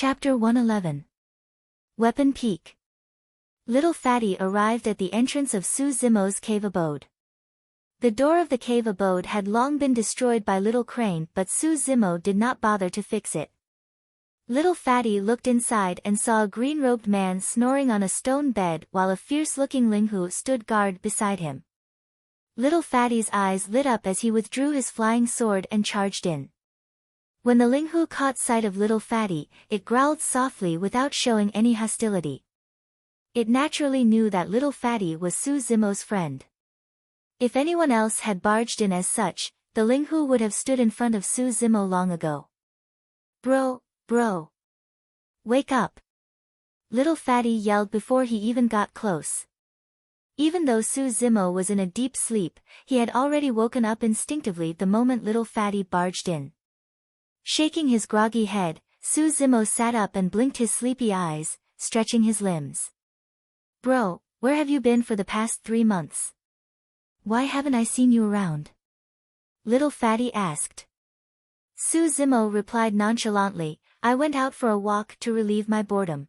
Chapter 111. Weapon Peak. Little Fatty arrived at the entrance of Su Zimo's cave abode. The door of the cave abode had long been destroyed by Little Crane, but Su Zimo did not bother to fix it. Little Fatty looked inside and saw a green-robed man snoring on a stone bed while a fierce-looking Linghu stood guard beside him. Little Fatty's eyes lit up as he withdrew his flying sword and charged in. When the Linghu caught sight of Little Fatty, it growled softly without showing any hostility. It naturally knew that Little Fatty was Su Zimo's friend. If anyone else had barged in as such, the Linghu would have stood in front of Su Zimo long ago. Bro. Wake up! Little Fatty yelled before he even got close. Even though Su Zimo was in a deep sleep, he had already woken up instinctively the moment Little Fatty barged in. Shaking his groggy head, Su Zimo sat up and blinked his sleepy eyes, stretching his limbs. Bro, where have you been for the past 3 months? Why haven't I seen you around? Little Fatty asked. Su Zimo replied nonchalantly, I went out for a walk to relieve my boredom.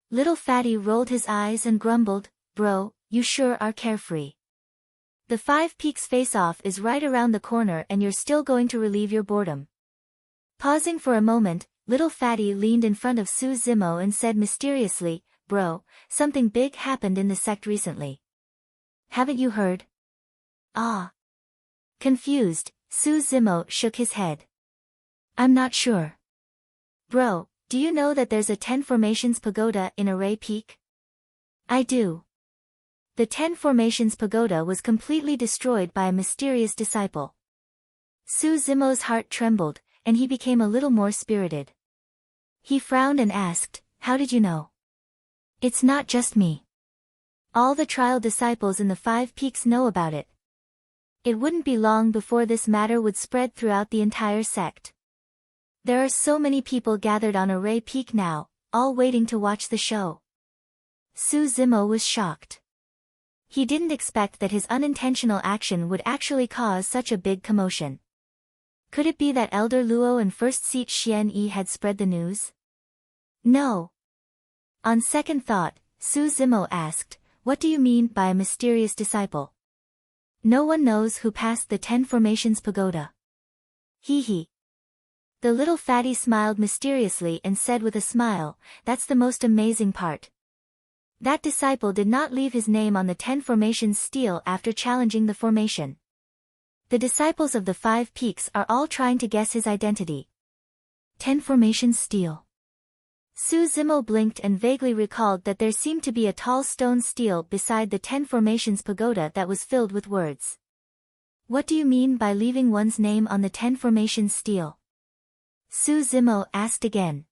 Little Fatty rolled his eyes and grumbled, Bro, you sure are carefree. The 5 Peaks face-off is right around the corner and you're still going to relieve your boredom. Pausing for a moment, Little Fatty leaned in front of Su Zimo and said mysteriously, Bro, something big happened in the sect recently. Haven't you heard? Ah. Confused, Su Zimo shook his head. I'm not sure. Bro, do you know that there's a 10 Formations Pagoda in Array Peak? I do. The 10 Formations Pagoda was completely destroyed by a mysterious disciple. Su Zimo's heart trembled, and he became a little more spirited. He frowned and asked, How did you know? It's not just me. All the trial disciples in the 5 Peaks know about it. It wouldn't be long before this matter would spread throughout the entire sect. There are so many people gathered on Array Peak now, all waiting to watch the show. Su Zimo was shocked. He didn't expect that his unintentional action would actually cause such a big commotion. Could it be that Elder Luo and First Seat Xian Yi had spread the news? No. On second thought, Su Zimo asked, What do you mean by a mysterious disciple? No one knows who passed the 10 Formations Pagoda. Hee. The Little Fatty smiled mysteriously and said with a smile, That's the most amazing part. That disciple did not leave his name on the 10 Formations stele after challenging the formation. The disciples of the 5 Peaks are all trying to guess his identity. 10 Formations stele. Su Zimo blinked and vaguely recalled that there seemed to be a tall stone stele beside the 10 Formations Pagoda that was filled with words. What do you mean by leaving one's name on the 10 Formations stele? Su Zimo asked again.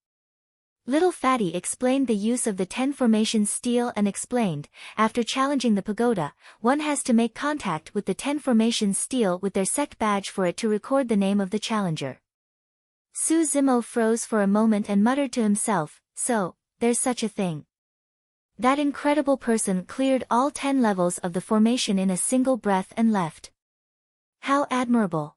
Little Fatty explained the use of the 10 Formations stele and explained, after challenging the pagoda, one has to make contact with the 10 Formations stele with their sect badge for it to record the name of the challenger. Su Zimo froze for a moment and muttered to himself, So, there's such a thing. That incredible person cleared all 10 levels of the formation in a single breath and left. How admirable.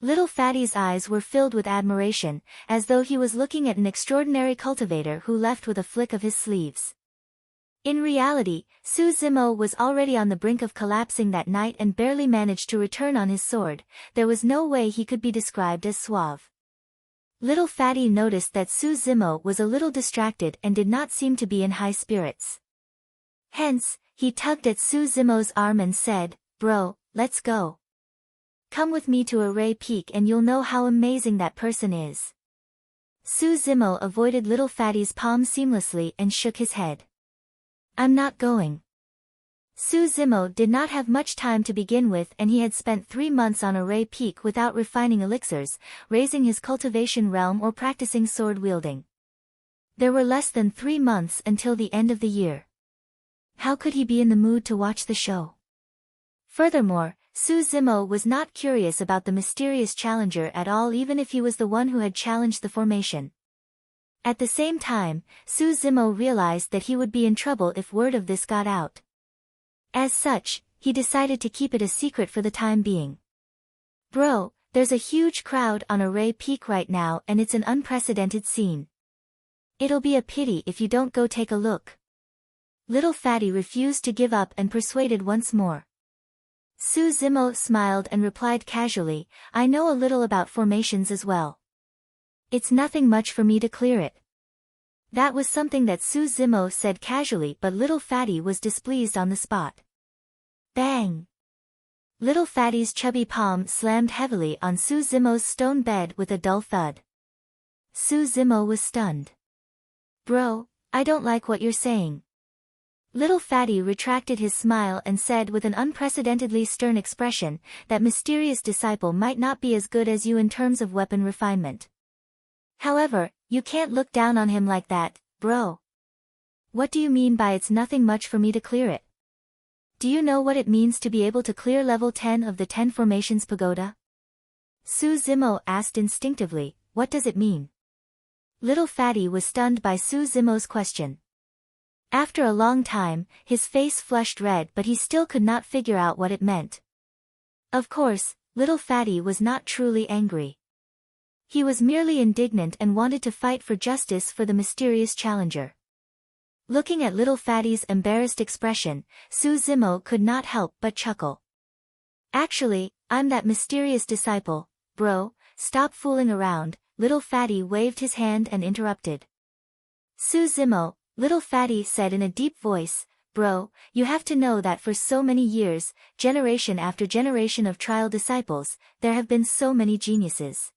Little Fatty's eyes were filled with admiration, as though he was looking at an extraordinary cultivator who left with a flick of his sleeves. In reality, Su Zimo was already on the brink of collapsing that night and barely managed to return on his sword. There was no way he could be described as suave. Little Fatty noticed that Su Zimo was a little distracted and did not seem to be in high spirits. Hence, he tugged at Su Zimo's arm and said, Bro, let's go. Come with me to Array Peak and you'll know how amazing that person is. Su Zimo avoided Little Fatty's palm seamlessly and shook his head. I'm not going. Su Zimo did not have much time to begin with and he had spent 3 months on Array Peak without refining elixirs, raising his cultivation realm or practicing sword wielding. There were less than 3 months until the end of the year. How could he be in the mood to watch the show? Furthermore, Su Zimo was not curious about the mysterious challenger at all even if he was the one who had challenged the formation. At the same time, Su Zimo realized that he would be in trouble if word of this got out. As such, he decided to keep it a secret for the time being. Bro, there's a huge crowd on Array Peak right now and it's an unprecedented scene. It'll be a pity if you don't go take a look. Little Fatty refused to give up and persuaded once more. Su Zimo smiled and replied casually, I know a little about formations as well. It's nothing much for me to clear it. That was something that Su Zimo said casually, but Little Fatty was displeased on the spot. Bang! Little Fatty's chubby palm slammed heavily on Su Zimo's stone bed with a dull thud. Su Zimo was stunned. Bro, I don't like what you're saying. Little Fatty retracted his smile and said with an unprecedentedly stern expression, that mysterious disciple might not be as good as you in terms of weapon refinement. However, you can't look down on him like that, bro. What do you mean by it's nothing much for me to clear it? Do you know what it means to be able to clear level 10 of the 10 Formations Pagoda? Su Zimo asked instinctively, what does it mean? Little Fatty was stunned by Su Zimo's question. After a long time, his face flushed red, but he still could not figure out what it meant. Of course, Little Fatty was not truly angry. He was merely indignant and wanted to fight for justice for the mysterious challenger. Looking at Little Fatty's embarrassed expression, Su Zimo could not help but chuckle. Actually, I'm that mysterious disciple, bro, stop fooling around. Little Fatty waved his hand and interrupted. Su Zimo, Little Fatty said in a deep voice, bro, you have to know that for so many years, generation after generation of trial disciples, there have been so many geniuses.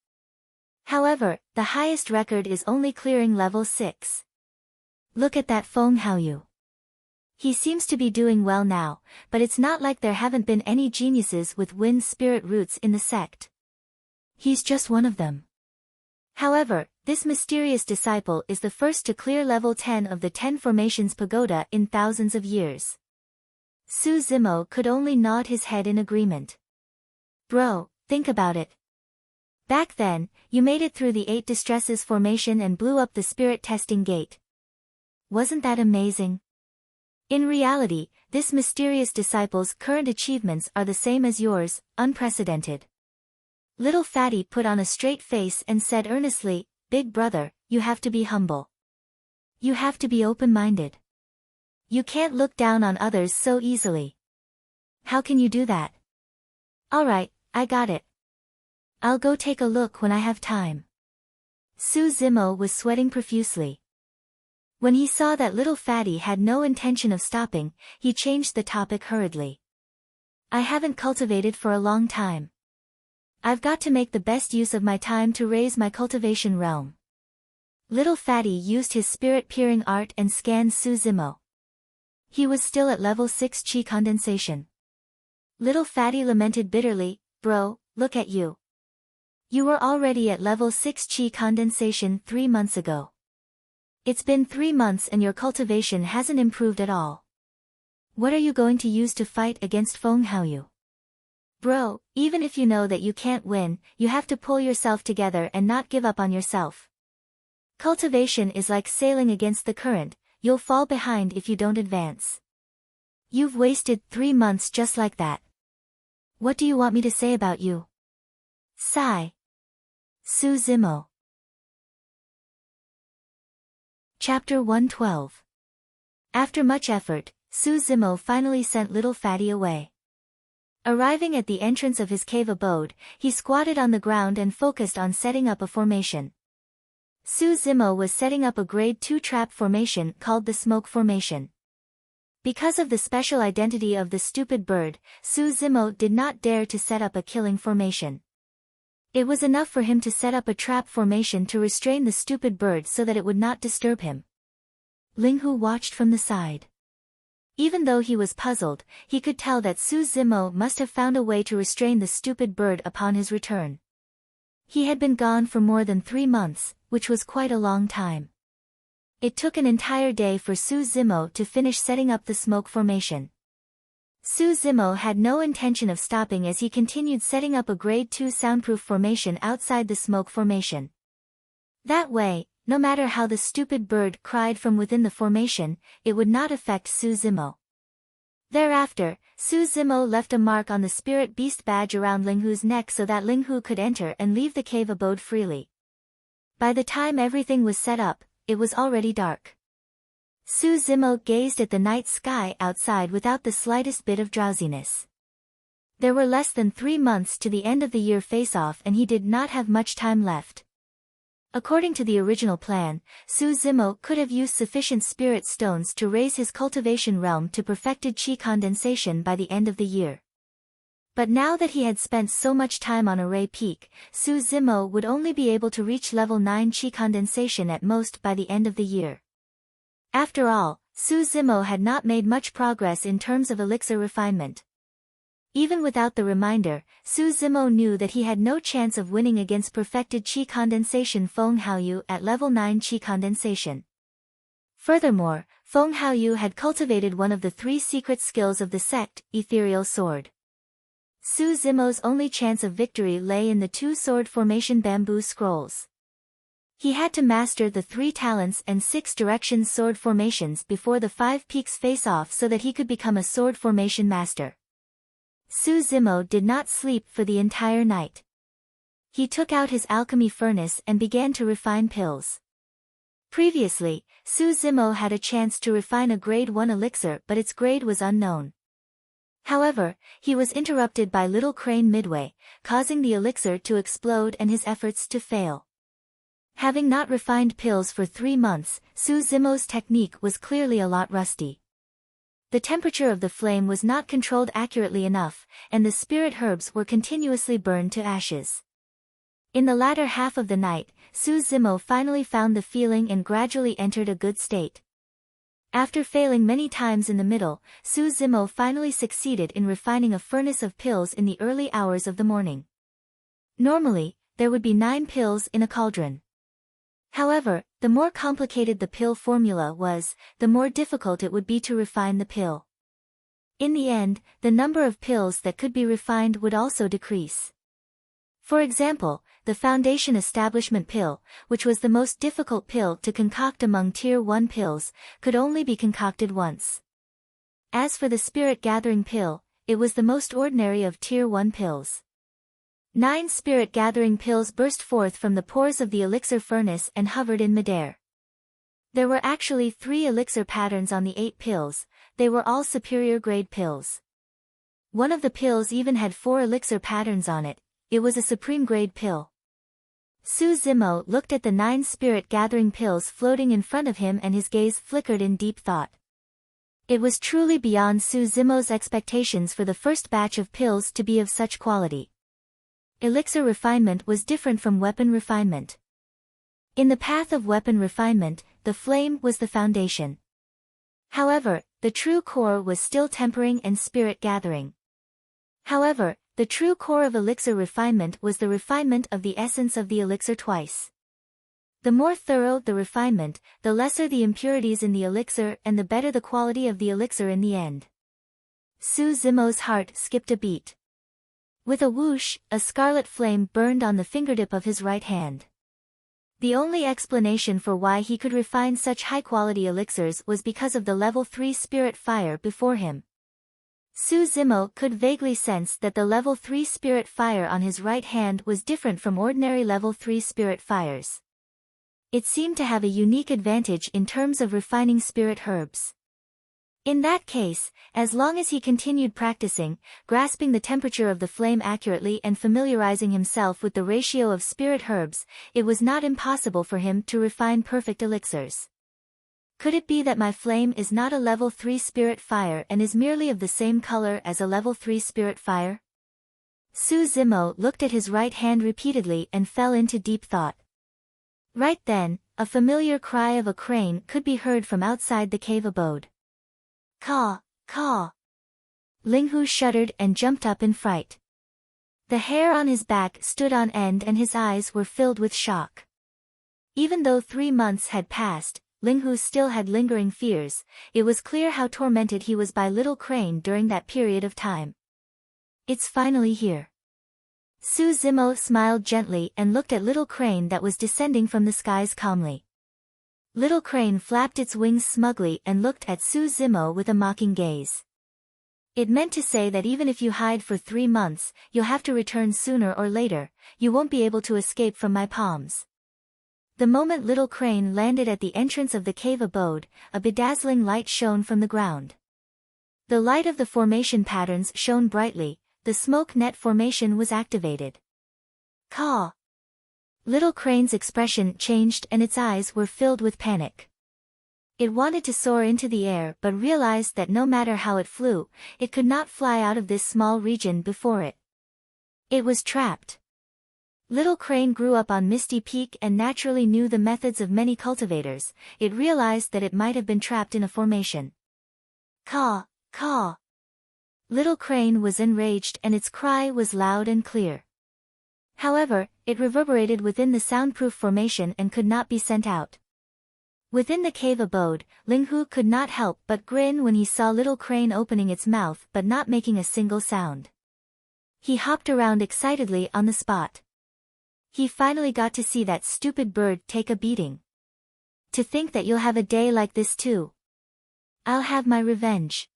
However, the highest record is only clearing level 6. Look at that Feng Haoyu. He seems to be doing well now, but it's not like there haven't been any geniuses with wind spirit roots in the sect. He's just one of them. However, this mysterious disciple is the first to clear level 10 of the 10 Formations Pagoda in thousands of years. Su Zimo could only nod his head in agreement. Bro, think about it. Back then, you made it through the 8 Distresses formation and blew up the spirit testing gate. Wasn't that amazing? In reality, this mysterious disciple's current achievements are the same as yours, unprecedented. Little Fatty put on a straight face and said earnestly, Big brother, you have to be humble. You have to be open-minded. You can't look down on others so easily. How can you do that? Alright, I got it. I'll go take a look when I have time. Su Zimo was sweating profusely. When he saw that Little Fatty had no intention of stopping, he changed the topic hurriedly. I haven't cultivated for a long time. I've got to make the best use of my time to raise my cultivation realm. Little Fatty used his spirit-peering art and scanned Su Zimo. He was still at level 6 chi condensation. Little Fatty lamented bitterly, bro, look at you. You were already at level 6 chi condensation 3 months ago. It's been 3 months and your cultivation hasn't improved at all. What are you going to use to fight against Feng Haoyu? Bro, even if you know that you can't win, you have to pull yourself together and not give up on yourself. Cultivation is like sailing against the current, you'll fall behind if you don't advance. You've wasted 3 months just like that. What do you want me to say about you? Sigh. Su Zimo. Chapter 112. After much effort, Su Zimo finally sent Little Fatty away. Arriving at the entrance of his cave abode, he squatted on the ground and focused on setting up a formation. Su Zimo was setting up a grade 2 trap formation called the Smoke Formation. Because of the special identity of the stupid bird, Su Zimo did not dare to set up a killing formation. It was enough for him to set up a trap formation to restrain the stupid bird so that it would not disturb him. Linghu watched from the side. Even though he was puzzled, he could tell that Su Zimo must have found a way to restrain the stupid bird upon his return. He had been gone for more than 3 months, which was quite a long time. It took an entire day for Su Zimo to finish setting up the smoke formation. Su Zimo had no intention of stopping as he continued setting up a grade 2 soundproof formation outside the smoke formation. That way, no matter how the stupid bird cried from within the formation, it would not affect Su Zimo. Thereafter, Su Zimo left a mark on the spirit beast badge around Linghu's neck so that Linghu could enter and leave the cave abode freely. By the time everything was set up, it was already dark. Su Zimo gazed at the night sky outside without the slightest bit of drowsiness. There were less than 3 months to the end of the year face-off and he did not have much time left. According to the original plan, Su Zimo could have used sufficient spirit stones to raise his cultivation realm to perfected chi condensation by the end of the year. But now that he had spent so much time on Array Peak, Su Zimo would only be able to reach level 9 chi condensation at most by the end of the year. After all, Su Zimo had not made much progress in terms of elixir refinement. Even without the reminder, Su Zimo knew that he had no chance of winning against perfected chi condensation Feng Haoyu at level 9 chi condensation. Furthermore, Feng Haoyu had cultivated one of the 3 secret skills of the sect, Ethereal Sword. Su Zimo's only chance of victory lay in the 2 sword formation bamboo scrolls. He had to master the 3 talents and 6 directions sword formations before the 5 peaks face-off so that he could become a sword formation master. Su Zimo did not sleep for the entire night. He took out his alchemy furnace and began to refine pills. Previously, Su Zimo had a chance to refine a grade 1 elixir but its grade was unknown. However, he was interrupted by Little Crane midway, causing the elixir to explode and his efforts to fail. Having not refined pills for 3 months, Su Zimo's technique was clearly a lot rusty. The temperature of the flame was not controlled accurately enough, and the spirit herbs were continuously burned to ashes. In the latter half of the night, Su Zimo finally found the feeling and gradually entered a good state. After failing many times in the middle, Su Zimo finally succeeded in refining a furnace of pills in the early hours of the morning. Normally, there would be 9 pills in a cauldron. However, the more complicated the pill formula was, the more difficult it would be to refine the pill. In the end, the number of pills that could be refined would also decrease. For example, the Foundation Establishment pill, which was the most difficult pill to concoct among Tier 1 pills, could only be concocted once. As for the Spirit Gathering pill, it was the most ordinary of Tier 1 pills. 9 Spirit Gathering pills burst forth from the pores of the elixir furnace and hovered in midair. There were actually 3 elixir patterns on the 8 pills, they were all superior grade pills. One of the pills even had 4 elixir patterns on it. It was a supreme grade pill. Su Zimo looked at the 9 spirit gathering pills floating in front of him and his gaze flickered in deep thought. It was truly beyond Su Zimo's expectations for the first batch of pills to be of such quality. Elixir refinement was different from weapon refinement. In the path of weapon refinement, the flame was the foundation. However, the true core was still tempering and spirit gathering. However, the true core of elixir refinement was the refinement of the essence of the elixir twice. The more thorough the refinement, the lesser the impurities in the elixir and the better the quality of the elixir in the end. Su Zimo's heart skipped a beat. With a whoosh, a scarlet flame burned on the fingertip of his right hand. The only explanation for why he could refine such high-quality elixirs was because of the level 3 spirit fire before him. Su Zimo could vaguely sense that the level 3 spirit fire on his right hand was different from ordinary level 3 spirit fires. It seemed to have a unique advantage in terms of refining spirit herbs. In that case, as long as he continued practicing, grasping the temperature of the flame accurately and familiarizing himself with the ratio of spirit herbs, it was not impossible for him to refine perfect elixirs. Could it be that my flame is not a level 3 spirit fire and is merely of the same color as a level 3 spirit fire? Su Zimo looked at his right hand repeatedly and fell into deep thought. Right then, a familiar cry of a crane could be heard from outside the cave abode. Caw, caw. Linghu shuddered and jumped up in fright. The hair on his back stood on end and his eyes were filled with shock. Even though 3 months had passed, Linghu still had lingering fears. It was clear how tormented he was by Little Crane during that period of time. It's finally here. Su Zimo smiled gently and looked at Little Crane that was descending from the skies calmly. Little Crane flapped its wings smugly and looked at Su Zimo with a mocking gaze. It meant to say that even if you hide for 3 months, you'll have to return sooner or later, you won't be able to escape from my palms. The moment little Crane landed at the entrance of the cave abode, a bedazzling light shone from the ground. The light of the formation patterns shone brightly, the smoke net formation was activated. Caw! Little Crane's expression changed and its eyes were filled with panic. It wanted to soar into the air but realized that no matter how it flew, it could not fly out of this small region before it. It was trapped. Little Crane grew up on Misty Peak and naturally knew the methods of many cultivators. It realized that it might have been trapped in a formation. Caw, caw. Little Crane was enraged and its cry was loud and clear. However, it reverberated within the soundproof formation and could not be sent out. Within the cave abode, Linghu could not help but grin when he saw Little Crane opening its mouth but not making a single sound. He hopped around excitedly on the spot. He finally got to see that stupid bird take a beating. To think that you'll have a day like this too. I'll have my revenge.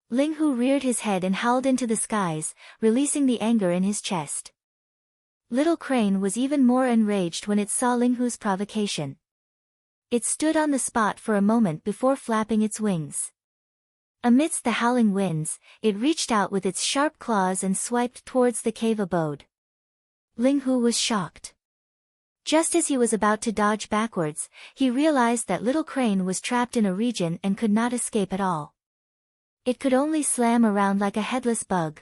Linghu reared his head and howled into the skies, releasing the anger in his chest. Little Crane was even more enraged when it saw Linghu's provocation. It stood on the spot for a moment before flapping its wings. Amidst the howling winds, it reached out with its sharp claws and swiped towards the cave abode. Linghu was shocked. Just as he was about to dodge backwards, he realized that Little Crane was trapped in a region and could not escape at all. It could only slam around like a headless bug.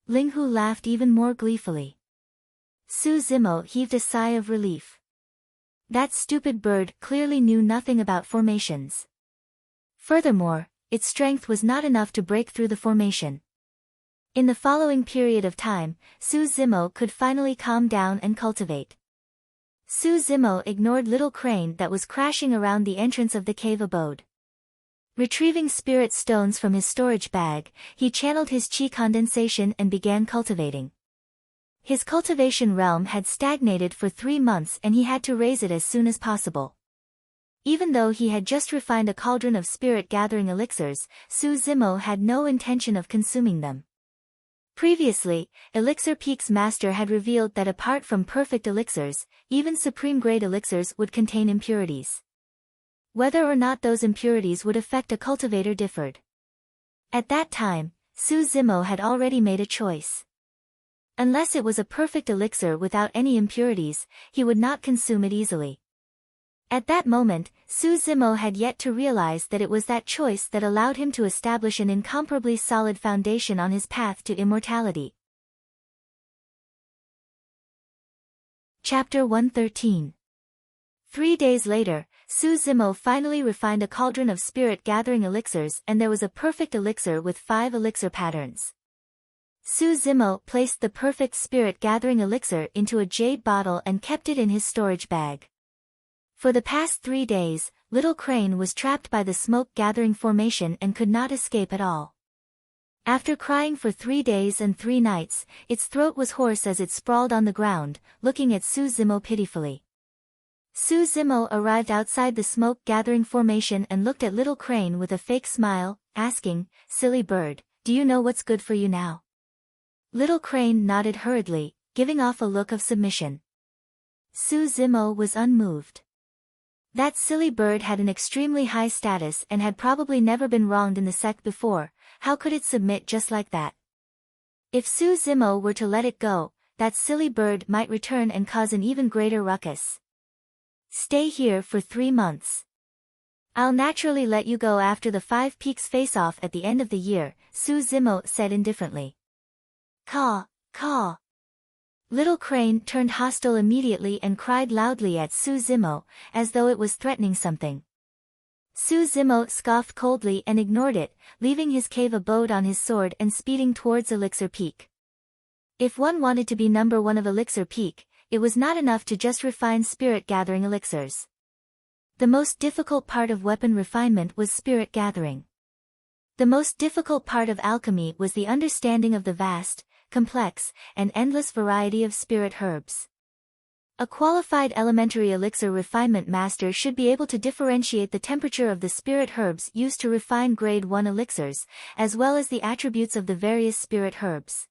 Linghu laughed even more gleefully. Su Zimo heaved a sigh of relief. That stupid bird clearly knew nothing about formations. Furthermore, its strength was not enough to break through the formation. In the following period of time, Su Zimo could finally calm down and cultivate. Su Zimo ignored Little Crane that was crashing around the entrance of the cave abode. Retrieving spirit stones from his storage bag, he channeled his chi condensation and began cultivating. His cultivation realm had stagnated for 3 months and he had to raise it as soon as possible. Even though he had just refined a cauldron of spirit-gathering elixirs, Su Zimo had no intention of consuming them. Previously, Elixir Peak's master had revealed that apart from perfect elixirs, even supreme-grade elixirs would contain impurities. Whether or not those impurities would affect a cultivator differed. At that time, Su Zimo had already made a choice. Unless it was a perfect elixir without any impurities, he would not consume it easily. At that moment, Su Zimo had yet to realize that it was that choice that allowed him to establish an incomparably solid foundation on his path to immortality. Chapter 113. 3 days later, Su Zimo finally refined a cauldron of spirit-gathering elixirs and there was a perfect elixir with 5 elixir patterns. Su Zimo placed the perfect spirit-gathering elixir into a jade bottle and kept it in his storage bag. For the past 3 days, Little Crane was trapped by the smoke-gathering formation and could not escape at all. After crying for 3 days and 3 nights, its throat was hoarse as it sprawled on the ground, looking at Su Zimo pitifully. Su Zimo arrived outside the smoke-gathering formation and looked at Little Crane with a fake smile, asking, "Silly bird, do you know what's good for you now?" Little Crane nodded hurriedly, giving off a look of submission. Su Zimo was unmoved. That silly bird had an extremely high status and had probably never been wronged in the sect before. How could it submit just like that? If Su Zimo were to let it go, that silly bird might return and cause an even greater ruckus. "Stay here for 3 months. I'll naturally let you go after the 5 peaks face-off at the end of the year," Su Zimo said indifferently. "Caw, caw." Little Crane turned hostile immediately and cried loudly at Su Zimo, as though it was threatening something. Su Zimo scoffed coldly and ignored it, leaving his cave abode on his sword and speeding towards Elixir Peak. If one wanted to be number 1 of Elixir Peak, it was not enough to just refine spirit-gathering elixirs. The most difficult part of weapon refinement was spirit gathering. The most difficult part of alchemy was the understanding of the vast, complex, and endless variety of spirit herbs. A qualified elementary elixir refinement master should be able to differentiate the temperature of the spirit herbs used to refine grade 1 elixirs, as well as the attributes of the various spirit herbs.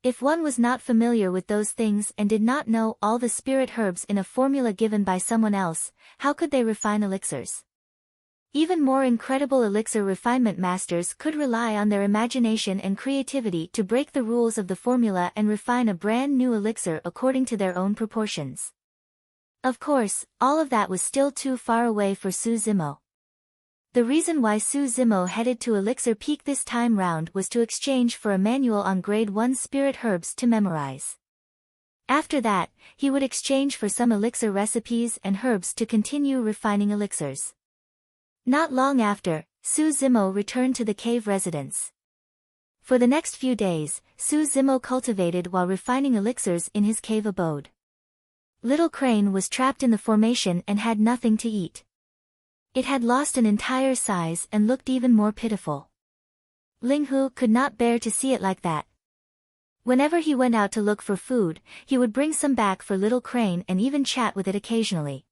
If one was not familiar with those things and did not know all the spirit herbs in a formula given by someone else, how could they refine elixirs? Even more incredible elixir refinement masters could rely on their imagination and creativity to break the rules of the formula and refine a brand new elixir according to their own proportions. Of course, all of that was still too far away for Su Zimo. The reason why Su Zimo headed to Elixir Peak this time round was to exchange for a manual on Grade 1 spirit herbs to memorize. After that, he would exchange for some elixir recipes and herbs to continue refining elixirs. Not long after, Su Zimo returned to the cave residence. For the next few days, Su Zimo cultivated while refining elixirs in his cave abode. Little Crane was trapped in the formation and had nothing to eat. It had lost an entire size and looked even more pitiful. Ling Hu could not bear to see it like that. Whenever he went out to look for food, he would bring some back for Little Crane and even chat with it occasionally.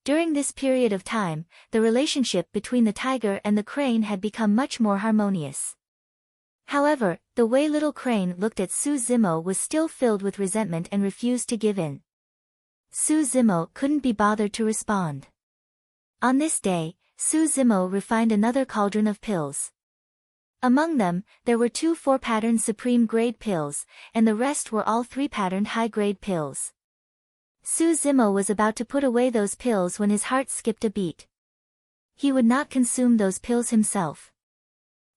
During this period of time, the relationship between the tiger and the crane had become much more harmonious. However, the way Little Crane looked at Su Zimo was still filled with resentment and refused to give in. Su Zimo couldn't be bothered to respond. On this day, Su Zimo refined another cauldron of pills. Among them, there were 2 4-patterned supreme grade pills, and the rest were all 3-patterned high-grade pills. Su Zimo was about to put away those pills when his heart skipped a beat. He would not consume those pills himself.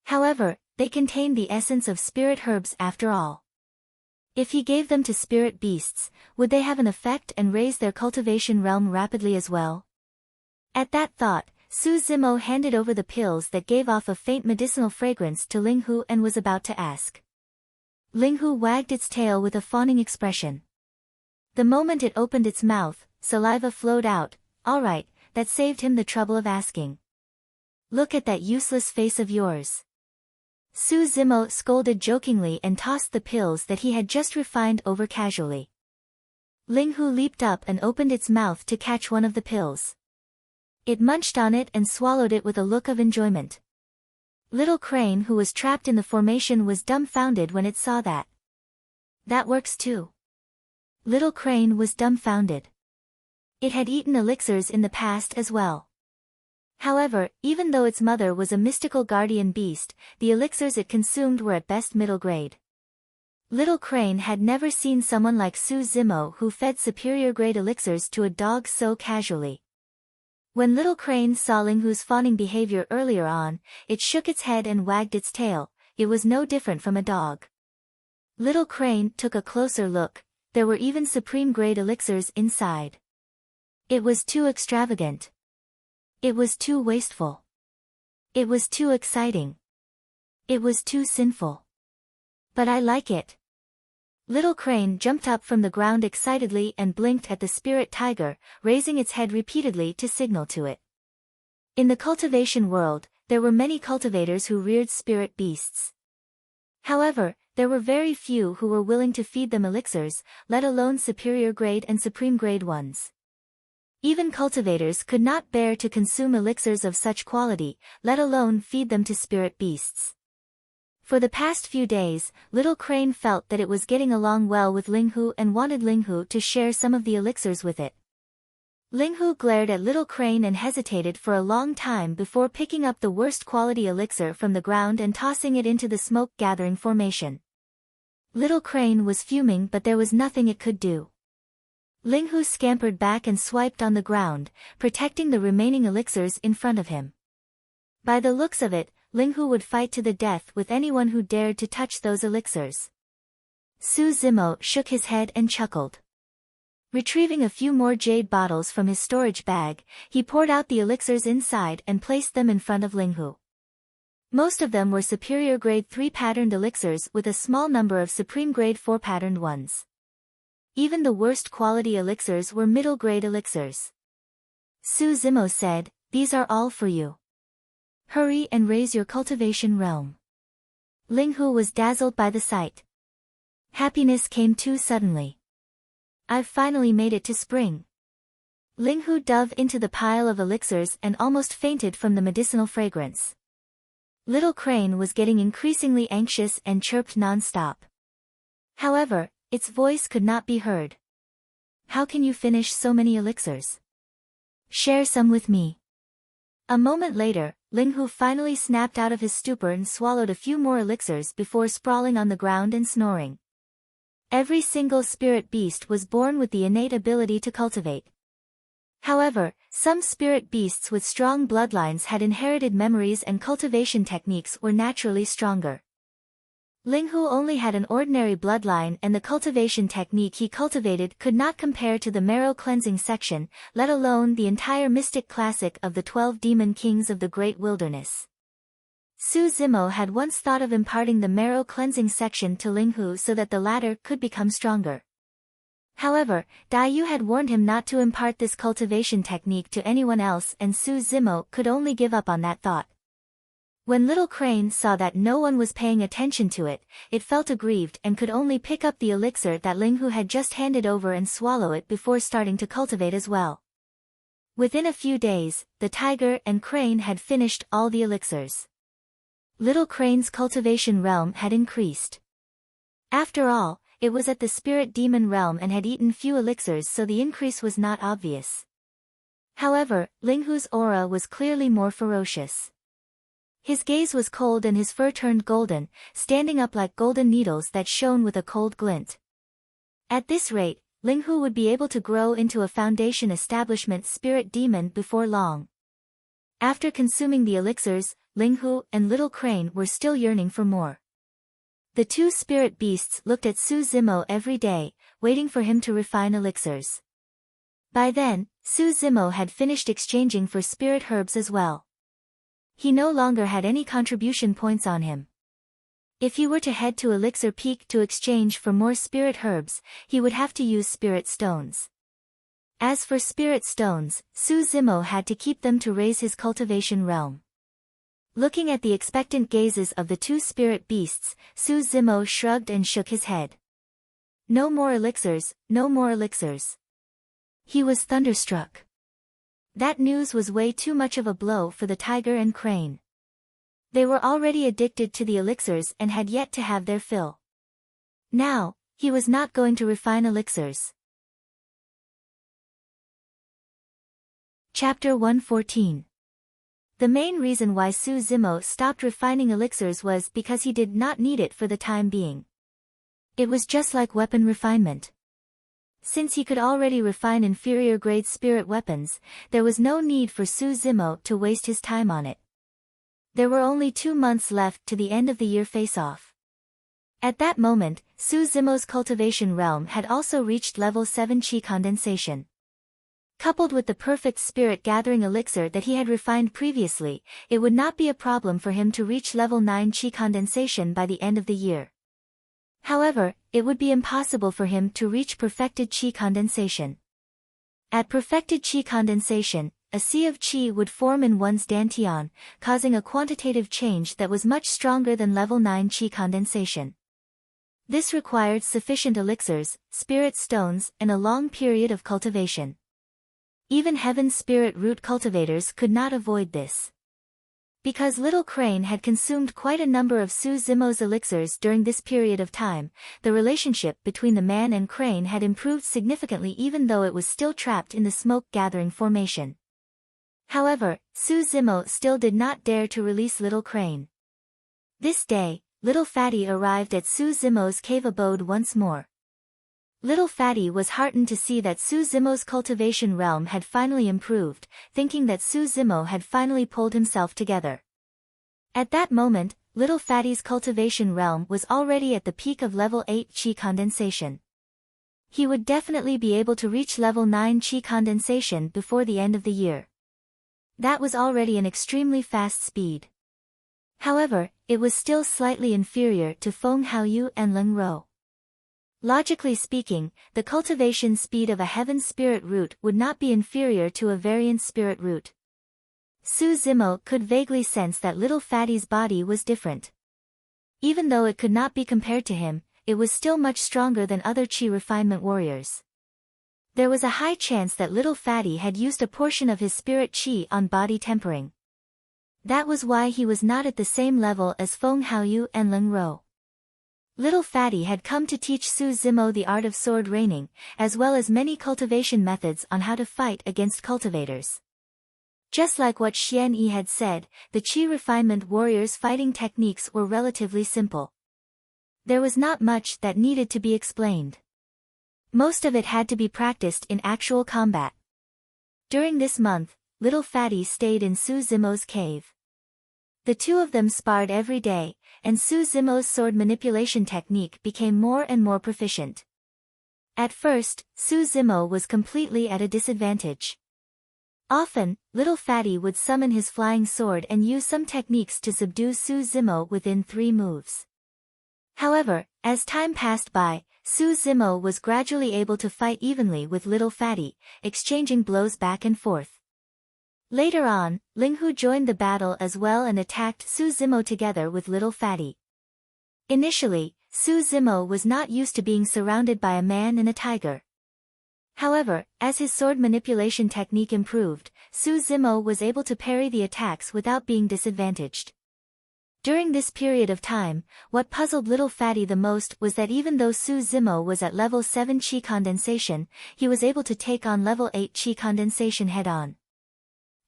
However, they contained the essence of spirit herbs after all. If he gave them to spirit beasts, would they have an effect and raise their cultivation realm rapidly as well? At that thought, Su Zimo handed over the pills that gave off a faint medicinal fragrance to Ling Hu and was about to ask. Ling Hu wagged its tail with a fawning expression. The moment it opened its mouth, saliva flowed out. All right, that saved him the trouble of asking. Look at that useless face of yours. Su Zimo scolded jokingly and tossed the pills that he had just refined over casually. Ling Hu leaped up and opened its mouth to catch one of the pills. It munched on it and swallowed it with a look of enjoyment. Little Crane, who was trapped in the formation, was dumbfounded when it saw that. That works too. Little Crane was dumbfounded. It had eaten elixirs in the past as well. However, even though its mother was a mystical guardian beast, the elixirs it consumed were at best middle grade. Little Crane had never seen someone like Su Zimo who fed superior grade elixirs to a dog so casually. When Little Crane saw Ling Hu's fawning behavior earlier on, it shook its head and wagged its tail. It was no different from a dog. Little Crane took a closer look. There were even supreme grade elixirs inside. It was too extravagant. It was too wasteful. It was too exciting. It was too sinful. But I like it. Little Crane jumped up from the ground excitedly and blinked at the spirit tiger, raising its head repeatedly to signal to it. In the cultivation world, there were many cultivators who reared spirit beasts. However, there were very few who were willing to feed them elixirs, let alone superior grade and supreme grade ones. Even cultivators could not bear to consume elixirs of such quality, let alone feed them to spirit beasts. For the past few days, Little Crane felt that it was getting along well with Ling Hu and wanted Ling Hu to share some of the elixirs with it. Ling Hu glared at Little Crane and hesitated for a long time before picking up the worst quality elixir from the ground and tossing it into the smoke-gathering formation. Little Crane was fuming, but there was nothing it could do. Ling Hu scampered back and swiped on the ground, protecting the remaining elixirs in front of him. By the looks of it, Ling Hu would fight to the death with anyone who dared to touch those elixirs. Su Zimo shook his head and chuckled. Retrieving a few more jade bottles from his storage bag, he poured out the elixirs inside and placed them in front of Ling Hu. Most of them were superior grade 3 patterned elixirs with a small number of supreme grade 4 patterned ones. Even the worst quality elixirs were middle grade elixirs. Su Zimo said, "These are all for you. Hurry and raise your cultivation realm." Ling Hu was dazzled by the sight. Happiness came too suddenly. "I've finally made it to spring." Ling Hu dove into the pile of elixirs and almost fainted from the medicinal fragrance. Little Crane was getting increasingly anxious and chirped non-stop. However, its voice could not be heard. How can you finish so many elixirs? Share some with me. A moment later, Linghu finally snapped out of his stupor and swallowed a few more elixirs before sprawling on the ground and snoring. Every single spirit beast was born with the innate ability to cultivate. However, some spirit beasts with strong bloodlines had inherited memories and cultivation techniques were naturally stronger. Linghu only had an ordinary bloodline and the cultivation technique he cultivated could not compare to the marrow cleansing section, let alone the entire mystic classic of the 12 demon kings of the great wilderness. Su Zimo had once thought of imparting the marrow cleansing section to Linghu so that the latter could become stronger. However, Dai Yu had warned him not to impart this cultivation technique to anyone else and Su Zimo could only give up on that thought. When Little Crane saw that no one was paying attention to it, it felt aggrieved and could only pick up the elixir that Linghu had just handed over and swallow it before starting to cultivate as well. Within a few days, the tiger and crane had finished all the elixirs. Little Crane's cultivation realm had increased. After all, it was at the spirit demon realm and had eaten few elixirs so the increase was not obvious. However, Linghu's aura was clearly more ferocious. His gaze was cold and his fur turned golden, standing up like golden needles that shone with a cold glint. At this rate, Linghu would be able to grow into a foundation establishment spirit demon before long. After consuming the elixirs, Linghu and Little Crane were still yearning for more. The two spirit beasts looked at Su Zimo every day, waiting for him to refine elixirs. By then, Su Zimo had finished exchanging for spirit herbs as well. He no longer had any contribution points on him. If he were to head to Elixir Peak to exchange for more spirit herbs, he would have to use spirit stones. As for spirit stones, Su Zimo had to keep them to raise his cultivation realm. Looking at the expectant gazes of the two spirit beasts, Su Zimo shrugged and shook his head. No more elixirs, no more elixirs. He was thunderstruck. That news was way too much of a blow for the tiger and crane. They were already addicted to the elixirs and had yet to have their fill. Now, he was not going to refine elixirs. Chapter 114. The main reason why Su Zimo stopped refining elixirs was because he did not need it for the time being. It was just like weapon refinement. Since he could already refine inferior-grade spirit weapons, there was no need for Su Zimo to waste his time on it. There were only 2 months left to the end of the year face-off. At that moment, Su Zimo's cultivation realm had also reached level 7 Qi condensation. Coupled with the perfect spirit-gathering elixir that he had refined previously, it would not be a problem for him to reach level 9 Qi condensation by the end of the year. However, it would be impossible for him to reach perfected Qi condensation. At perfected Qi condensation, a sea of Qi would form in one's dantian, causing a quantitative change that was much stronger than level 9 Qi condensation. This required sufficient elixirs, spirit stones, and a long period of cultivation. Even Heaven's spirit root cultivators could not avoid this. Because Little Crane had consumed quite a number of Su Zimo's elixirs during this period of time, the relationship between the man and crane had improved significantly even though it was still trapped in the smoke-gathering formation. However, Su Zimo still did not dare to release Little Crane. This day, Little Fatty arrived at Su Zimo's cave abode once more. Little Fatty was heartened to see that Su Zimo's cultivation realm had finally improved, thinking that Su Zimo had finally pulled himself together. At that moment, Little Fatty's cultivation realm was already at the peak of level 8 Qi condensation. He would definitely be able to reach level 9 Qi condensation before the end of the year. That was already an extremely fast speed. However, it was still slightly inferior to Feng Haoyu and Leng Rou. Logically speaking, the cultivation speed of a heaven spirit root would not be inferior to a variant spirit root. Su Zimo could vaguely sense that Little Fatty's body was different. Even though it could not be compared to him, it was still much stronger than other Qi refinement warriors. There was a high chance that Little Fatty had used a portion of his spirit Qi on body tempering. That was why he was not at the same level as Feng Haoyu and Leng Rou. Little Fatty had come to teach Su Zimo the art of sword raining, as well as many cultivation methods on how to fight against cultivators. Just like what Xian Yi had said, the Qi refinement warriors' fighting techniques were relatively simple. There was not much that needed to be explained. Most of it had to be practiced in actual combat. During this month, Little Fatty stayed in Su Zimo's cave. The two of them sparred every day, and Su Zimo's sword manipulation technique became more and more proficient. At first, Su Zimo was completely at a disadvantage. Often, Little Fatty would summon his flying sword and use some techniques to subdue Su Zimo within 3 moves. However, as time passed by, Su Zimo was gradually able to fight evenly with Little Fatty, exchanging blows back and forth. Later on, Ling Hu joined the battle as well and attacked Su Zimo together with Little Fatty. Initially, Su Zimo was not used to being surrounded by a man and a tiger. However, as his sword manipulation technique improved, Su Zimo was able to parry the attacks without being disadvantaged. During this period of time, what puzzled Little Fatty the most was that even though Su Zimo was at level 7 Qi condensation, he was able to take on level 8 Qi condensation head-on.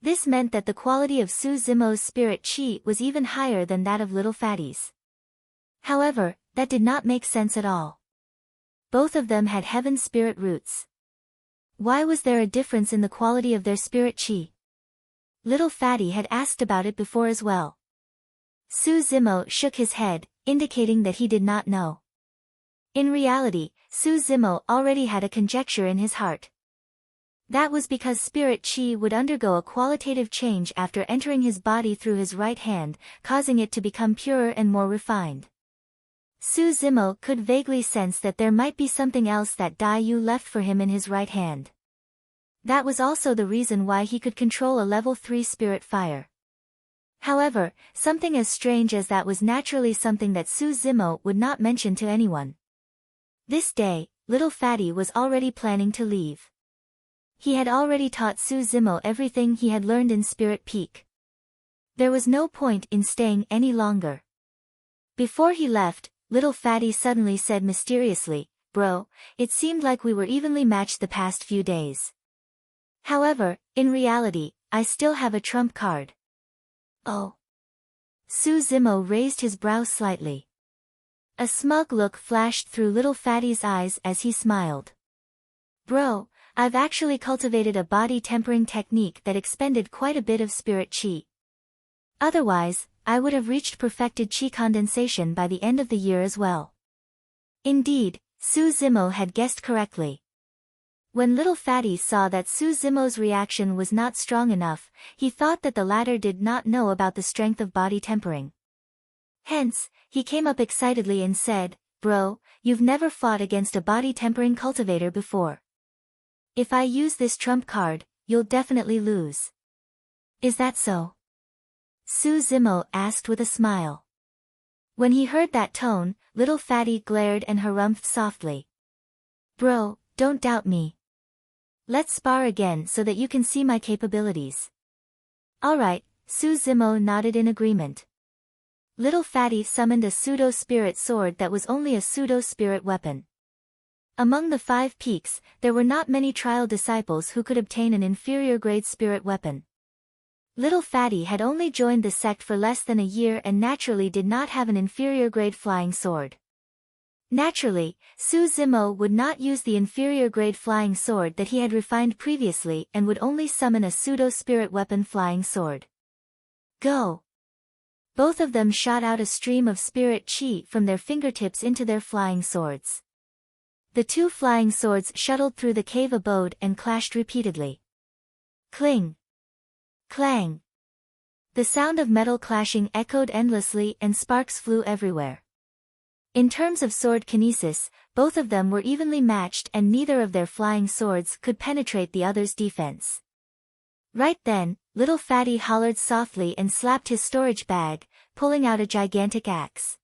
This meant that the quality of Su Zimo's spirit Qi was even higher than that of Little Fatty's. However, that did not make sense at all. Both of them had heaven spirit roots. Why was there a difference in the quality of their spirit Qi? Little Fatty had asked about it before as well. Su Zimo shook his head, indicating that he did not know. In reality, Su Zimo already had a conjecture in his heart. That was because spirit Qi would undergo a qualitative change after entering his body through his right hand, causing it to become purer and more refined. Su Zimo could vaguely sense that there might be something else that Dai Yu left for him in his right hand. That was also the reason why he could control a level 3 spirit fire. However, something as strange as that was naturally something that Su Zimo would not mention to anyone. This day, Little Fatty was already planning to leave. He had already taught Su Zimo everything he had learned in Spirit Peak. There was no point in staying any longer. Before he left, Little Fatty suddenly said mysteriously, "Bro, it seemed like we were evenly matched the past few days. However, in reality, I still have a trump card." "Oh." Su Zimo raised his brow slightly. A smug look flashed through Little Fatty's eyes as he smiled. "Bro, I've actually cultivated a body tempering technique that expended quite a bit of spirit Qi. Otherwise, I would have reached perfected Qi condensation by the end of the year as well." Indeed, Su Zimo had guessed correctly. When Little Fatty saw that Su Zimo's reaction was not strong enough, he thought that the latter did not know about the strength of body tempering. Hence, he came up excitedly and said, "Bro, you've never fought against a body tempering cultivator before. If I use this trump card, you'll definitely lose. Is that so?" Su Zimo asked with a smile. When he heard that tone, Little Fatty glared and harumphed softly. "Bro, don't doubt me. Let's spar again so that you can see my capabilities." "Alright," Su Zimo nodded in agreement. Little Fatty summoned a pseudo-spirit sword that was only a pseudo-spirit weapon. Among the 5 peaks, there were not many trial disciples who could obtain an inferior-grade spirit weapon. Little Fatty had only joined the sect for less than a year and naturally did not have an inferior-grade flying sword. Naturally, Su Zimo would not use the inferior-grade flying sword that he had refined previously and would only summon a pseudo-spirit weapon flying sword. "Go!" Both of them shot out a stream of spirit Qi from their fingertips into their flying swords. The 2 flying swords shuttled through the cave abode and clashed repeatedly. Cling! Clang! The sound of metal clashing echoed endlessly and sparks flew everywhere. In terms of sword kinesis, both of them were evenly matched and neither of their flying swords could penetrate the other's defense. Right then, Little Fatty hollered softly and slapped his storage bag, pulling out a gigantic axe.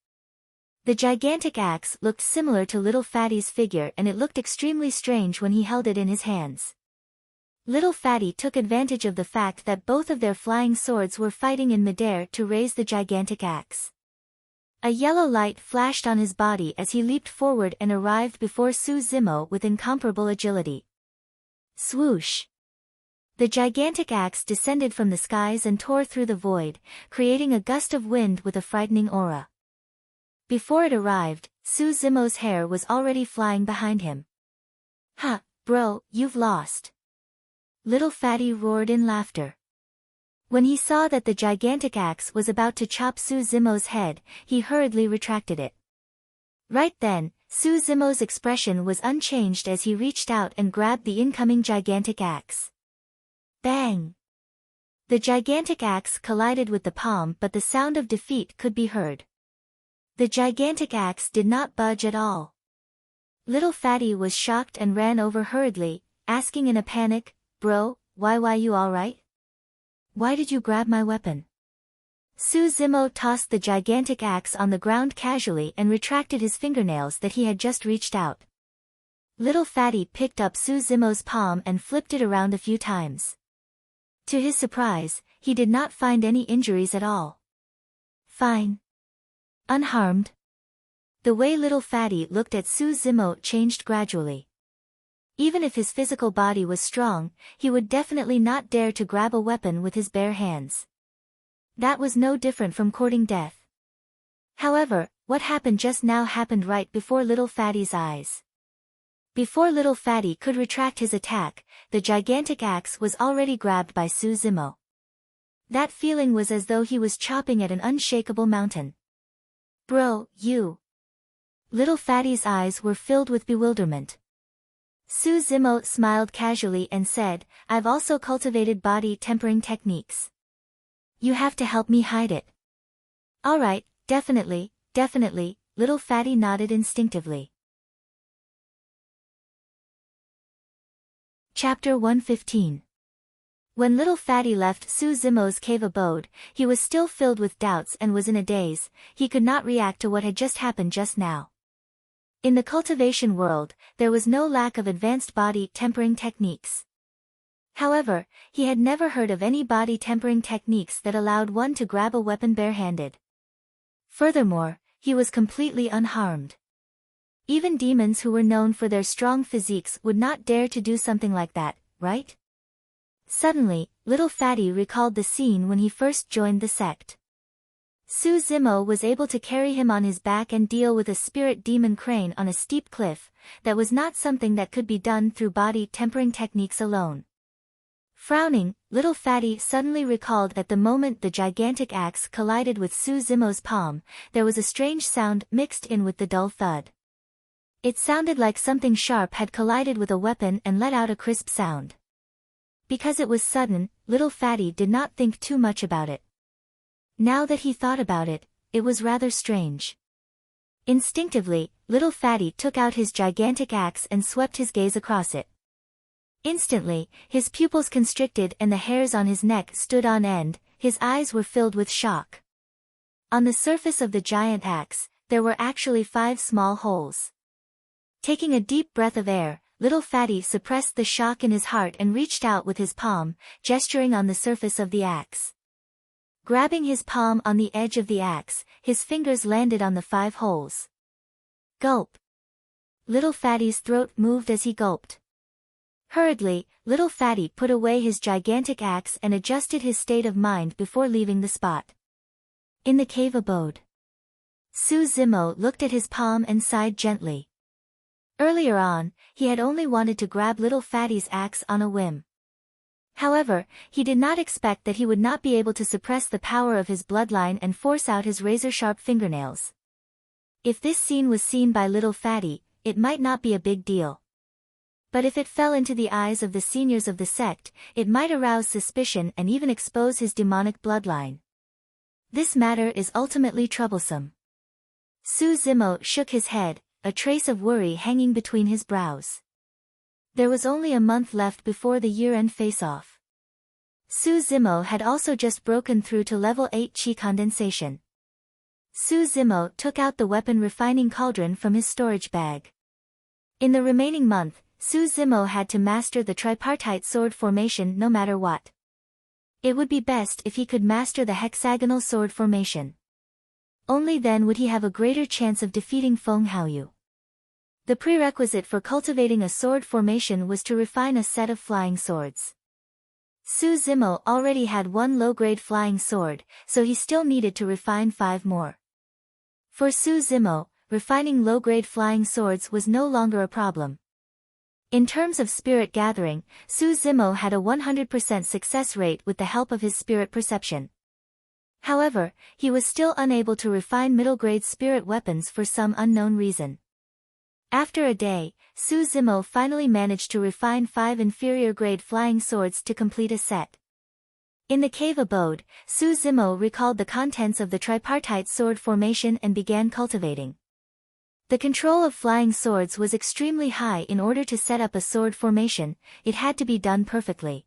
The gigantic axe looked similar to Little Fatty's figure and it looked extremely strange when he held it in his hands. Little Fatty took advantage of the fact that both of their flying swords were fighting in midair to raise the gigantic axe. A yellow light flashed on his body as he leaped forward and arrived before Su Zimo with incomparable agility. Swoosh! The gigantic axe descended from the skies and tore through the void, creating a gust of wind with a frightening aura. Before it arrived, Su Zimo's hair was already flying behind him. "Ha, bro, you've lost." Little Fatty roared in laughter. When he saw that the gigantic axe was about to chop Su Zimo's head, he hurriedly retracted it. Right then, Su Zimo's expression was unchanged as he reached out and grabbed the incoming gigantic axe. Bang! The gigantic axe collided with the palm, but the sound of defeat could be heard. The gigantic axe did not budge at all. Little Fatty was shocked and ran over hurriedly, asking in a panic, "Bro, why you alright? Why did you grab my weapon?" Su Zimo tossed the gigantic axe on the ground casually and retracted his fingernails that he had just reached out. Little Fatty picked up Su Zimo's palm and flipped it around a few times. To his surprise, he did not find any injuries at all. Fine. Unharmed. The way Little Fatty looked at Su Zimo changed gradually. Even if his physical body was strong, he would definitely not dare to grab a weapon with his bare hands. That was no different from courting death. However, what happened just now happened right before Little Fatty's eyes. Before Little Fatty could retract his attack, the gigantic axe was already grabbed by Su Zimo. That feeling was as though he was chopping at an unshakable mountain. "Bro, you..." Little Fatty's eyes were filled with bewilderment. Su Zimo smiled casually and said, "I've also cultivated body tempering techniques. You have to help me hide it." "Alright, definitely, Little Fatty nodded instinctively. Chapter 115. When Little Fatty left Su Zimo's cave abode, he was still filled with doubts and was in a daze. He could not react to what had just happened just now. In the cultivation world, there was no lack of advanced body tempering techniques. However, he had never heard of any body tempering techniques that allowed one to grab a weapon barehanded. Furthermore, he was completely unharmed. Even demons who were known for their strong physiques would not dare to do something like that, right? Suddenly, Little Fatty recalled the scene when he first joined the sect. Su Zimo was able to carry him on his back and deal with a spirit demon crane on a steep cliff. That was not something that could be done through body tempering techniques alone. Frowning, Little Fatty suddenly recalled at the moment the gigantic axe collided with Su Zimo's palm, there was a strange sound mixed in with the dull thud. It sounded like something sharp had collided with a weapon and let out a crisp sound. Because it was sudden, Little Fatty did not think too much about it. Now that he thought about it, it was rather strange. Instinctively, Little Fatty took out his gigantic axe and swept his gaze across it. Instantly, his pupils constricted and the hairs on his neck stood on end, his eyes were filled with shock. On the surface of the giant axe, there were actually 5 small holes. Taking a deep breath of air, Little Fatty suppressed the shock in his heart and reached out with his palm, gesturing on the surface of the axe. Grabbing his palm on the edge of the axe, his fingers landed on the 5 holes. Gulp. Little Fatty's throat moved as he gulped. Hurriedly, Little Fatty put away his gigantic axe and adjusted his state of mind before leaving the spot. In the cave abode, Su Zimo looked at his palm and sighed gently. Earlier on, he had only wanted to grab Little Fatty's axe on a whim. However, he did not expect that he would not be able to suppress the power of his bloodline and force out his razor-sharp fingernails. If this scene was seen by Little Fatty, it might not be a big deal. But if it fell into the eyes of the seniors of the sect, it might arouse suspicion and even expose his demonic bloodline. This matter is ultimately troublesome. Su Zimo shook his head, a trace of worry hanging between his brows. There was only a month left before the year-end face-off. Su Zimo had also just broken through to level 8 chi condensation. Su Zimo took out the weapon refining cauldron from his storage bag. In the remaining month, Su Zimo had to master the tripartite sword formation no matter what. It would be best if he could master the hexagonal sword formation. Only then would he have a greater chance of defeating Feng Haoyu. The prerequisite for cultivating a sword formation was to refine a set of flying swords. Su Zimo already had one low-grade flying sword, so he still needed to refine 5 more. For Su Zimo, refining low-grade flying swords was no longer a problem. In terms of spirit gathering, Su Zimo had a 100% success rate with the help of his spirit perception. However, he was still unable to refine middle-grade spirit weapons for some unknown reason. After a day, Su Zimo finally managed to refine 5 inferior-grade flying swords to complete a set. In the cave abode, Su Zimo recalled the contents of the tripartite sword formation and began cultivating. The control of flying swords was extremely high. In order to set up a sword formation, it had to be done perfectly.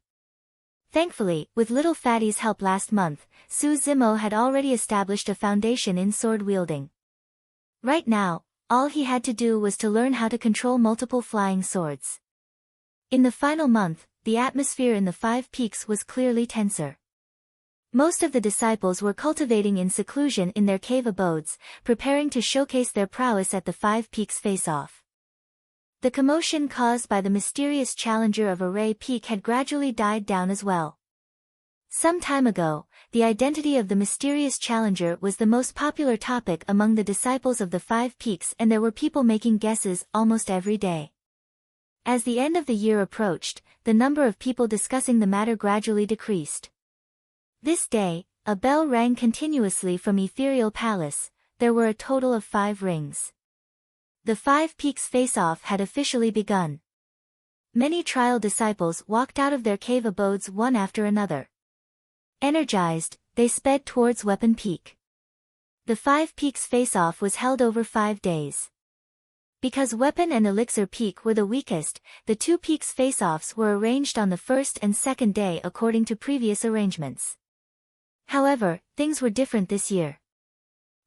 Thankfully, with Little Fatty's help last month, Su Zimo had already established a foundation in sword wielding. Right now, all he had to do was to learn how to control multiple flying swords. In the final month, the atmosphere in the 5 peaks was clearly tenser. Most of the disciples were cultivating in seclusion in their cave abodes, preparing to showcase their prowess at the 5 peaks face-off. The commotion caused by the mysterious challenger of Array Peak had gradually died down as well. Some time ago, the identity of the mysterious challenger was the most popular topic among the disciples of the 5 peaks, and there were people making guesses almost every day. As the end of the year approached, the number of people discussing the matter gradually decreased. This day, a bell rang continuously from Ethereal Palace. There were a total of 5 rings. The 5 peaks face-off had officially begun. Many trial disciples walked out of their cave abodes one after another. Energized, they sped towards Weapon Peak. The 5 peaks face-off was held over 5 days. Because Weapon and Elixir Peak were the weakest, the 2 peaks face-offs were arranged on the first and second day according to previous arrangements. However, things were different this year.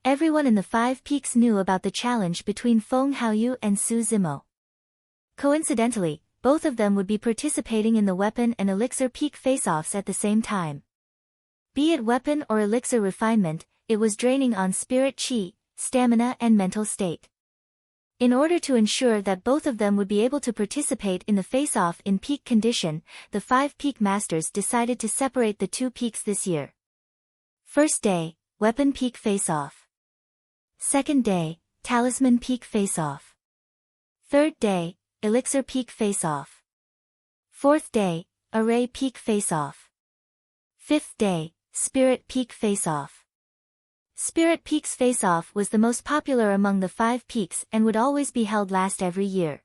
Everyone in the 5 peaks knew about the challenge between Feng Haoyu and Su Zimo. Coincidentally, both of them would be participating in the Weapon and Elixir Peak face-offs at the same time. Be it weapon or elixir refinement, it was draining on spirit chi, stamina and mental state. In order to ensure that both of them would be able to participate in the face-off in peak condition, the 5 peak masters decided to separate the 2 peaks this year. First day, Weapon Peak face-off. Second day, Talisman Peak face-off. Third day, Elixir Peak face-off. Fourth day, Array Peak face-off. Fifth day, Spirit Peak face-off. Spirit Peak's face-off was the most popular among the 5 peaks and would always be held last every year.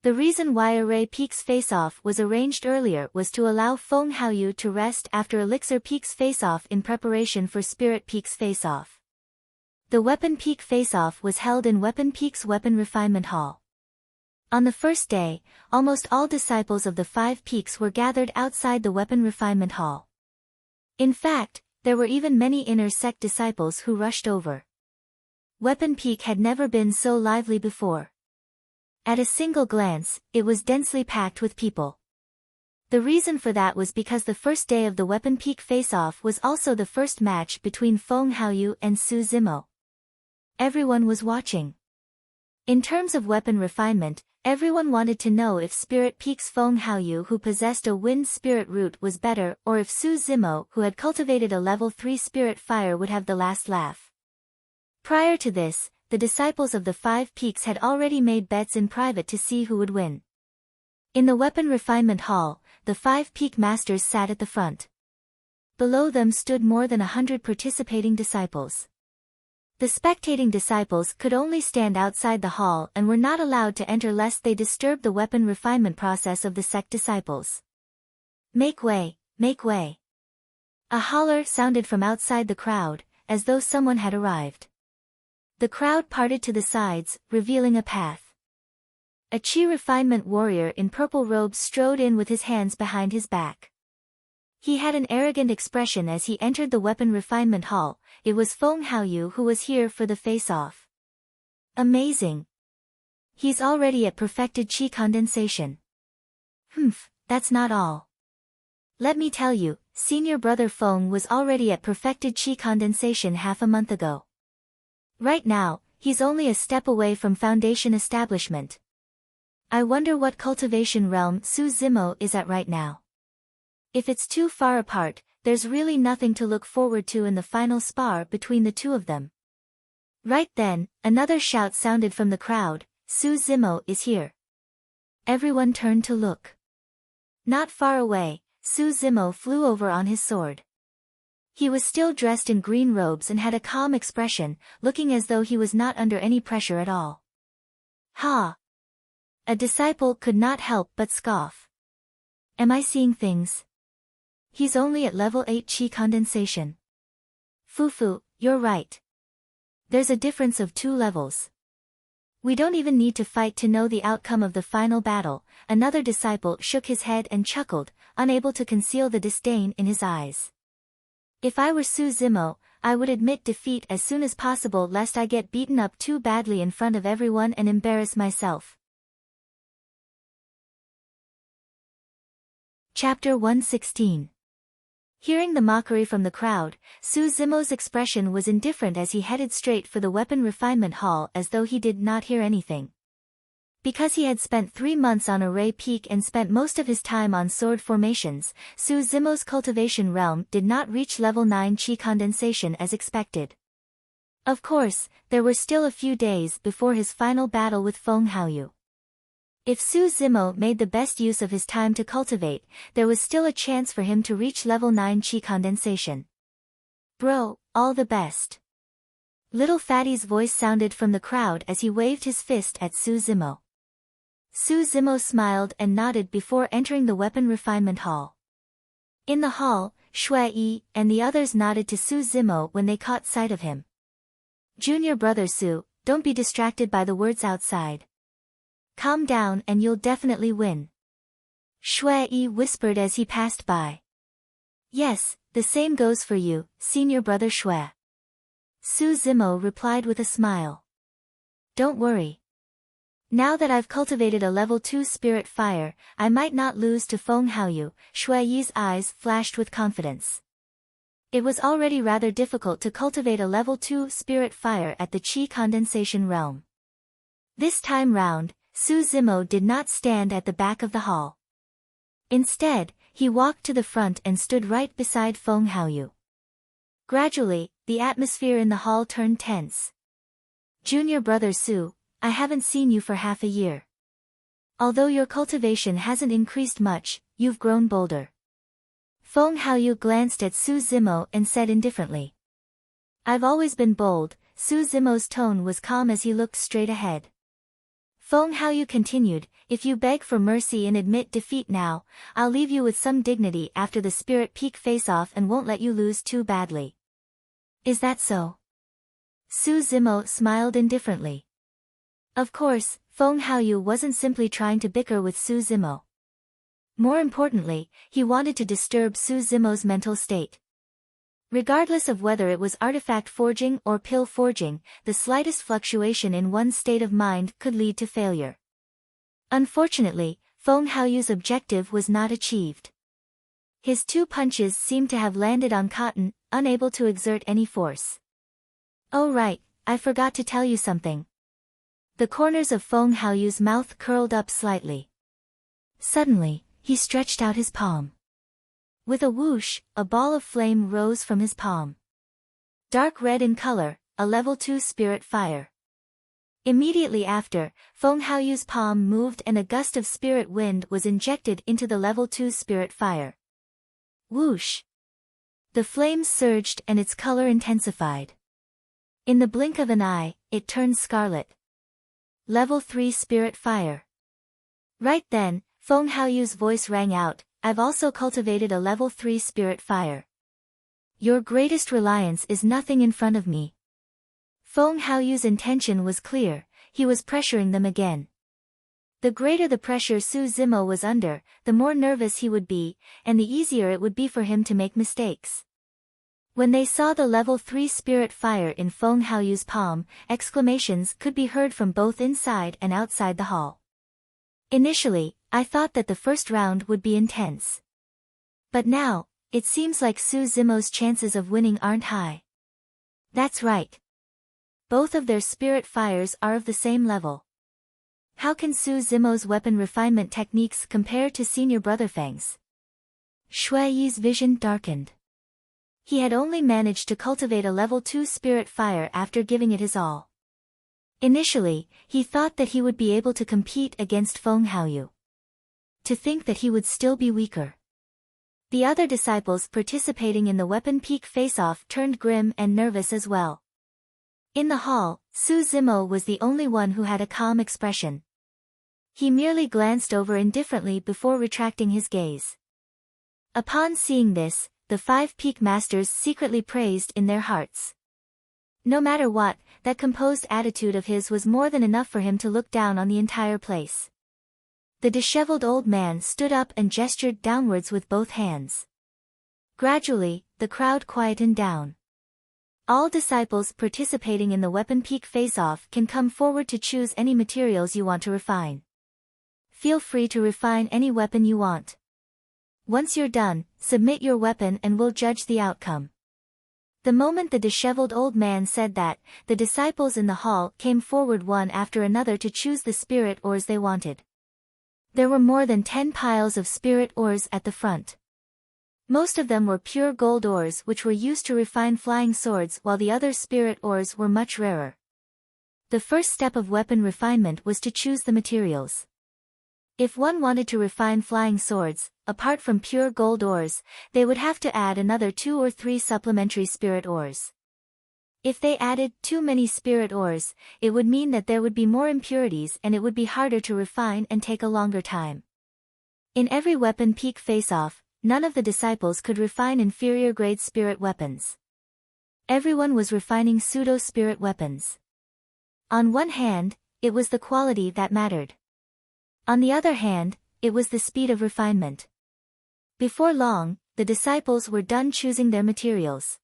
The reason why Array Peak's face-off was arranged earlier was to allow Feng Haoyu to rest after Elixir Peak's face-off in preparation for Spirit Peak's face-off. The Weapon Peak face-off was held in Weapon Peak's Weapon Refinement Hall. On the first day, almost all disciples of the 5 peaks were gathered outside the Weapon Refinement Hall. In fact, there were even many inner sect disciples who rushed over. Weapon Peak had never been so lively before. At a single glance, it was densely packed with people. The reason for that was because the first day of the Weapon Peak face-off was also the first match between Feng Haoyu and Su Zimo. Everyone was watching. In terms of weapon refinement, everyone wanted to know if Spirit Peak's Feng Haoyu, who possessed a wind spirit root, was better, or if Su Zimo, who had cultivated a level 3 spirit fire, would have the last laugh. Prior to this, the disciples of the 5 peaks had already made bets in private to see who would win. In the Weapon Refinement Hall, the 5 peak masters sat at the front. Below them stood more than 100 participating disciples. The spectating disciples could only stand outside the hall and were not allowed to enter lest they disturbed the weapon refinement process of the sect disciples. "Make way, make way." A holler sounded from outside the crowd, as though someone had arrived. The crowd parted to the sides, revealing a path. A chi refinement warrior in purple robes strode in with his hands behind his back. He had an arrogant expression as he entered the Weapon Refinement Hall. It was Feng Haoyu who was here for the face-off. Amazing. He's already at perfected chi condensation. That's not all. Let me tell you, senior brother Feng was already at perfected chi condensation half a month ago. Right now, he's only a step away from foundation establishment. I wonder what cultivation realm Su Zimo is at right now. If it's too far apart, there's really nothing to look forward to in the final spar between the two of them. Right then, another shout sounded from the crowd, Su Zimo is here. Everyone turned to look. Not far away, Su Zimo flew over on his sword. He was still dressed in green robes and had a calm expression, looking as though he was not under any pressure at all. Ha! A disciple could not help but scoff. Am I seeing things? He's only at level 8 chi condensation. Fufu, you're right. There's a difference of 2 levels. We don't even need to fight to know the outcome of the final battle. Another disciple shook his head and chuckled, unable to conceal the disdain in his eyes. If I were Su Zimo, I would admit defeat as soon as possible lest I get beaten up too badly in front of everyone and embarrass myself. Chapter 116. Hearing the mockery from the crowd, Su Zimo's expression was indifferent as he headed straight for the weapon refinement hall as though he did not hear anything. Because he had spent 3 months on Array Peak and spent most of his time on sword formations, Su Zimo's cultivation realm did not reach level 9 chi condensation as expected. Of course, there were still a few days before his final battle with Feng Haoyu. If Su Zimo made the best use of his time to cultivate, there was still a chance for him to reach level 9 chi condensation. Bro, all the best. Little Fatty's voice sounded from the crowd as he waved his fist at Su Zimo. Su Zimo smiled and nodded before entering the weapon refinement hall. In the hall, Shui Yi and the others nodded to Su Zimo when they caught sight of him. Junior brother Su, don't be distracted by the words outside. Calm down and you'll definitely win. Shui Yi whispered as he passed by. Yes, the same goes for you, senior brother Shui. Su Zimo replied with a smile. Don't worry. Now that I've cultivated a level 2 spirit fire, I might not lose to Feng Haoyu. Shui Yi's eyes flashed with confidence. It was already rather difficult to cultivate a level 2 spirit fire at the chi condensation realm. This time round, Su Zimo did not stand at the back of the hall. Instead, he walked to the front and stood right beside Feng Haoyu. Gradually, the atmosphere in the hall turned tense. Junior brother Su, I haven't seen you for half a year. Although your cultivation hasn't increased much, you've grown bolder. Feng Haoyu glanced at Su Zimo and said indifferently. I've always been bold. Su Zimo's tone was calm as he looked straight ahead. Feng Haoyu continued, if you beg for mercy and admit defeat now, I'll leave you with some dignity after the Spirit Peak face-off and won't let you lose too badly. Is that so? Su Zimo smiled indifferently. Of course, Feng Haoyu wasn't simply trying to bicker with Su Zimo. More importantly, he wanted to disturb Su Zimo's mental state. Regardless of whether it was artifact forging or pill forging, the slightest fluctuation in one's state of mind could lead to failure. Unfortunately, Feng Haoyu's objective was not achieved. His 2 punches seemed to have landed on cotton, unable to exert any force. Oh right, I forgot to tell you something. The corners of Feng Haoyu's mouth curled up slightly. Suddenly, he stretched out his palm. With a whoosh, a ball of flame rose from his palm. Dark red in color, a level 2 spirit fire. Immediately after, Feng Haoyu's palm moved and a gust of spirit wind was injected into the level 2 spirit fire. Whoosh! The flames surged and its color intensified. In the blink of an eye, it turned scarlet. Level 3 spirit fire. Right then, Feng Haoyu's voice rang out, I've also cultivated a level 3 spirit fire. Your greatest reliance is nothing in front of me. Feng Haoyu's intention was clear, he was pressuring them again. The greater the pressure Su Zimo was under, the more nervous he would be, and the easier it would be for him to make mistakes. When they saw the level 3 spirit fire in Feng Haoyu's palm, exclamations could be heard from both inside and outside the hall. Initially, I thought that the first round would be intense. But now, it seems like Su Zimo's chances of winning aren't high. That's right. both of their spirit fires are of the same level. How can Su Zimo's weapon refinement techniques compare to senior brother Fang's? Shui Yi's vision darkened. He had only managed to cultivate a level 2 spirit fire after giving it his all. Initially, he thought that he would be able to compete against Feng Haoyu. To think that he would still be weaker. The other disciples participating in the weapon peak face-off turned grim and nervous as well. In the hall, Su Zimo was the only one who had a calm expression. He merely glanced over indifferently before retracting his gaze. Upon seeing this, the 5 peak masters secretly praised in their hearts. No matter what, that composed attitude of his was more than enough for him to look down on the entire place. The disheveled old man stood up and gestured downwards with both hands. Gradually, the crowd quietened down. All disciples participating in the weapon peak face-off can come forward to choose any materials you want to refine. Feel free to refine any weapon you want. Once you're done, submit your weapon and we'll judge the outcome. The moment the disheveled old man said that, the disciples in the hall came forward one after another to choose the spirit ores they wanted. There were more than 10 piles of spirit ores at the front. Most of them were pure gold ores which were used to refine flying swords, while the other spirit ores were much rarer. The first step of weapon refinement was to choose the materials. If one wanted to refine flying swords, apart from pure gold ores, they would have to add another 2 or 3 supplementary spirit ores. If they added too many spirit ores, it would mean that there would be more impurities and it would be harder to refine and take a longer time. In every weapon peak face-off, none of the disciples could refine inferior grade spirit weapons. Everyone was refining pseudo-spirit weapons. On one hand, it was the quality that mattered. On the other hand, it was the speed of refinement. Before long, the disciples were done choosing their materials.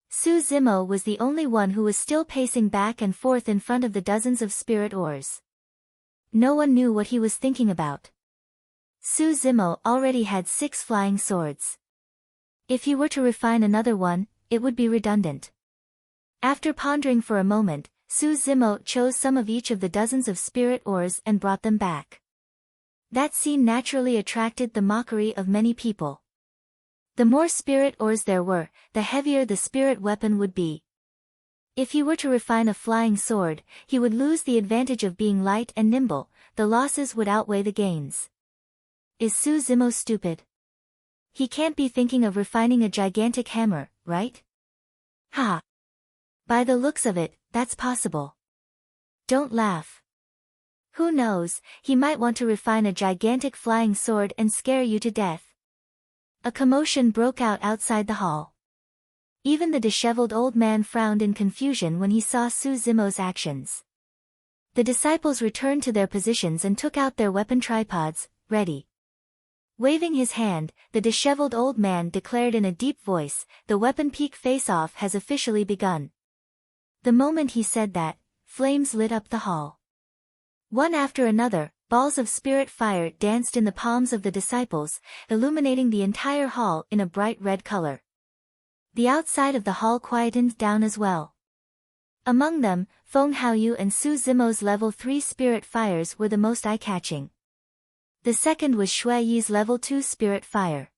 Su Zimo was the only one who was still pacing back and forth in front of the dozens of spirit ores. No one knew what he was thinking about. Su Zimo already had 6 flying swords. If he were to refine another one, it would be redundant. After pondering for a moment, Su Zimo chose some of each of the dozens of spirit ores and brought them back. That scene naturally attracted the mockery of many people. The more spirit ores there were, the heavier the spirit weapon would be. If he were to refine a flying sword, he would lose the advantage of being light and nimble, the losses would outweigh the gains. Is Su Zimo stupid? He can't be thinking of refining a gigantic hammer, right? Ha! By the looks of it, that's possible. Don't laugh. Who knows, he might want to refine a gigantic flying sword and scare you to death. A commotion broke out outside the hall. Even the disheveled old man frowned in confusion when he saw Su Zimo's actions. The disciples returned to their positions and took out their weapon tripods, ready. Waving his hand, the disheveled old man declared in a deep voice, "The weapon peak face-off has officially begun." The moment he said that, flames lit up the hall. One after another, balls of spirit fire danced in the palms of the disciples, illuminating the entire hall in a bright red color. The outside of the hall quietened down as well. Among them, Feng Haoyu and Su Zimo's level 3 spirit fires were the most eye-catching. The second was Shui Yi's level 2 spirit fire.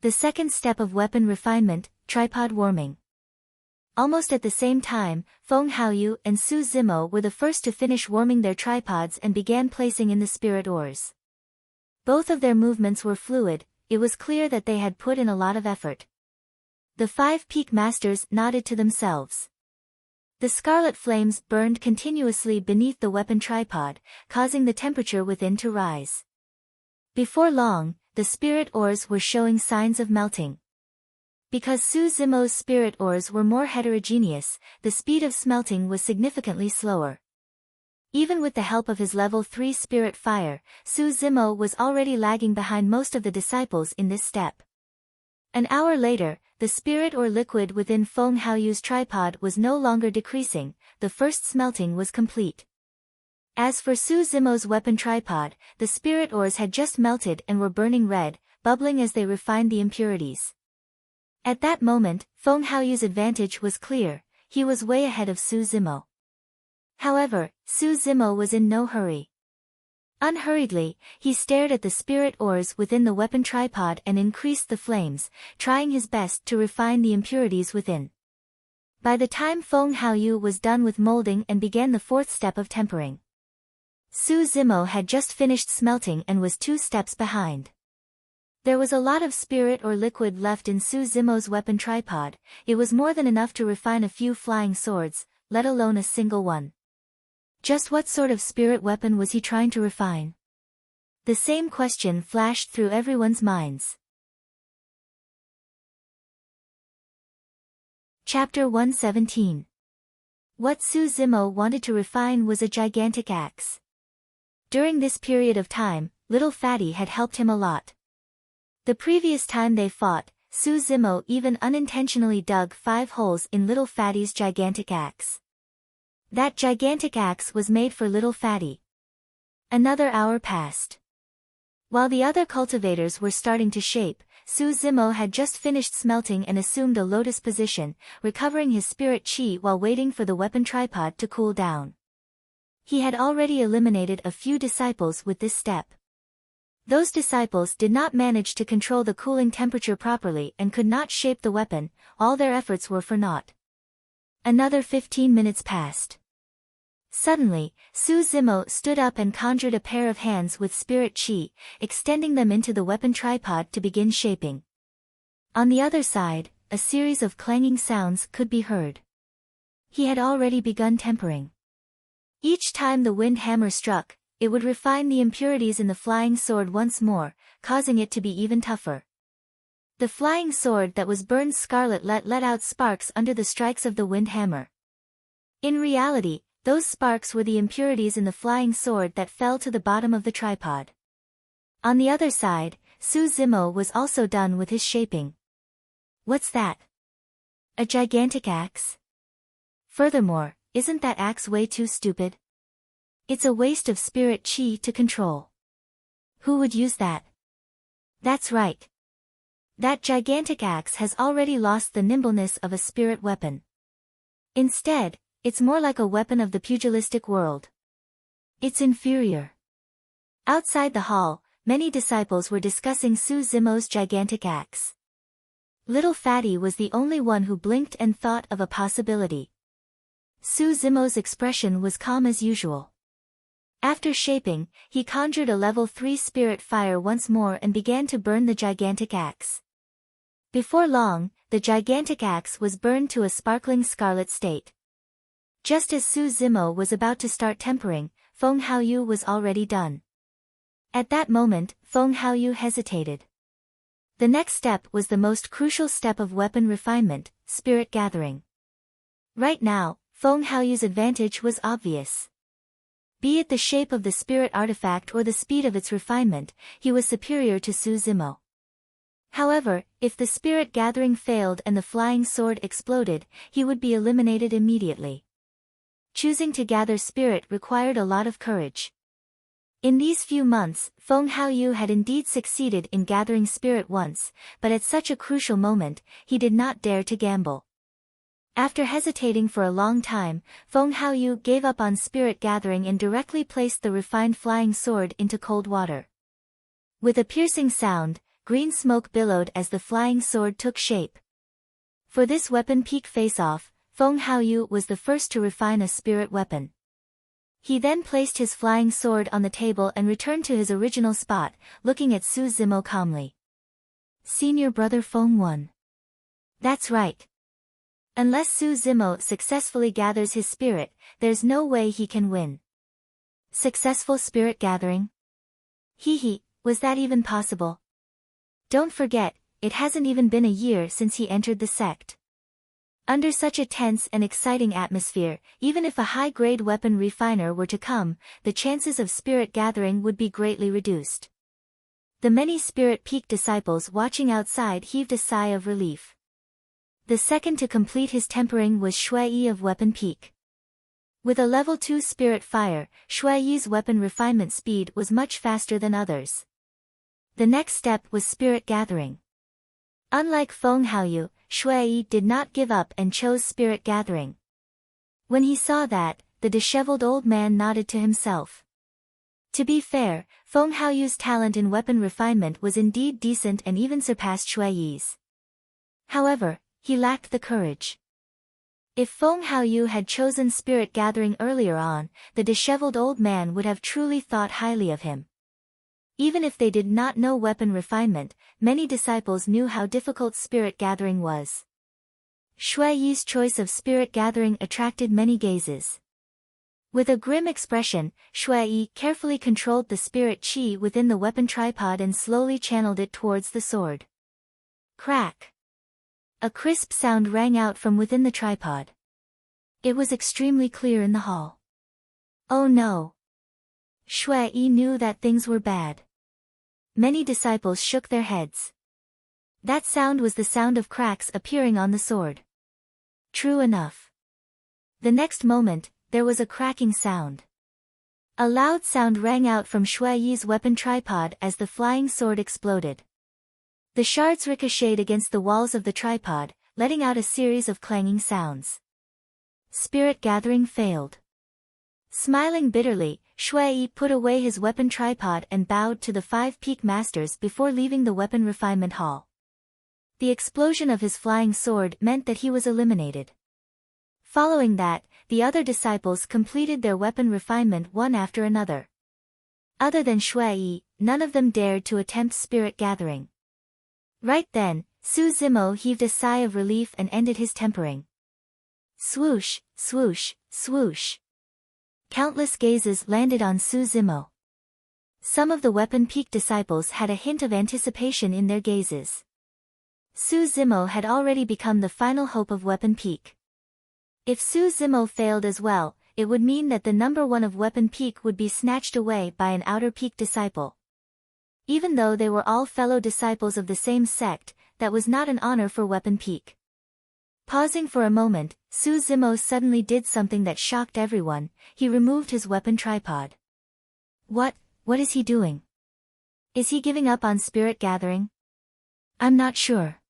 The second step of weapon refinement, tripod warming. Almost at the same time, Feng Haoyu and Su Zimo were the first to finish warming their tripods and began placing in the spirit ores. Both of their movements were fluid, it was clear that they had put in a lot of effort. The 5 peak masters nodded to themselves. The scarlet flames burned continuously beneath the weapon tripod, causing the temperature within to rise. Before long, the spirit ores were showing signs of melting. Because Su Zimo's spirit ores were more heterogeneous, the speed of smelting was significantly slower. Even with the help of his level 3 spirit fire, Su Zimo was already lagging behind most of the disciples in this step. An hour later, the spirit or liquid within Feng Haoyu's tripod was no longer decreasing, the first smelting was complete. As for Su Zimo's weapon tripod, the spirit ores had just melted and were burning red, bubbling as they refined the impurities. At that moment, Feng Haoyu's advantage was clear, he was way ahead of Su Zimo. However, Su Zimo was in no hurry. Unhurriedly, he stared at the spirit ores within the weapon tripod and increased the flames, trying his best to refine the impurities within. By the time Feng Haoyu was done with molding and began the fourth step of tempering, Su Zimo had just finished smelting and was 2 steps behind. There was a lot of spirit or liquid left in Su Zimo's weapon tripod. It was more than enough to refine a few flying swords, let alone a single one. Just what sort of spirit weapon was he trying to refine? The same question flashed through everyone's minds. Chapter 117. What Su Zimo wanted to refine was a gigantic axe. During this period of time, Little Fatty had helped him a lot. The previous time they fought, Su Zimo even unintentionally dug 5 holes in Little Fatty's gigantic axe. That gigantic axe was made for Little Fatty. Another hour passed. While the other cultivators were starting to shape, Su Zimo had just finished smelting and assumed a lotus position, recovering his spirit chi while waiting for the weapon tripod to cool down. He had already eliminated a few disciples with this step. Those disciples did not manage to control the cooling temperature properly and could not shape the weapon. All their efforts were for naught. Another 15 minutes passed. Suddenly, Su Zimo stood up and conjured a pair of hands with spirit chi, extending them into the weapon tripod to begin shaping. On the other side, a series of clanging sounds could be heard. He had already begun tempering. Each time the wind hammer struck, it would refine the impurities in the flying sword once more, causing it to be even tougher. The flying sword that was burned scarlet let out sparks under the strikes of the wind hammer. In reality, those sparks were the impurities in the flying sword that fell to the bottom of the tripod. On the other side, Su Zimo was also done with his shaping. What's that? A gigantic axe? Furthermore, isn't that axe way too stupid? It's a waste of spirit chi to control. Who would use that? That's right. That gigantic axe has already lost the nimbleness of a spirit weapon. Instead, it's more like a weapon of the pugilistic world. It's inferior. Outside the hall, many disciples were discussing Su Zimo's gigantic axe. Little Fatty was the only one who blinked and thought of a possibility. Su Zimo's expression was calm as usual. After shaping, he conjured a level 3 spirit fire once more and began to burn the gigantic axe. Before long, the gigantic axe was burned to a sparkling scarlet state. Just as Su Zimo was about to start tempering, Feng Haoyu was already done. At that moment, Feng Haoyu hesitated. The next step was the most crucial step of weapon refinement, spirit gathering. Right now, Feng Haoyu's advantage was obvious. Be it the shape of the spirit artifact or the speed of its refinement, he was superior to Su Zimo. However, if the spirit gathering failed and the flying sword exploded, he would be eliminated immediately. Choosing to gather spirit required a lot of courage. In these few months, Feng Haoyu had indeed succeeded in gathering spirit once, but at such a crucial moment, he did not dare to gamble. After hesitating for a long time, Feng Haoyu gave up on spirit gathering and directly placed the refined flying sword into cold water. With a piercing sound, green smoke billowed as the flying sword took shape. For this weapon peak face-off, Feng Haoyu was the first to refine a spirit weapon. He then placed his flying sword on the table and returned to his original spot, looking at Su Zimo calmly. Senior brother Feng won. That's right. Unless Su Zimo successfully gathers his spirit, there's no way he can win. Successful spirit gathering? Hee, was that even possible? Don't forget, it hasn't even been a year since he entered the sect. Under such a tense and exciting atmosphere, even if a high-grade weapon refiner were to come, the chances of spirit gathering would be greatly reduced. The many spirit peak disciples watching outside heaved a sigh of relief. The second to complete his tempering was Shui of Weapon Peak. With a level 2 spirit fire, Shui's weapon refinement speed was much faster than others. The next step was spirit gathering. Unlike Feng Haoyu, Shui did not give up and chose spirit gathering. When he saw that, the disheveled old man nodded to himself. To be fair, Feng Haoyu's talent in weapon refinement was indeed decent and even surpassed Shui's. However, he lacked the courage. If Feng Haoyu had chosen spirit gathering earlier on, the disheveled old man would have truly thought highly of him. Even if they did not know weapon refinement, many disciples knew how difficult spirit gathering was. Shui's choice of spirit gathering attracted many gazes. With a grim expression, Shui carefully controlled the spirit qi within the weapon tripod and slowly channeled it towards the sword. Crack! A crisp sound rang out from within the tripod. It was extremely clear in the hall. Oh no! Shui knew that things were bad. Many disciples shook their heads. That sound was the sound of cracks appearing on the sword. True enough. The next moment, there was a cracking sound. A loud sound rang out from Shui's weapon tripod as the flying sword exploded. The shards ricocheted against the walls of the tripod, letting out a series of clanging sounds. Spirit gathering failed. Smiling bitterly, Shui put away his weapon tripod and bowed to the 5 peak masters before leaving the weapon refinement hall. The explosion of his flying sword meant that he was eliminated. Following that, the other disciples completed their weapon refinement one after another. Other than Shui, none of them dared to attempt spirit gathering. Right then, Su Zimo heaved a sigh of relief and ended his tempering. Swoosh, swoosh, swoosh. Countless gazes landed on Su Zimo. Some of the weapon peak disciples had a hint of anticipation in their gazes. Su Zimo had already become the final hope of weapon peak. If Su Zimo failed as well, it would mean that the number 1 of weapon peak would be snatched away by an outer peak disciple. Even though they were all fellow disciples of the same sect, that was not an honor for weapon peak. Pausing for a moment, Su Zimo suddenly did something that shocked everyone. He removed his weapon tripod. What is he doing? Is he giving up on spirit gathering? I'm not sure.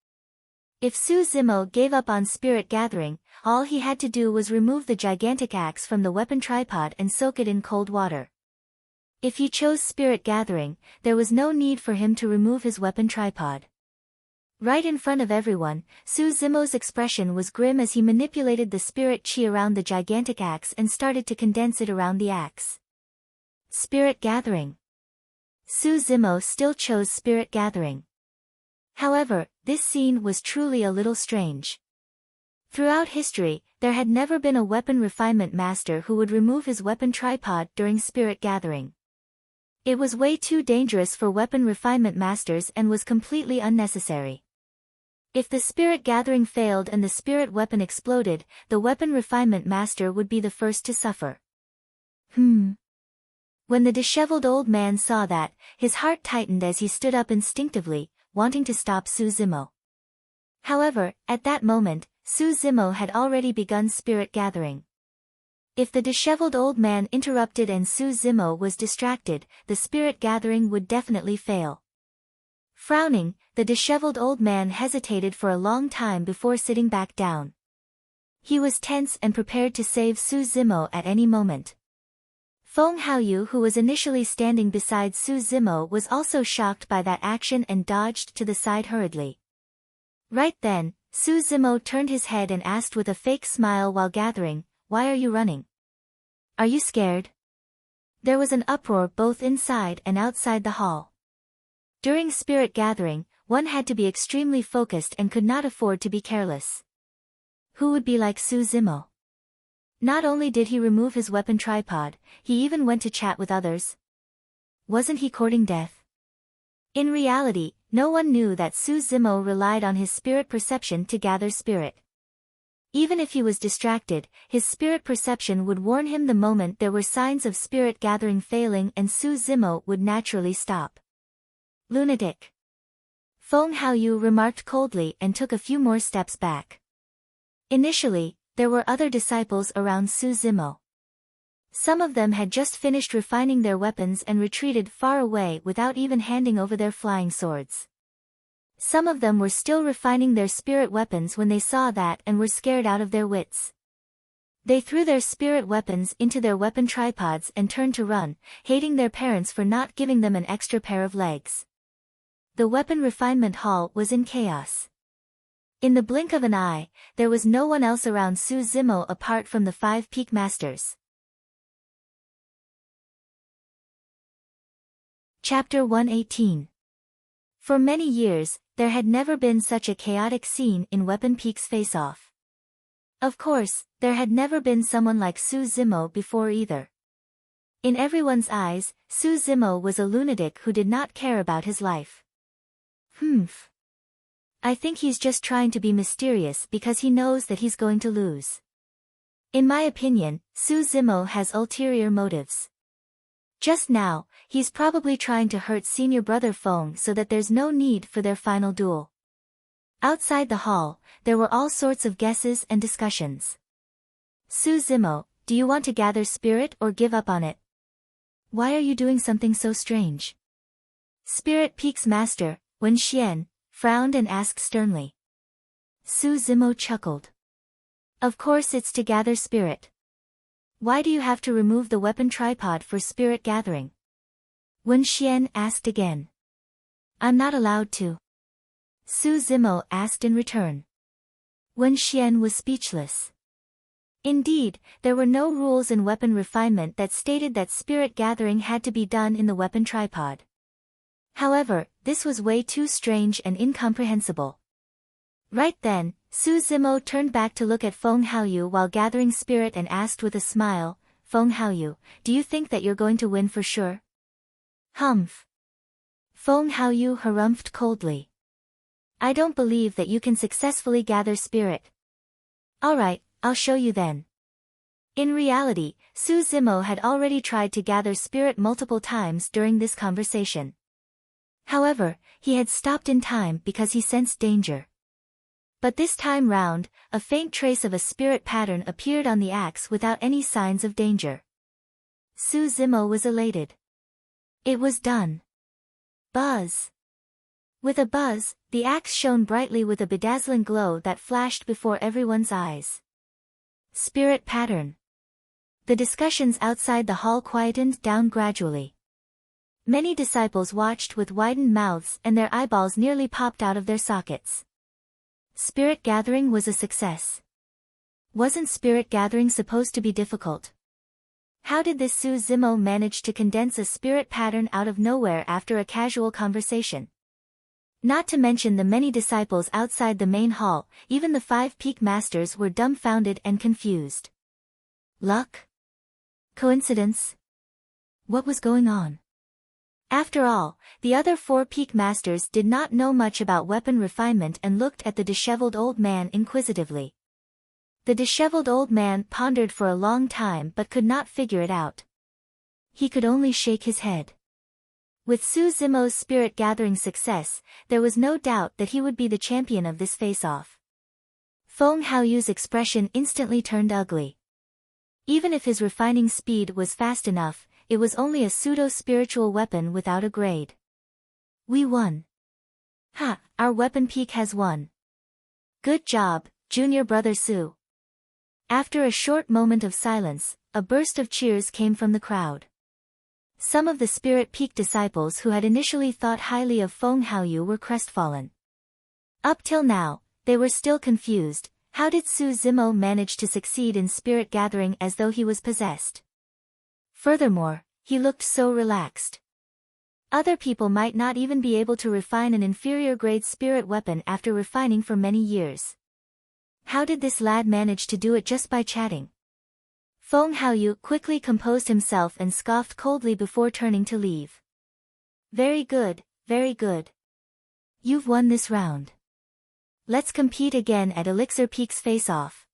If Su Zimo gave up on spirit gathering, all he had to do was remove the gigantic axe from the weapon tripod and soak it in cold water. If he chose spirit gathering, there was no need for him to remove his weapon tripod. Right in front of everyone, Su Zimo's expression was grim as he manipulated the spirit qi around the gigantic axe and started to condense it around the axe. Spirit gathering. Su Zimo still chose spirit gathering. However, this scene was truly a little strange. Throughout history, there had never been a weapon refinement master who would remove his weapon tripod during spirit gathering. It was way too dangerous for weapon refinement masters and was completely unnecessary. If the spirit gathering failed and the spirit weapon exploded, the weapon refinement master would be the first to suffer. When the disheveled old man saw that, his heart tightened as he stood up instinctively, wanting to stop Su Zimo. However, at that moment, Su Zimo had already begun spirit gathering. If the disheveled old man interrupted and Su Zimo was distracted, the spirit gathering would definitely fail. Frowning, the disheveled old man hesitated for a long time before sitting back down. He was tense and prepared to save Su Zimo at any moment. Feng Haoyu, who was initially standing beside Su Zimo, was also shocked by that action and dodged to the side hurriedly. Right then, Su Zimo turned his head and asked with a fake smile while gathering, "Why are you running? Are you scared?" There was an uproar both inside and outside the hall. During spirit gathering, one had to be extremely focused and could not afford to be careless. Who would be like Su Zimo? Not only did he remove his weapon tripod, he even went to chat with others. Wasn't he courting death? In reality, no one knew that Su Zimo relied on his spirit perception to gather spirit. Even if he was distracted, his spirit perception would warn him the moment there were signs of spirit gathering failing, and Su Zimo would naturally stop. Lunatic. Feng Haoyu remarked coldly and took a few more steps back. Initially, there were other disciples around Su Zimo. Some of them had just finished refining their weapons and retreated far away without even handing over their flying swords. Some of them were still refining their spirit weapons when they saw that and were scared out of their wits. They threw their spirit weapons into their weapon tripods and turned to run, hating their parents for not giving them an extra pair of legs. The weapon refinement hall was in chaos. In the blink of an eye, there was no one else around Su Zimo apart from the 5 peak masters. Chapter 118. For many years, there had never been such a chaotic scene in Weapon Peak's face-off. Of course, there had never been someone like Su Zimo before either. In everyone's eyes, Su Zimo was a lunatic who did not care about his life. I think he's just trying to be mysterious because he knows that he's going to lose. In my opinion, Su Zimo has ulterior motives. Just now, he's probably trying to hurt senior brother Feng so that there's no need for their final duel. Outside the hall, there were all sorts of guesses and discussions. Su Zimo, do you want to gather spirit or give up on it? Why are you doing something so strange? Spirit Peak's master, Wen Xian, frowned and asked sternly. Su Zimo chuckled. Of course it's to gather spirit. Why do you have to remove the weapon tripod for spirit gathering? Wen Xian asked again. I'm not allowed to. Su Zimo asked in return. Wen Xian was speechless. Indeed, there were no rules in weapon refinement that stated that spirit gathering had to be done in the weapon tripod. However, this was way too strange and incomprehensible. Right then, Su Zimo turned back to look at Feng Haoyu while gathering spirit and asked with a smile, Feng Haoyu, do you think that you're going to win for sure? Humph. Feng Haoyu harumphed coldly. I don't believe that you can successfully gather spirit. Alright, I'll show you then. In reality, Su Zimo had already tried to gather spirit multiple times during this conversation. However, he had stopped in time because he sensed danger. But this time round, a faint trace of a spirit pattern appeared on the axe without any signs of danger. Su Zimo was elated. It was done. Buzz. With a buzz, the axe shone brightly with a bedazzling glow that flashed before everyone's eyes. Spirit pattern. The discussions outside the hall quietened down gradually. Many disciples watched with widened mouths and their eyeballs nearly popped out of their sockets. Spirit gathering was a success. Wasn't spirit gathering supposed to be difficult? How did this Su Zimo manage to condense a spirit pattern out of nowhere after a casual conversation? Not to mention the many disciples outside the main hall, even the 5 peak masters were dumbfounded and confused. Luck? Coincidence? What was going on? After all, the other 4 peak masters did not know much about weapon refinement and looked at the disheveled old man inquisitively. The disheveled old man pondered for a long time but could not figure it out. He could only shake his head. With Su Zimo's spirit-gathering success, there was no doubt that he would be the champion of this face-off. Feng Haoyu's expression instantly turned ugly. Even if his refining speed was fast enough, it was only a pseudo-spiritual weapon without a grade. We won. Ha, our weapon peak has won. Good job, junior brother Su. After a short moment of silence, a burst of cheers came from the crowd. Some of the Spirit Peak disciples who had initially thought highly of Feng Haoyu were crestfallen. Up till now, they were still confused. How did Su Zimo manage to succeed in spirit gathering as though he was possessed? Furthermore, he looked so relaxed. Other people might not even be able to refine an inferior-grade spirit weapon after refining for many years. How did this lad manage to do it just by chatting? Feng Haoyu quickly composed himself and scoffed coldly before turning to leave. Very good, very good. You've won this round. Let's compete again at Elixir Peak's face-off.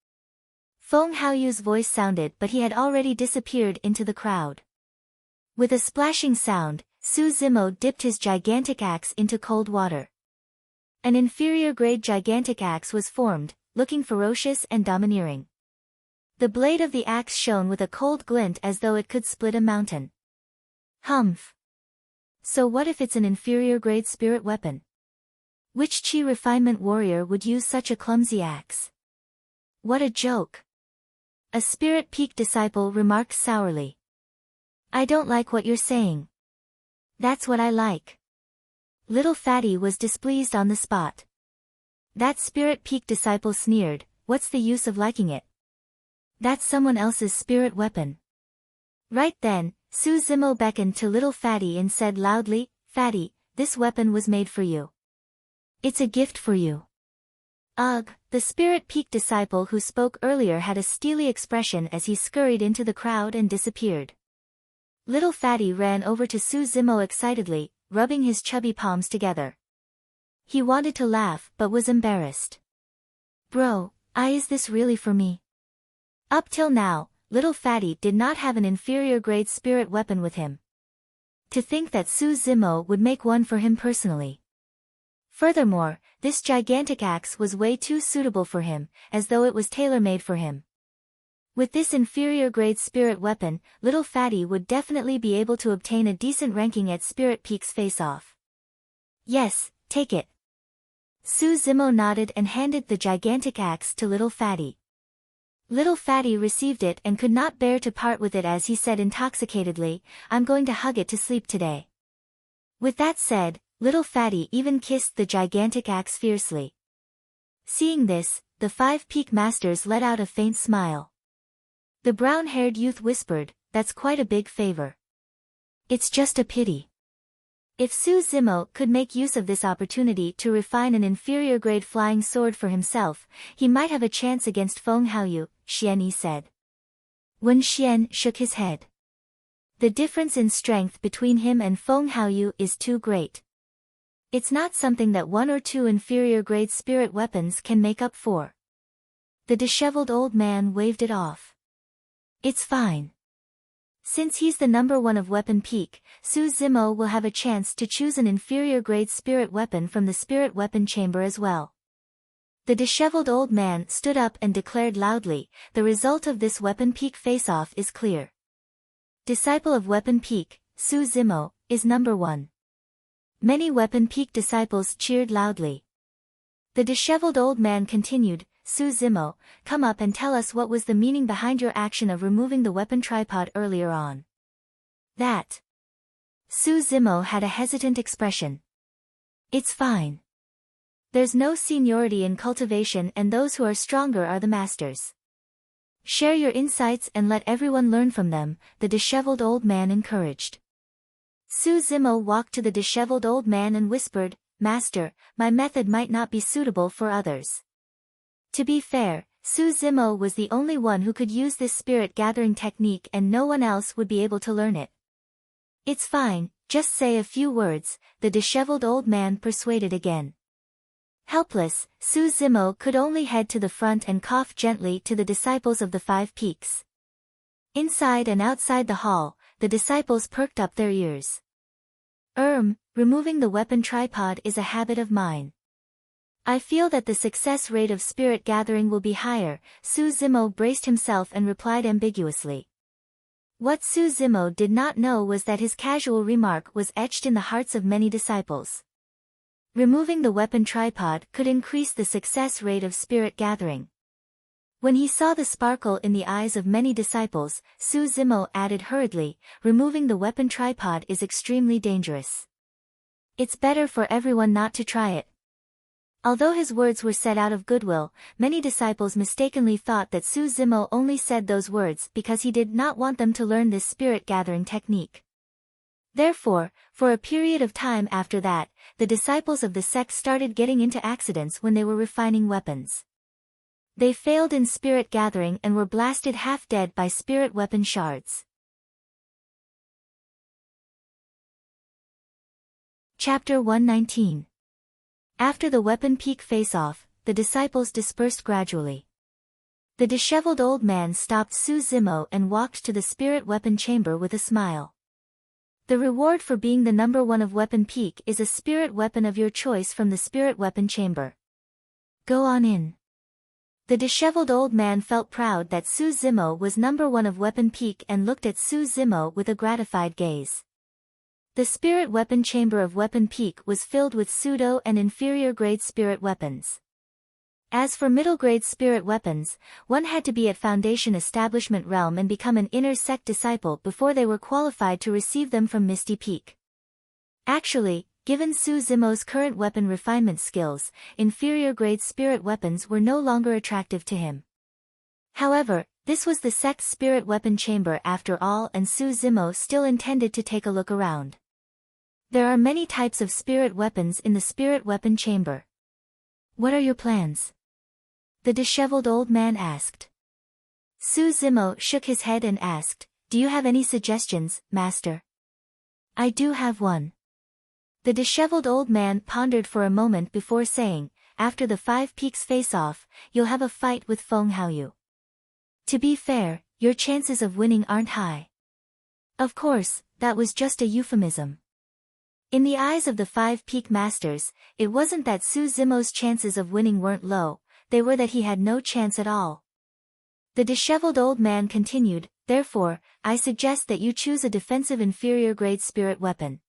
Feng Haoyu's voice sounded, but he had already disappeared into the crowd. With a splashing sound, Su Zimo dipped his gigantic axe into cold water. An inferior-grade gigantic axe was formed, looking ferocious and domineering. The blade of the axe shone with a cold glint as though it could split a mountain. Humph. So what if it's an inferior-grade spirit weapon? Which chi refinement warrior would use such a clumsy axe? What a joke! A Spirit Peak disciple remarked sourly. I don't like what you're saying. That's what I like. Little Fatty was displeased on the spot. That Spirit Peak disciple sneered, what's the use of liking it? That's someone else's spirit weapon. Right then, Suzimo beckoned to Little Fatty and said loudly, Fatty, this weapon was made for you. It's a gift for you. Ugh, the Spirit Peak disciple who spoke earlier had a steely expression as he scurried into the crowd and disappeared. Little Fatty ran over to Suzimo excitedly, rubbing his chubby palms together. He wanted to laugh but was embarrassed. Bro, is this really for me? Up till now, Little Fatty did not have an inferior grade spirit weapon with him. To think that Suzimo would make one for him personally. Furthermore, this gigantic axe was way too suitable for him, as though it was tailor-made for him. With this inferior grade spirit weapon, Little Fatty would definitely be able to obtain a decent ranking at Spirit Peak's face-off. Yes, take it. Suzimo nodded and handed the gigantic axe to Little Fatty. Little Fatty received it and could not bear to part with it as he said intoxicatedly, I'm going to hug it to sleep today. With that said, Little Fatty even kissed the gigantic axe fiercely. Seeing this, the 5 Peak Masters let out a faint smile. The brown-haired youth whispered, that's quite a big favor. It's just a pity. If Suzimo could make use of this opportunity to refine an inferior-grade flying sword for himself, he might have a chance against Feng Haoyu, Xianyi said. Wen Xian shook his head. The difference in strength between him and Feng Haoyu is too great. It's not something that 1 or 2 inferior-grade spirit weapons can make up for. The disheveled old man waved it off. It's fine. Since he's the number 1 of Weapon Peak, Suzimo will have a chance to choose an inferior-grade spirit weapon from the spirit weapon chamber as well. The disheveled old man stood up and declared loudly, the result of this Weapon Peak face-off is clear. Disciple of Weapon Peak, Suzimo, is number 1. Many Weapon Peak disciples cheered loudly. The disheveled old man continued, Suzimo, come up and tell us what was the meaning behind your action of removing the weapon tripod earlier on. That. Suzimo had a hesitant expression. It's fine. There's no seniority in cultivation and those who are stronger are the masters. Share your insights and let everyone learn from them, the disheveled old man encouraged. Suzimo walked to the disheveled old man and whispered, Master, my method might not be suitable for others. To be fair, Suzimo was the only one who could use this spirit gathering technique and no one else would be able to learn it. It's fine, just say a few words, the disheveled old man persuaded again. Helpless, Suzimo could only head to the front and cough gently to the disciples of the 5 Peaks. Inside and outside the hall, the disciples perked up their ears. Removing the weapon tripod is a habit of mine. I feel that the success rate of spirit gathering will be higher, Suzimo braced himself and replied ambiguously. What Suzimo did not know was that his casual remark was etched in the hearts of many disciples. Removing the weapon tripod could increase the success rate of spirit gathering. When he saw the sparkle in the eyes of many disciples, Suzimo added hurriedly, removing the weapon tripod is extremely dangerous. It's better for everyone not to try it. Although his words were said out of goodwill, many disciples mistakenly thought that Suzimo only said those words because he did not want them to learn this spirit-gathering technique. Therefore, for a period of time after that, the disciples of the sect started getting into accidents when they were refining weapons. They failed in spirit gathering and were blasted half-dead by spirit weapon shards. Chapter 119. After the Weapon Peak face-off, the disciples dispersed gradually. The disheveled old man stopped Suzimo and walked to the spirit weapon chamber with a smile. The reward for being the number 1 of Weapon Peak is a spirit weapon of your choice from the spirit weapon chamber. Go on in. The disheveled old man felt proud that Suzimo was number 1 of Weapon Peak and looked at Suzimo with a gratified gaze. The spirit weapon chamber of Weapon Peak was filled with pseudo and inferior-grade spirit weapons. As for middle-grade spirit weapons, one had to be at Foundation Establishment Realm and become an inner sect disciple before they were qualified to receive them from Misty Peak. Actually, given Su Zimo's current weapon refinement skills, inferior-grade spirit weapons were no longer attractive to him. However, this was the sect's spirit weapon chamber after all, and Su Zimo still intended to take a look around. There are many types of spirit weapons in the spirit weapon chamber. What are your plans? The disheveled old man asked. Su Zimo shook his head and asked, "Do you have any suggestions, master?" "I do have one." The disheveled old man pondered for a moment before saying, "After the 5 Peaks face-off, you'll have a fight with Feng Haoyu. To be fair, your chances of winning aren't high." Of course, that was just a euphemism. In the eyes of the 5 Peak masters, it wasn't that Su Zimo's chances of winning weren't low, they were that he had no chance at all. The disheveled old man continued, "Therefore, I suggest that you choose a defensive inferior-grade spirit weapon.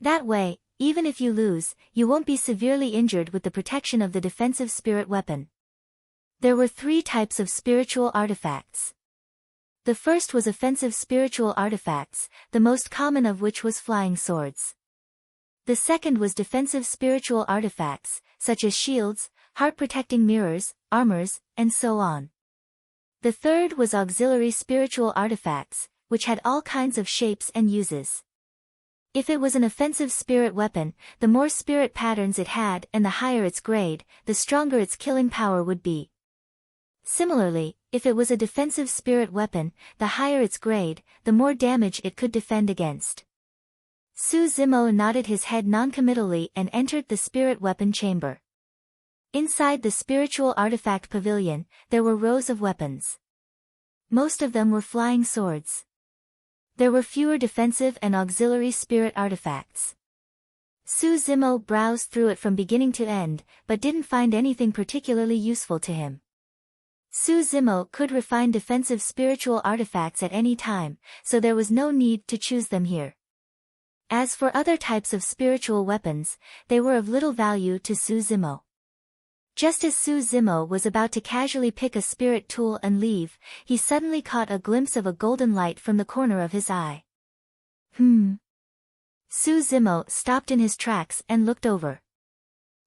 That way, even if you lose, you won't be severely injured with the protection of the defensive spirit weapon." There were 3 types of spiritual artifacts. The first was offensive spiritual artifacts, the most common of which was flying swords. The second was defensive spiritual artifacts, such as shields, heart-protecting mirrors, armors, and so on. The third was auxiliary spiritual artifacts, which had all kinds of shapes and uses. If it was an offensive spirit weapon, the more spirit patterns it had and the higher its grade, the stronger its killing power would be. Similarly, if it was a defensive spirit weapon, the higher its grade, the more damage it could defend against. Su Zimo nodded his head noncommittally and entered the spirit weapon chamber. Inside the spiritual artifact pavilion, there were rows of weapons. Most of them were flying swords. There were fewer defensive and auxiliary spirit artifacts. Su Zimo browsed through it from beginning to end, but didn't find anything particularly useful to him. Su Zimo could refine defensive spiritual artifacts at any time, so there was no need to choose them here. As for other types of spiritual weapons, they were of little value to Su Zimo. Just as Su Zimo was about to casually pick a spirit tool and leave, he suddenly caught a glimpse of a golden light from the corner of his eye. Su Zimo stopped in his tracks and looked over.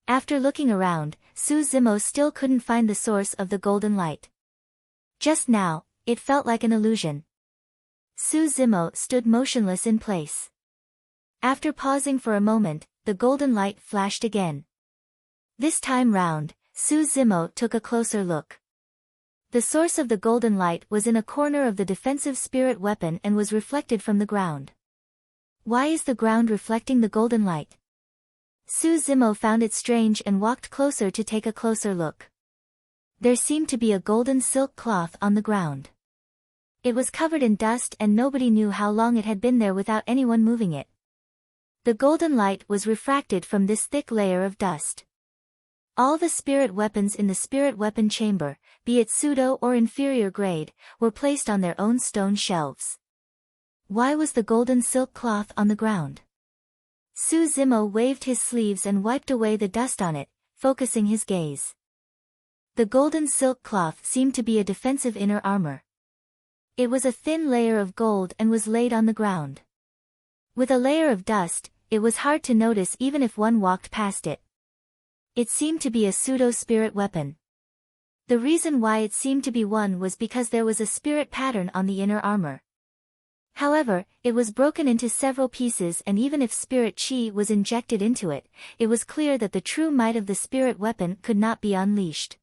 After looking around, Su Zimo still couldn't find the source of the golden light. Just now, it felt like an illusion. Su Zimo stood motionless in place. After pausing for a moment, the golden light flashed again. This time round, Su Zimo took a closer look. The source of the golden light was in a corner of the defensive spirit weapon and was reflected from the ground. Why is the ground reflecting the golden light? Su Zimo found it strange and walked closer to take a closer look. There seemed to be a golden silk cloth on the ground. It was covered in dust and nobody knew how long it had been there without anyone moving it. The golden light was refracted from this thick layer of dust. All the spirit weapons in the spirit weapon chamber, be it pseudo or inferior grade, were placed on their own stone shelves. Why was the golden silk cloth on the ground? Su Zimo waved his sleeves and wiped away the dust on it, focusing his gaze. The golden silk cloth seemed to be a defensive inner armor. It was a thin layer of gold and was laid on the ground. With a layer of dust, it was hard to notice even if one walked past it. It seemed to be a pseudo-spirit weapon. The reason why it seemed to be one was because there was a spirit pattern on the inner armor. However, it was broken into several pieces, and even if spirit chi was injected into it, it was clear that the true might of the spirit weapon could not be unleashed.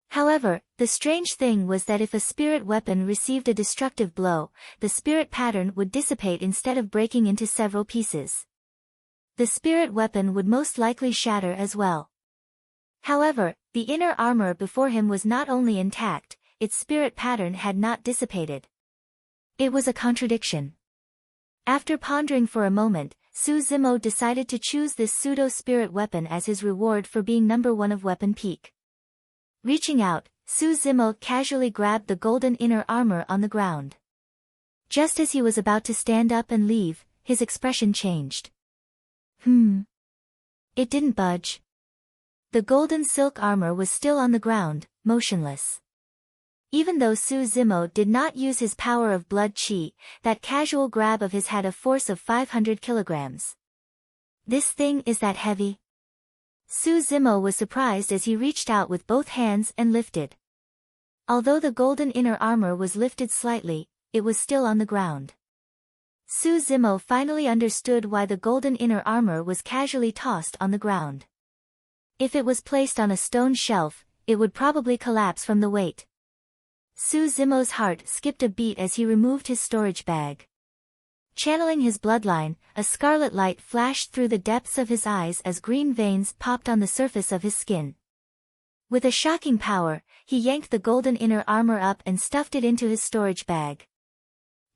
However, the strange thing was that if a spirit weapon received a destructive blow, the spirit pattern would dissipate instead of breaking into several pieces. The spirit weapon would most likely shatter as well. However, the inner armor before him was not only intact, its spirit pattern had not dissipated. It was a contradiction. After pondering for a moment, Su Zimo decided to choose this pseudo-spirit weapon as his reward for being number 1 of Weapon Peak. Reaching out, Su Zimo casually grabbed the golden inner armor on the ground. Just as he was about to stand up and leave, his expression changed. It didn't budge. The golden silk armor was still on the ground, motionless. Even though Su Zimo did not use his power of blood chi, that casual grab of his had a force of 500 kilograms. This thing is that heavy? Su Zimo was surprised as he reached out with both hands and lifted. Although the golden inner armor was lifted slightly, it was still on the ground. Su Zimo finally understood why the golden inner armor was casually tossed on the ground. If it was placed on a stone shelf, it would probably collapse from the weight. Su Zimo's heart skipped a beat as he removed his storage bag. Channeling his bloodline, a scarlet light flashed through the depths of his eyes as green veins popped on the surface of his skin. With a shocking power, he yanked the golden inner armor up and stuffed it into his storage bag.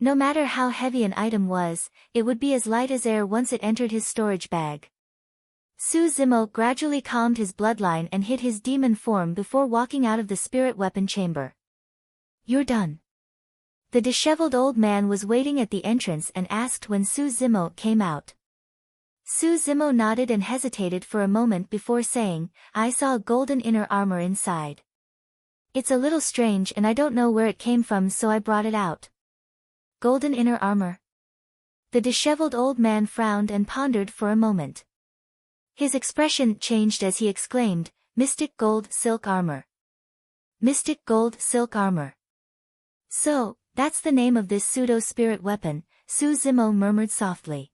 No matter how heavy an item was, it would be as light as air once it entered his storage bag. Su Zimo gradually calmed his bloodline and hid his demon form before walking out of the spirit weapon chamber. "You're done." The disheveled old man was waiting at the entrance and asked when Su Zimo came out. Su Zimo nodded and hesitated for a moment before saying, "I saw a golden inner armor inside. It's a little strange and I don't know where it came from, so I brought it out." "Golden inner armor?" The disheveled old man frowned and pondered for a moment. His expression changed as he exclaimed, "Mystic gold silk armor. Mystic gold silk armor. So, that's the name of this pseudo-spirit weapon," Su Zimo murmured softly.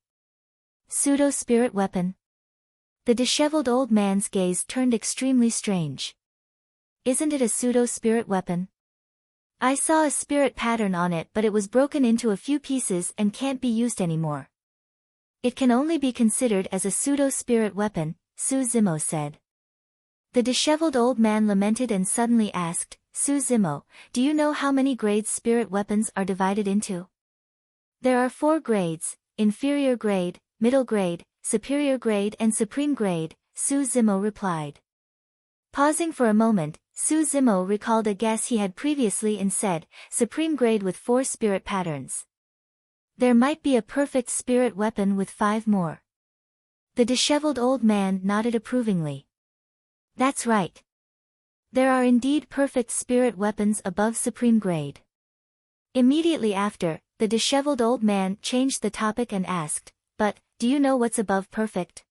"Pseudo-spirit weapon?" The disheveled old man's gaze turned extremely strange. "Isn't it a pseudo-spirit weapon? I saw a spirit pattern on it, but it was broken into a few pieces and can't be used anymore. It can only be considered as a pseudo-spirit weapon," Su Zimo said. The disheveled old man lamented and suddenly asked, "Su Zimo, do you know how many grades spirit weapons are divided into?" "There are 4 grades, inferior grade, middle grade, superior grade and supreme grade," Su Zimo replied. Pausing for a moment, Su Zimo recalled a guess he had previously and said, "Supreme grade with 4 spirit patterns. There might be a perfect spirit weapon with 5 more." The disheveled old man nodded approvingly. "That's right. There are indeed perfect spirit weapons above supreme grade." Immediately after, the disheveled old man changed the topic and asked, "But, do you know what's above perfect?"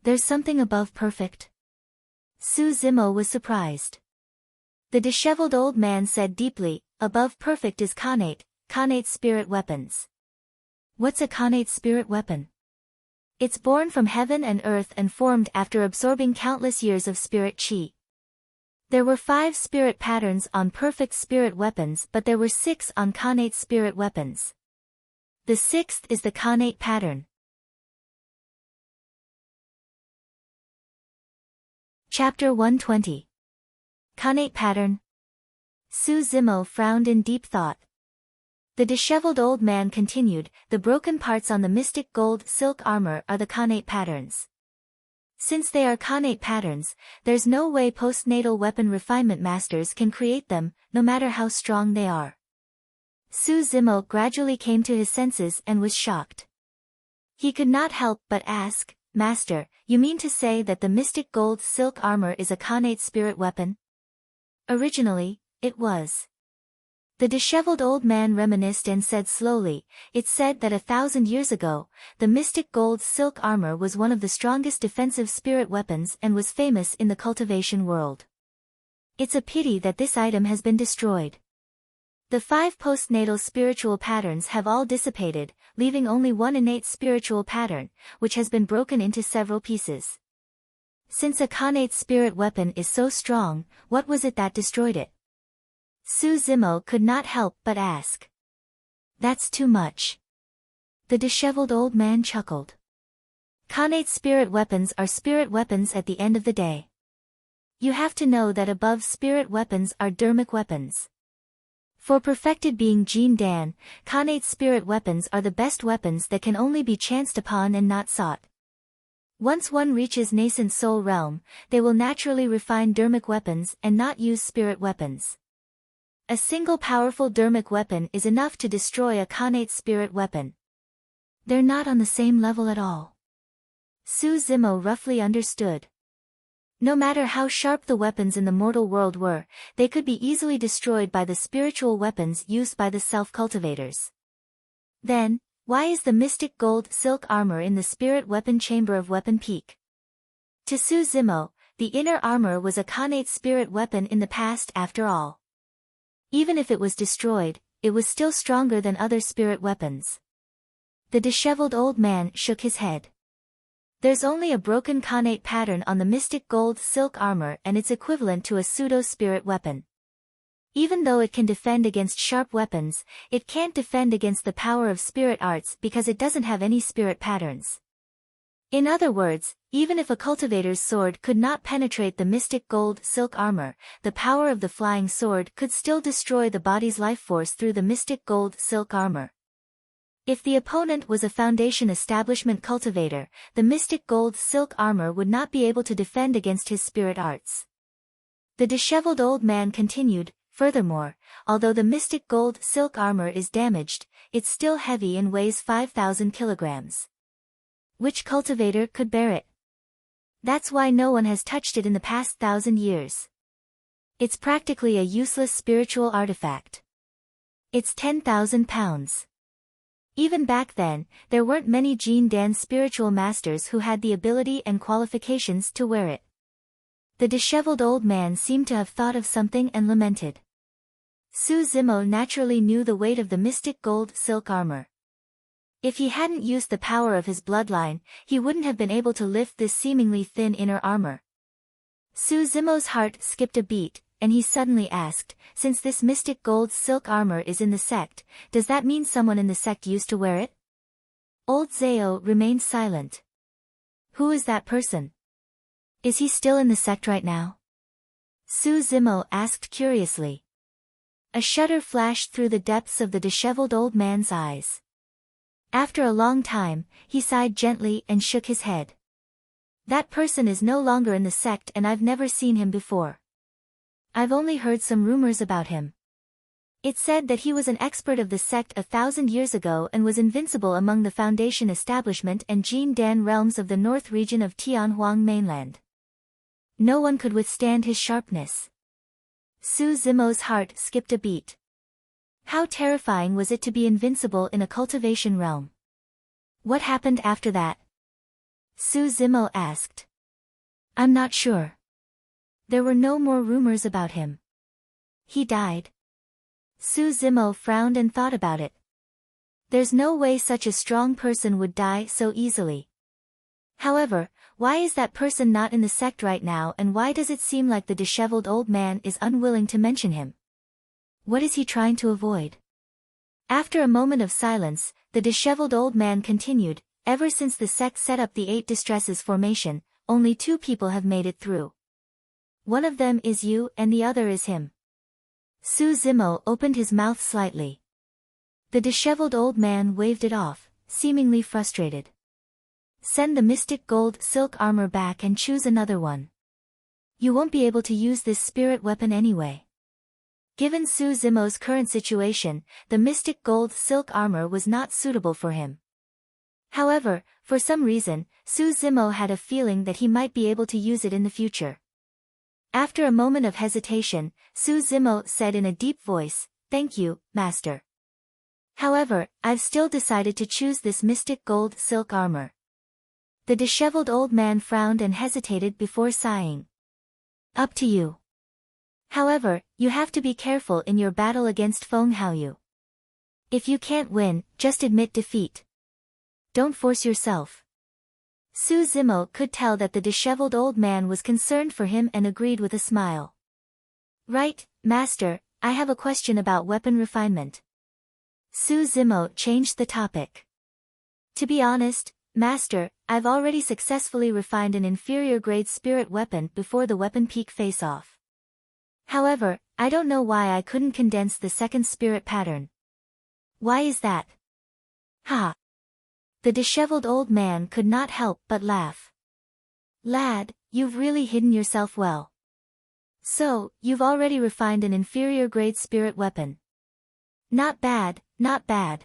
"There's something above perfect?" Su Zimo was surprised. The disheveled old man said deeply, "Above perfect is Khanate spirit weapons." "What's a Khanate spirit weapon?" "It's born from heaven and earth and formed after absorbing countless years of spirit chi. There were 5 spirit patterns on perfect spirit weapons, but there were 6 on Khanate spirit weapons. The 6th is the Khanate pattern." Chapter 120. Khanate pattern. Su Zimo frowned in deep thought. The disheveled old man continued, "The broken parts on the mystic gold silk armor are the Khanate patterns. Since they are Khanate patterns, there's no way postnatal weapon refinement masters can create them, no matter how strong they are." Su Zimo gradually came to his senses and was shocked. He could not help but ask, "Master, you mean to say that the mystic gold silk armor is a Khanate spirit weapon?" "Originally, it was." The disheveled old man reminisced and said slowly, "It's said that 1,000 years ago, the mystic gold silk armor was one of the strongest defensive spirit weapons and was famous in the cultivation world. It's a pity that this item has been destroyed. The 5 postnatal spiritual patterns have all dissipated, leaving only one innate spiritual pattern, which has been broken into several pieces. Since a Khanate spirit weapon is so strong, what was it that destroyed it?" Su Zimo could not help but ask. "That's too much." The disheveled old man chuckled. "Khanate spirit weapons are spirit weapons at the end of the day. You have to know that above spirit weapons are dharmic weapons. For perfected being Jin Dan, Khanate spirit weapons are the best weapons that can only be chanced upon and not sought. Once one reaches nascent soul realm, they will naturally refine dharmic weapons and not use spirit weapons. A single powerful dharmic weapon is enough to destroy a Khanate spirit weapon. They're not on the same level at all. Su Zimo roughly understood. No matter how sharp the weapons in the mortal world were, they could be easily destroyed by the spiritual weapons used by the self-cultivators. Then, why is the mystic gold silk armor in the spirit weapon chamber of Weapon Peak? To Su Zimo, the inner armor was a Khanate spirit weapon in the past after all. Even if it was destroyed, it was still stronger than other spirit weapons. The disheveled old man shook his head. There's only a broken Khanate pattern on the mystic gold silk armor and it's equivalent to a pseudo-spirit weapon. Even though it can defend against sharp weapons, it can't defend against the power of spirit arts because it doesn't have any spirit patterns. In other words, even if a cultivator's sword could not penetrate the mystic gold silk armor, the power of the flying sword could still destroy the body's life force through the mystic gold silk armor. If the opponent was a Foundation Establishment cultivator, the mystic gold silk armor would not be able to defend against his spirit arts. The disheveled old man continued, furthermore, although the mystic gold silk armor is damaged, it's still heavy and weighs 5,000 kilograms. Which cultivator could bear it? That's why no one has touched it in the past 1,000 years. It's practically a useless spiritual artifact. It's 10,000 pounds. Even back then, there weren't many Jin Dan spiritual masters who had the ability and qualifications to wear it. The disheveled old man seemed to have thought of something and lamented. Su Zimo naturally knew the weight of the mystic gold silk armor. If he hadn't used the power of his bloodline, he wouldn't have been able to lift this seemingly thin inner armor. Su Zimo's heart skipped a beat, and he suddenly asked, since this mystic gold silk armor is in the sect, does that mean someone in the sect used to wear it? Old Zao remained silent. Who is that person? Is he still in the sect right now? Su Zimo asked curiously. A shudder flashed through the depths of the disheveled old man's eyes. After a long time, he sighed gently and shook his head. That person is no longer in the sect and I've never seen him before. I've only heard some rumors about him. It said that he was an expert of the sect 1,000 years ago and was invincible among the Foundation Establishment and Jin Dan realms of the north region of Tianhuang mainland. No one could withstand his sharpness. Su Zimo's heart skipped a beat. How terrifying was it to be invincible in a cultivation realm? What happened after that? Su Zimo asked. I'm not sure. There were no more rumors about him. He died. Su Zimo frowned and thought about it. There's no way such a strong person would die so easily. However, why is that person not in the sect right now and why does it seem like the disheveled old man is unwilling to mention him? What is he trying to avoid? After a moment of silence, the disheveled old man continued, ever since the sect set up the 8 Distresses formation, only 2 people have made it through. One of them is you and the other is him. Su Zimo opened his mouth slightly. The disheveled old man waved it off, seemingly frustrated. Send the mystic gold silk armor back and choose another one. You won't be able to use this spirit weapon anyway. Given Su Zimo's current situation, the mystic gold silk armor was not suitable for him. However, for some reason, Su Zimo had a feeling that he might be able to use it in the future. After a moment of hesitation, Su Zimo said in a deep voice, "Thank you, Master. However, I've still decided to choose this mystic gold silk armor." The disheveled old man frowned and hesitated before sighing. Up to you. However, you have to be careful in your battle against Feng Haoyu. If you can't win, just admit defeat. Don't force yourself. Su Zimo could tell that the disheveled old man was concerned for him and agreed with a smile. Right, Master, I have a question about weapon refinement. Su Zimo changed the topic. To be honest, Master, I've already successfully refined an inferior grade spirit weapon before the Weapon Peak face-off. However, I don't know why I couldn't condense the second spirit pattern. Why is that? Ha! The disheveled old man could not help but laugh. Lad, you've really hidden yourself well. So, you've already refined an inferior grade spirit weapon. Not bad, not bad.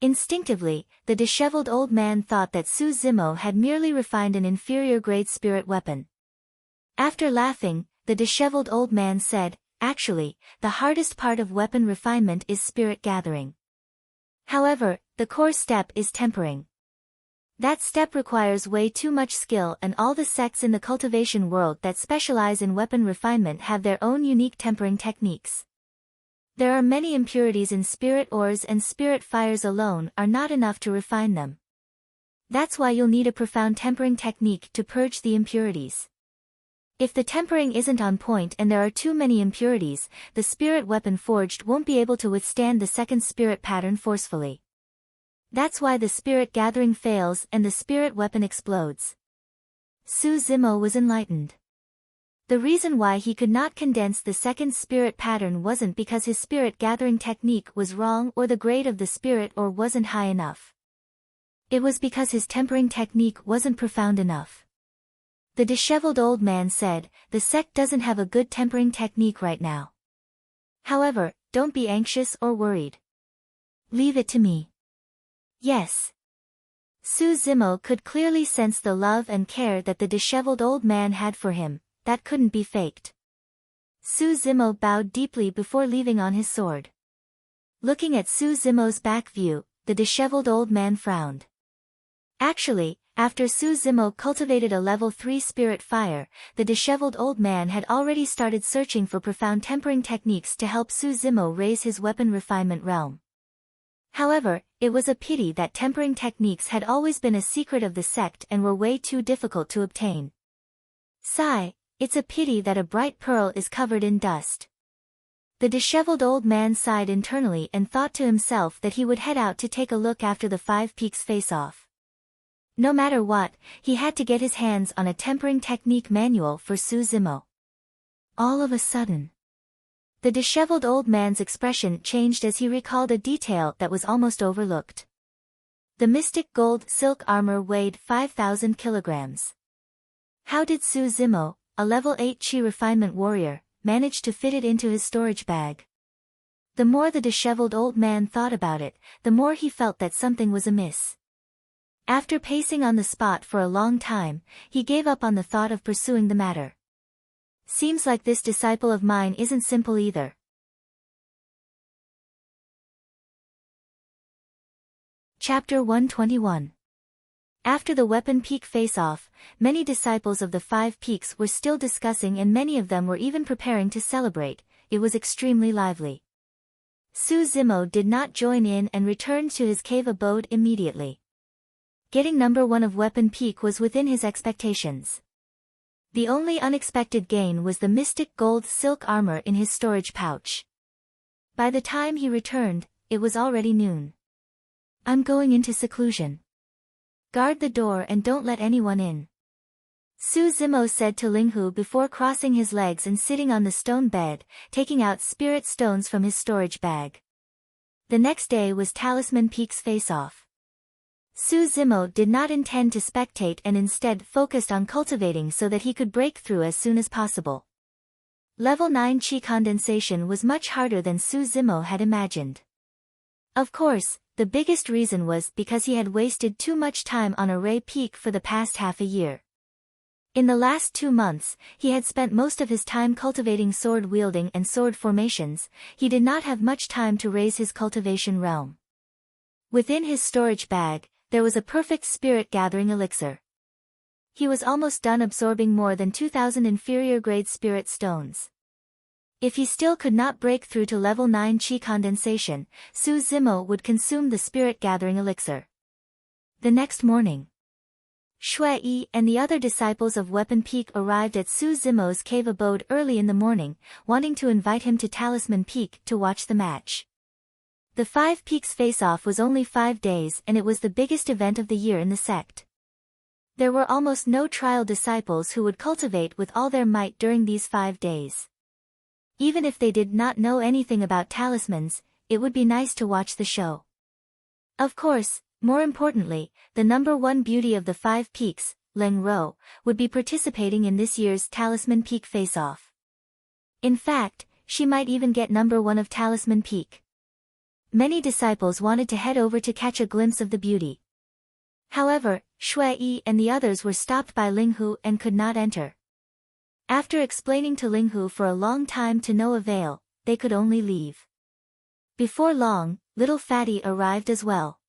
Instinctively, the disheveled old man thought that Su Zimo had merely refined an inferior-grade spirit weapon. After laughing, the disheveled old man said, "Actually, the hardest part of weapon refinement is spirit gathering. However, the core step is tempering. That step requires way too much skill, and all the sects in the cultivation world that specialize in weapon refinement have their own unique tempering techniques. There are many impurities in spirit ores, and spirit fires alone are not enough to refine them. That's why you'll need a profound tempering technique to purge the impurities. If the tempering isn't on point and there are too many impurities, the spirit weapon forged won't be able to withstand the second spirit pattern forcefully. That's why the spirit gathering fails and the spirit weapon explodes." Su Zimo was enlightened. The reason why he could not condense the second spirit pattern wasn't because his spirit gathering technique was wrong or the grade of the spirit or wasn't high enough. It was because his tempering technique wasn't profound enough. The disheveled old man said, "The sect doesn't have a good tempering technique right now. However, don't be anxious or worried. Leave it to me." Yes. Su Zimo could clearly sense the love and care that the disheveled old man had for him. That couldn't be faked. Su Zimo bowed deeply before leaving on his sword. Looking at Su Zimo's back view, the disheveled old man frowned. Actually, after Su Zimo cultivated a level 3 spirit fire, the disheveled old man had already started searching for profound tempering techniques to help Su Zimo raise his weapon refinement realm. However, it was a pity that tempering techniques had always been a secret of the sect and were way too difficult to obtain. Sigh, it's a pity that a bright pearl is covered in dust. The disheveled old man sighed internally and thought to himself that he would head out to take a look after the Five Peaks face-off. No matter what, he had to get his hands on a tempering technique manual for Su Zimo. All of a sudden, the disheveled old man's expression changed as he recalled a detail that was almost overlooked. The mystic gold silk armor weighed 5,000 kilograms. How did Su Zimo, a level 8 chi refinement warrior, manage to fit it into his storage bag? The more the disheveled old man thought about it, the more he felt that something was amiss. After pacing on the spot for a long time, he gave up on the thought of pursuing the matter. Seems like this disciple of mine isn't simple either. Chapter 121. After the Weapon Peak face-off, many disciples of the Five Peaks were still discussing, and many of them were even preparing to celebrate. It was extremely lively. Su Zimo did not join in and returned to his cave abode immediately. Getting number 1 of Weapon Peak was within his expectations. The only unexpected gain was the mystic gold silk armor in his storage pouch. By the time he returned, it was already noon. "I'm going into seclusion. Guard the door and don't let anyone in," Su Zimo said to Linghu before crossing his legs and sitting on the stone bed, taking out spirit stones from his storage bag. The next day was Talisman Peak's face-off. Su Zimo did not intend to spectate and instead focused on cultivating so that he could break through as soon as possible. Level 9 chi condensation was much harder than Su Zimo had imagined. Of course, the biggest reason was because he had wasted too much time on Array Peak for the past half a year. In the last 2 months, he had spent most of his time cultivating sword wielding and sword formations. He did not have much time to raise his cultivation realm. Within his storage bag, there was a perfect spirit gathering elixir. He was almost done absorbing more than 2,000 inferior-grade spirit stones. If he still could not break through to level 9 chi condensation, Su Zimo would consume the spirit gathering elixir. The next morning, Shui Yi and the other disciples of Weapon Peak arrived at Su Zimo's cave abode early in the morning, wanting to invite him to Talisman Peak to watch the match. The Five Peaks face-off was only 5 days, and it was the biggest event of the year in the sect. There were almost no trial disciples who would cultivate with all their might during these 5 days. Even if they did not know anything about talismans, it would be nice to watch the show. Of course, more importantly, the number 1 beauty of the Five Peaks, Leng Ro, would be participating in this year's Talisman Peak face-off. In fact, she might even get number 1 of Talisman Peak. Many disciples wanted to head over to catch a glimpse of the beauty. However, Shui Yi and the others were stopped by Ling Hu and could not enter. After explaining to Ling Hu for a long time to no avail, they could only leave. Before long, little Fatty arrived as well.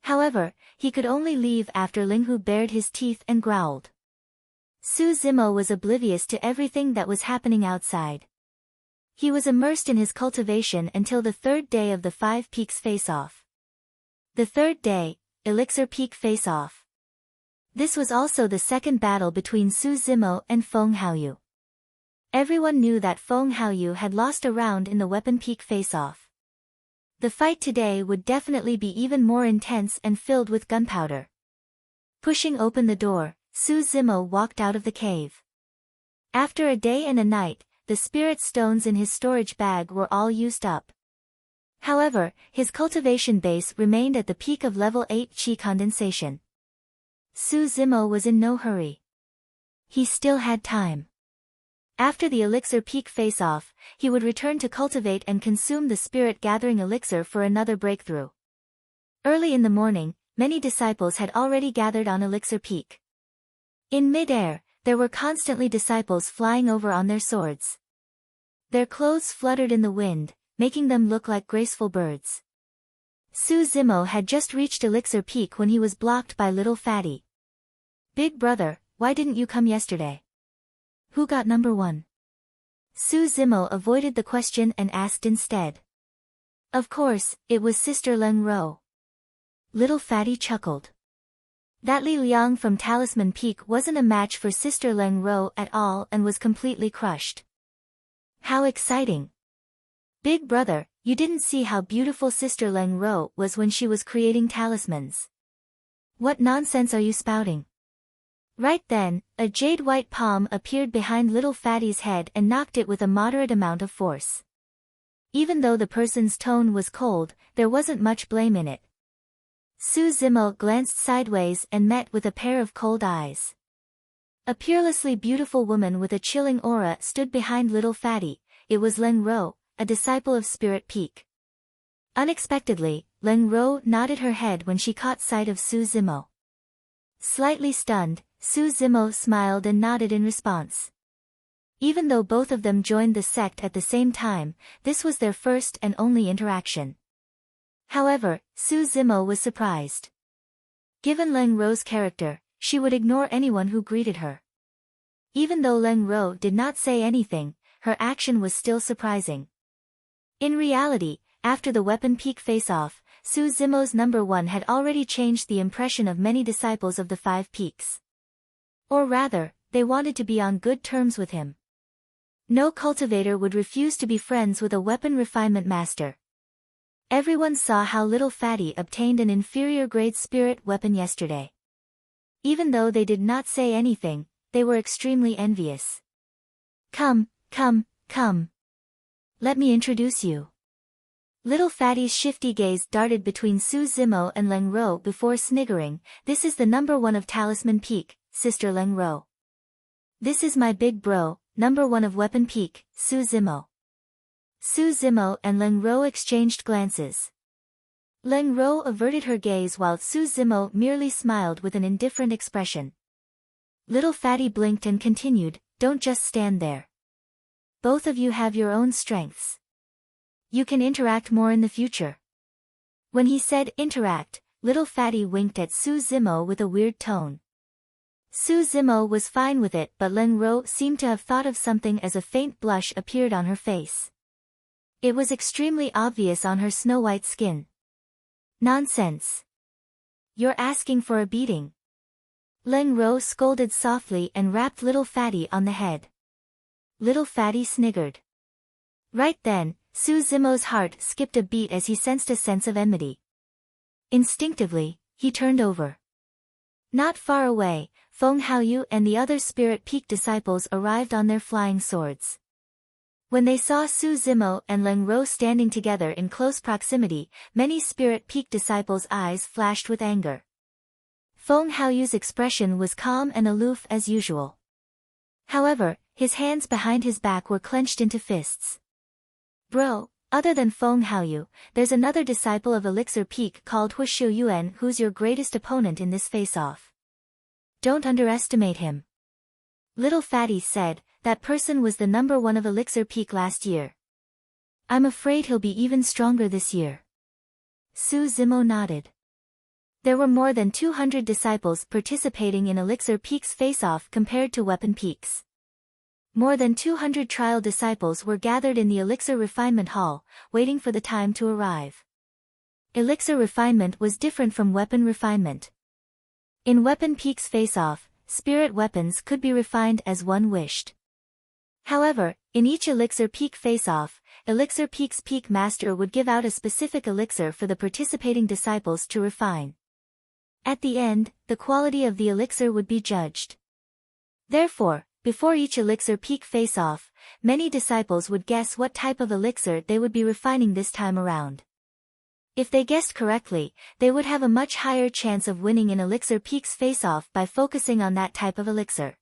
However, he could only leave after Ling Hu bared his teeth and growled. Su Zimo was oblivious to everything that was happening outside. He was immersed in his cultivation until the third day of the 5 Peaks face-off. The third day, Elixir Peak face-off. This was also the second battle between Su Zimo and Feng Haoyu. Everyone knew that Feng Haoyu had lost a round in the Weapon Peak face-off. The fight today would definitely be even more intense and filled with gunpowder. Pushing open the door, Su Zimo walked out of the cave. After a day and a night, the spirit stones in his storage bag were all used up. However, his cultivation base remained at the peak of level 8 Qi condensation. Su Zimo was in no hurry. He still had time. After the Elixir Peak face-off, he would return to cultivate and consume the spirit-gathering elixir for another breakthrough. Early in the morning, many disciples had already gathered on Elixir Peak. In mid-air, there were constantly disciples flying over on their swords. Their clothes fluttered in the wind, making them look like graceful birds. Su Zimo had just reached Elixir Peak when he was blocked by little Fatty. "Big brother, why didn't you come yesterday? Who got number 1? Su Zimo avoided the question and asked instead. Of course, it was Sister Leng Ro. Little Fatty chuckled. That Li Liang from Talisman Peak wasn't a match for Sister Leng Ro at all and was completely crushed. How exciting! Big brother, you didn't see how beautiful Sister Leng Ro was when she was creating talismans. What nonsense are you spouting? Right then, a jade-white palm appeared behind little Fatty's head and knocked it with a moderate amount of force. Even though the person's tone was cold, there wasn't much blame in it. Su Zimo glanced sideways and met with a pair of cold eyes. A peerlessly beautiful woman with a chilling aura stood behind little Fatty. It was Leng Ro, a disciple of Spirit Peak. Unexpectedly, Leng Ro nodded her head when she caught sight of Su Zimo. Slightly stunned, Su Zimo smiled and nodded in response. Even though both of them joined the sect at the same time, this was their first and only interaction. However, Su Zimo was surprised. Given Leng Ro's character, she would ignore anyone who greeted her. Even though Leng Ro did not say anything, her action was still surprising. In reality, after the Weapon Peak face-off, Su Zimo's number 1 had already changed the impression of many disciples of the 5 Peaks. Or rather, they wanted to be on good terms with him. No cultivator would refuse to be friends with a weapon refinement master. Everyone saw how little Fatty obtained an inferior grade spirit weapon yesterday. Even though they did not say anything, they were extremely envious. Come. Let me introduce you. Little Fatty's shifty gaze darted between Su Zimo and Leng Ro before sniggering. This is the number 1 of Talisman Peak, Sister Leng Ro. This is my big bro, number 1 of Weapon Peak, Su Zimo. Su Zimo and Leng Ro exchanged glances. Leng Ro averted her gaze while Su Zimo merely smiled with an indifferent expression. Little Fatty blinked and continued, don't just stand there. Both of you have your own strengths. You can interact more in the future. When he said interact, little Fatty winked at Su Zimo with a weird tone. Su Zimo was fine with it, but Leng Ro seemed to have thought of something as a faint blush appeared on her face. It was extremely obvious on her snow-white skin. Nonsense. You're asking for a beating. Leng Ro scolded softly and rapped little Fatty on the head. Little Fatty sniggered. Right then, Su Zimo's heart skipped a beat as he sensed a sense of enmity. Instinctively, he turned over. Not far away, Feng Haoyu and the other Spirit Peak disciples arrived on their flying swords. When they saw Su Zimo and Leng Ro standing together in close proximity, many Spirit Peak disciples' eyes flashed with anger. Feng Haoyu's expression was calm and aloof as usual. However, his hands behind his back were clenched into fists. Bro, Other than Feng Haoyu, there's another disciple of Elixir Peak called Hu Xiuyuan who's your greatest opponent in this face-off. Don't underestimate him. Little Fatty said, that person was the number 1 of Elixir Peak last year. I'm afraid he'll be even stronger this year. Su Zimo nodded. There were more than 200 disciples participating in Elixir Peak's face-off compared to Weapon Peak's. More than 200 trial disciples were gathered in the Elixir Refinement Hall, waiting for the time to arrive. Elixir Refinement was different from Weapon Refinement. In Weapon Peak's face-off, spirit weapons could be refined as one wished. However, in each Elixir Peak face-off, Elixir Peak's Peak Master would give out a specific elixir for the participating disciples to refine. At the end, the quality of the elixir would be judged. Therefore, before each Elixir Peak face-off, many disciples would guess what type of elixir they would be refining this time around. If they guessed correctly, they would have a much higher chance of winning in Elixir Peak's face-off by focusing on that type of elixir.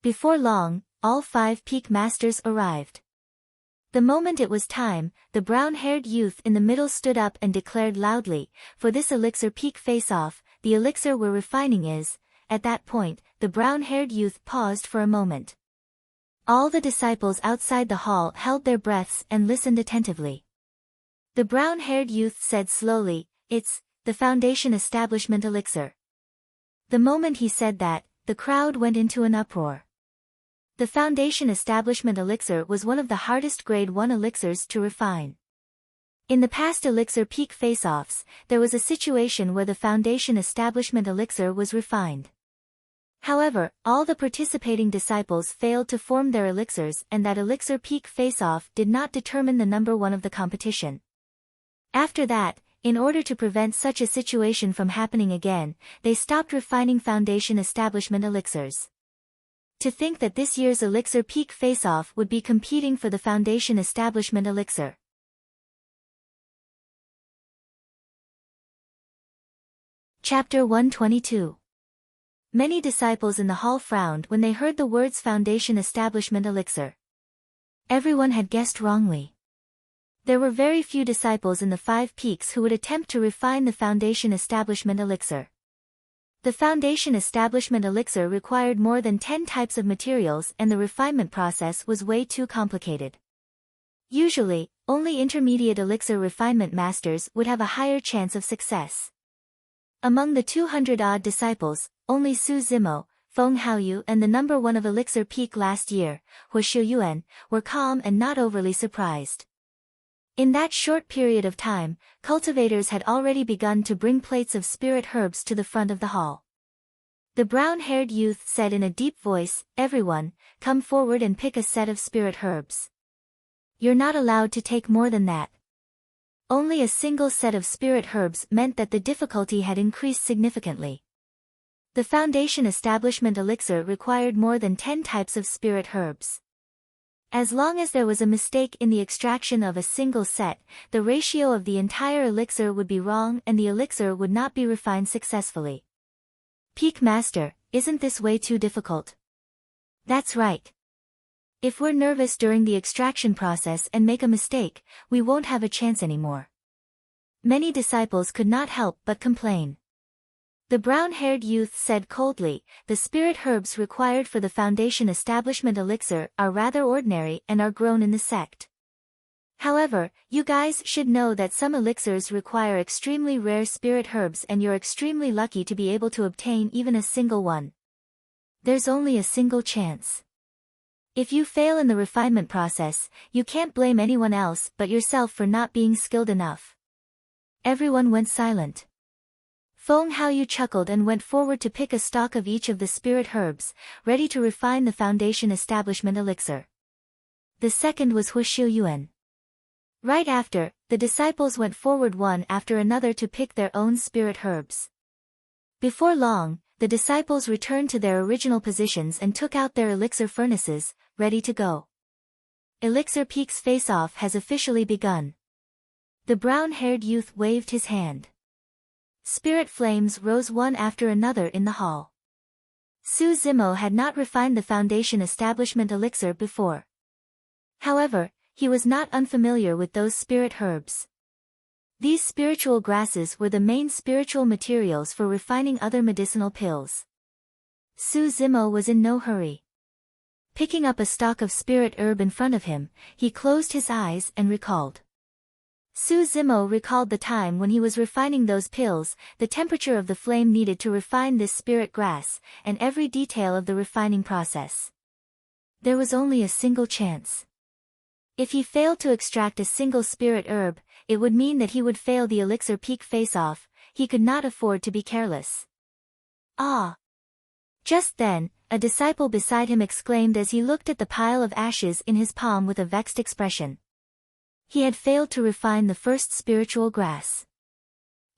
Before long, all 5 Peak Masters arrived. The moment it was time, the brown-haired youth in the middle stood up and declared loudly, "For this Elixir Peak face-off, the elixir we're refining is..." At that point, the brown-haired youth paused for a moment. All the disciples outside the hall held their breaths and listened attentively. The brown-haired youth said slowly, "It's the Foundation Establishment Elixir." The moment he said that, the crowd went into an uproar. The Foundation Establishment Elixir was one of the hardest Grade 1 elixirs to refine. In the past Elixir Peak face-offs, there was a situation where the Foundation Establishment Elixir was refined. However, all the participating disciples failed to form their elixirs and that Elixir Peak face-off did not determine the number 1 of the competition. After that, in order to prevent such a situation from happening again, they stopped refining Foundation Establishment elixirs. To think that this year's Elixir Peak face-off would be competing for the Foundation Establishment elixir. Chapter 122. Many disciples in the hall frowned when they heard the words Foundation Establishment Elixir. Everyone had guessed wrongly. There were very few disciples in the 5 peaks who would attempt to refine the Foundation Establishment Elixir. The Foundation Establishment Elixir required more than 10 types of materials and the refinement process was way too complicated. Usually, only intermediate elixir refinement masters would have a higher chance of success. Among the 200-odd disciples, only Su Zimo, Feng Haoyu and the number 1 of Elixir Peak last year, Hu Xiuyuan, were calm and not overly surprised. In that short period of time, cultivators had already begun to bring plates of spirit herbs to the front of the hall. The brown-haired youth said in a deep voice, "Everyone, come forward and pick a set of spirit herbs. You're not allowed to take more than that." Only a single set of spirit herbs meant that the difficulty had increased significantly. The Foundation Establishment Elixir required more than 10 types of spirit herbs. As long as there was a mistake in the extraction of a single set, the ratio of the entire elixir would be wrong and the elixir would not be refined successfully. "Peak Master, isn't this way too difficult?" "That's right. If we're nervous during the extraction process and make a mistake, we won't have a chance anymore." Many disciples could not help but complain. The brown-haired youth said coldly, "The spirit herbs required for the Foundation Establishment Elixir are rather ordinary and are grown in the sect. However, you guys should know that some elixirs require extremely rare spirit herbs and you're extremely lucky to be able to obtain even a single one. There's only a single chance. If you fail in the refinement process, you can't blame anyone else but yourself for not being skilled enough." Everyone went silent. Feng Haoyu chuckled and went forward to pick a stalk of each of the spirit herbs, ready to refine the Foundation Establishment Elixir. The second was Hu Xiuyuan. Right after, the disciples went forward one after another to pick their own spirit herbs. Before long, the disciples returned to their original positions and took out their elixir furnaces, ready to go. Elixir Peak's face-off has officially begun. The brown-haired youth waved his hand. Spirit flames rose one after another in the hall. Su Zimo had not refined the Foundation Establishment Elixir before. However, he was not unfamiliar with those spirit herbs. These spiritual grasses were the main spiritual materials for refining other medicinal pills. Su Zimo was in no hurry. Picking up a stalk of spirit herb in front of him, he closed his eyes and recalled. Su Zimo recalled the time when he was refining those pills, the temperature of the flame needed to refine this spirit grass, and every detail of the refining process. There was only a single chance. If he failed to extract a single spirit herb, it would mean that he would fail the elixir peak face-off. He could not afford to be careless. Ah! Just then, a disciple beside him exclaimed as he looked at the pile of ashes in his palm with a vexed expression. He had failed to refine the first spiritual grass.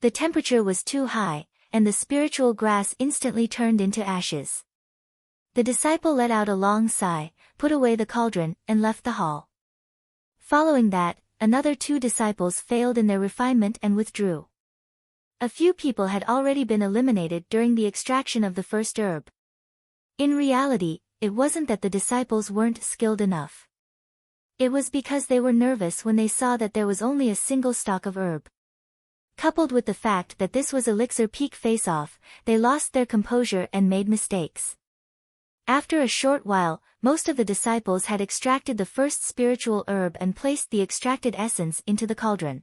The temperature was too high, and the spiritual grass instantly turned into ashes. The disciple let out a long sigh, put away the cauldron, and left the hall. Following that, another 2 disciples failed in their refinement and withdrew. A few people had already been eliminated during the extraction of the first herb. In reality, it wasn't that the disciples weren't skilled enough. It was because they were nervous when they saw that there was only a single stalk of herb. Coupled with the fact that this was elixir peak face-off, they lost their composure and made mistakes. After a short while, most of the disciples had extracted the first spiritual herb and placed the extracted essence into the cauldron.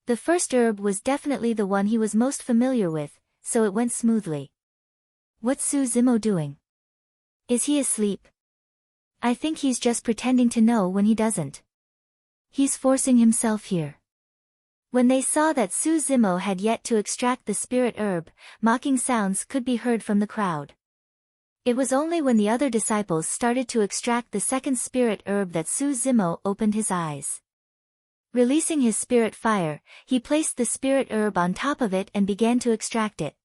The first herb was definitely the one he was most familiar with, so it went smoothly. What's Su Zimo doing? Is he asleep? I think he's just pretending to know when he doesn't. He's forcing himself here. When they saw that Su Zimo had yet to extract the spirit herb, mocking sounds could be heard from the crowd. It was only when the other disciples started to extract the second spirit herb that Su Zimo opened his eyes. Releasing his spirit fire, he placed the spirit herb on top of it and began to extract it.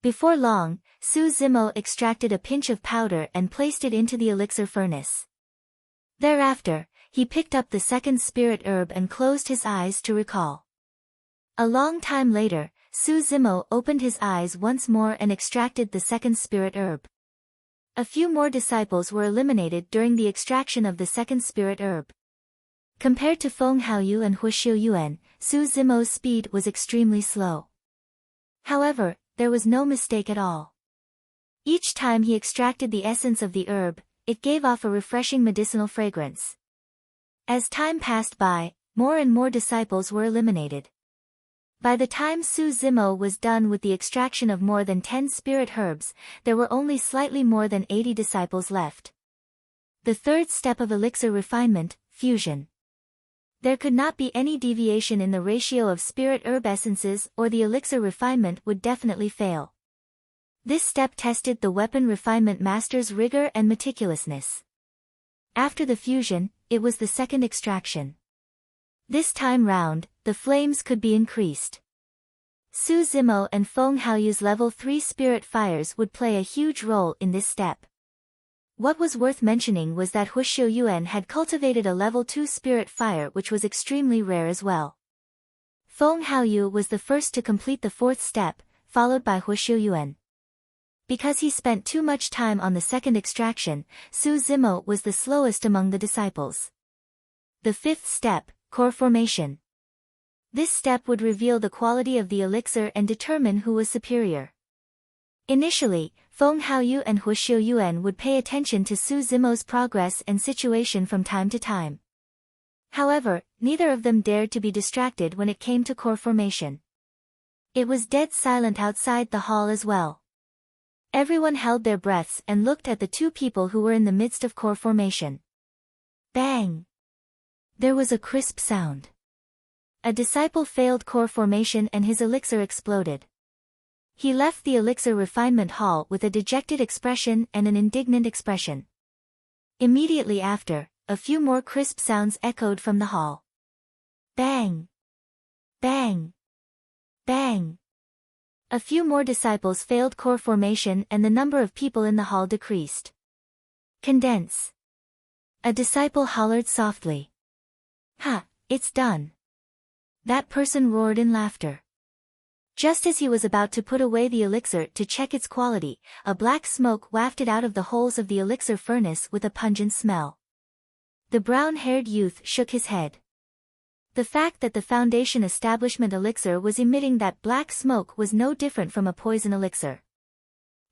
Before long, Su Zimo extracted a pinch of powder and placed it into the elixir furnace. Thereafter, he picked up the second spirit herb and closed his eyes to recall. A long time later, Su Zimo opened his eyes once more and extracted the second spirit herb. A few more disciples were eliminated during the extraction of the second spirit herb. Compared to Feng Haoyu and Huixiu Yuan, Su Zimo's speed was extremely slow. However, there was no mistake at all. Each time he extracted the essence of the herb, it gave off a refreshing medicinal fragrance. As time passed by, more and more disciples were eliminated. By the time Su Zimo was done with the extraction of more than 10 spirit herbs, there were only slightly more than 80 disciples left. The third step of elixir refinement, fusion. There could not be any deviation in the ratio of spirit herb essences or the elixir refinement would definitely fail. This step tested the weapon refinement master's rigor and meticulousness. After the fusion, it was the second extraction. This time round, the flames could be increased. Su Zimo and Feng Haoyu's level 3 spirit fires would play a huge role in this step. What was worth mentioning was that Huixiu Yuan had cultivated a level 2 spirit fire which was extremely rare as well. Feng Haoyu was the first to complete the fourth step, followed by Huixiu Yuan. Because he spent too much time on the second extraction, Su Zimo was the slowest among the disciples. The fifth step, core formation. This step would reveal the quality of the elixir and determine who was superior. Initially, Feng Haoyu and Huixiu Yuan would pay attention to Su Zimo's progress and situation from time to time. However, neither of them dared to be distracted when it came to core formation. It was dead silent outside the hall as well. Everyone held their breaths and looked at the two people who were in the midst of core formation. Bang! There was a crisp sound. A disciple failed core formation and his elixir exploded. He left the elixir refinement hall with a dejected expression and an indignant expression. Immediately after, a few more crisp sounds echoed from the hall. Bang! Bang! Bang! A few more disciples failed core formation and the number of people in the hall decreased. Condense. A disciple hollered softly. Ha, it's done. That person roared in laughter. Just as he was about to put away the elixir to check its quality, a black smoke wafted out of the holes of the elixir furnace with a pungent smell. The brown-haired youth shook his head. The fact that the Foundation establishment elixir was emitting that black smoke was no different from a poison elixir.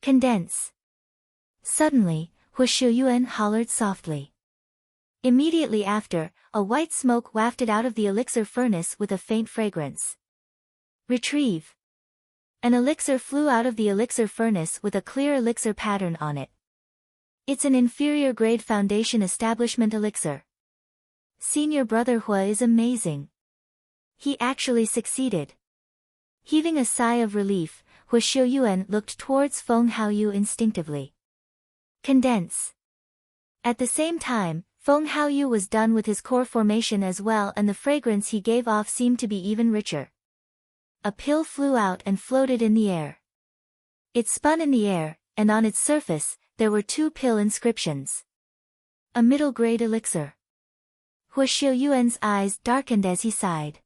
Condense. Suddenly, Huishuyuan hollered softly. Immediately after, a white smoke wafted out of the elixir furnace with a faint fragrance. Retrieve. An elixir flew out of the elixir furnace with a clear elixir pattern on it. It's an inferior grade Foundation establishment elixir. Senior brother Hua is amazing. He actually succeeded. Heaving a sigh of relief, Huishuyuan looked towards Feng Haoyu instinctively. Condense. At the same time, Feng Haoyu was done with his core formation as well, and the fragrance he gave off seemed to be even richer. A pill flew out and floated in the air. It spun in the air, and on its surface, there were 2 pill inscriptions. A middle-grade elixir. Huishuyuan's eyes darkened as he sighed.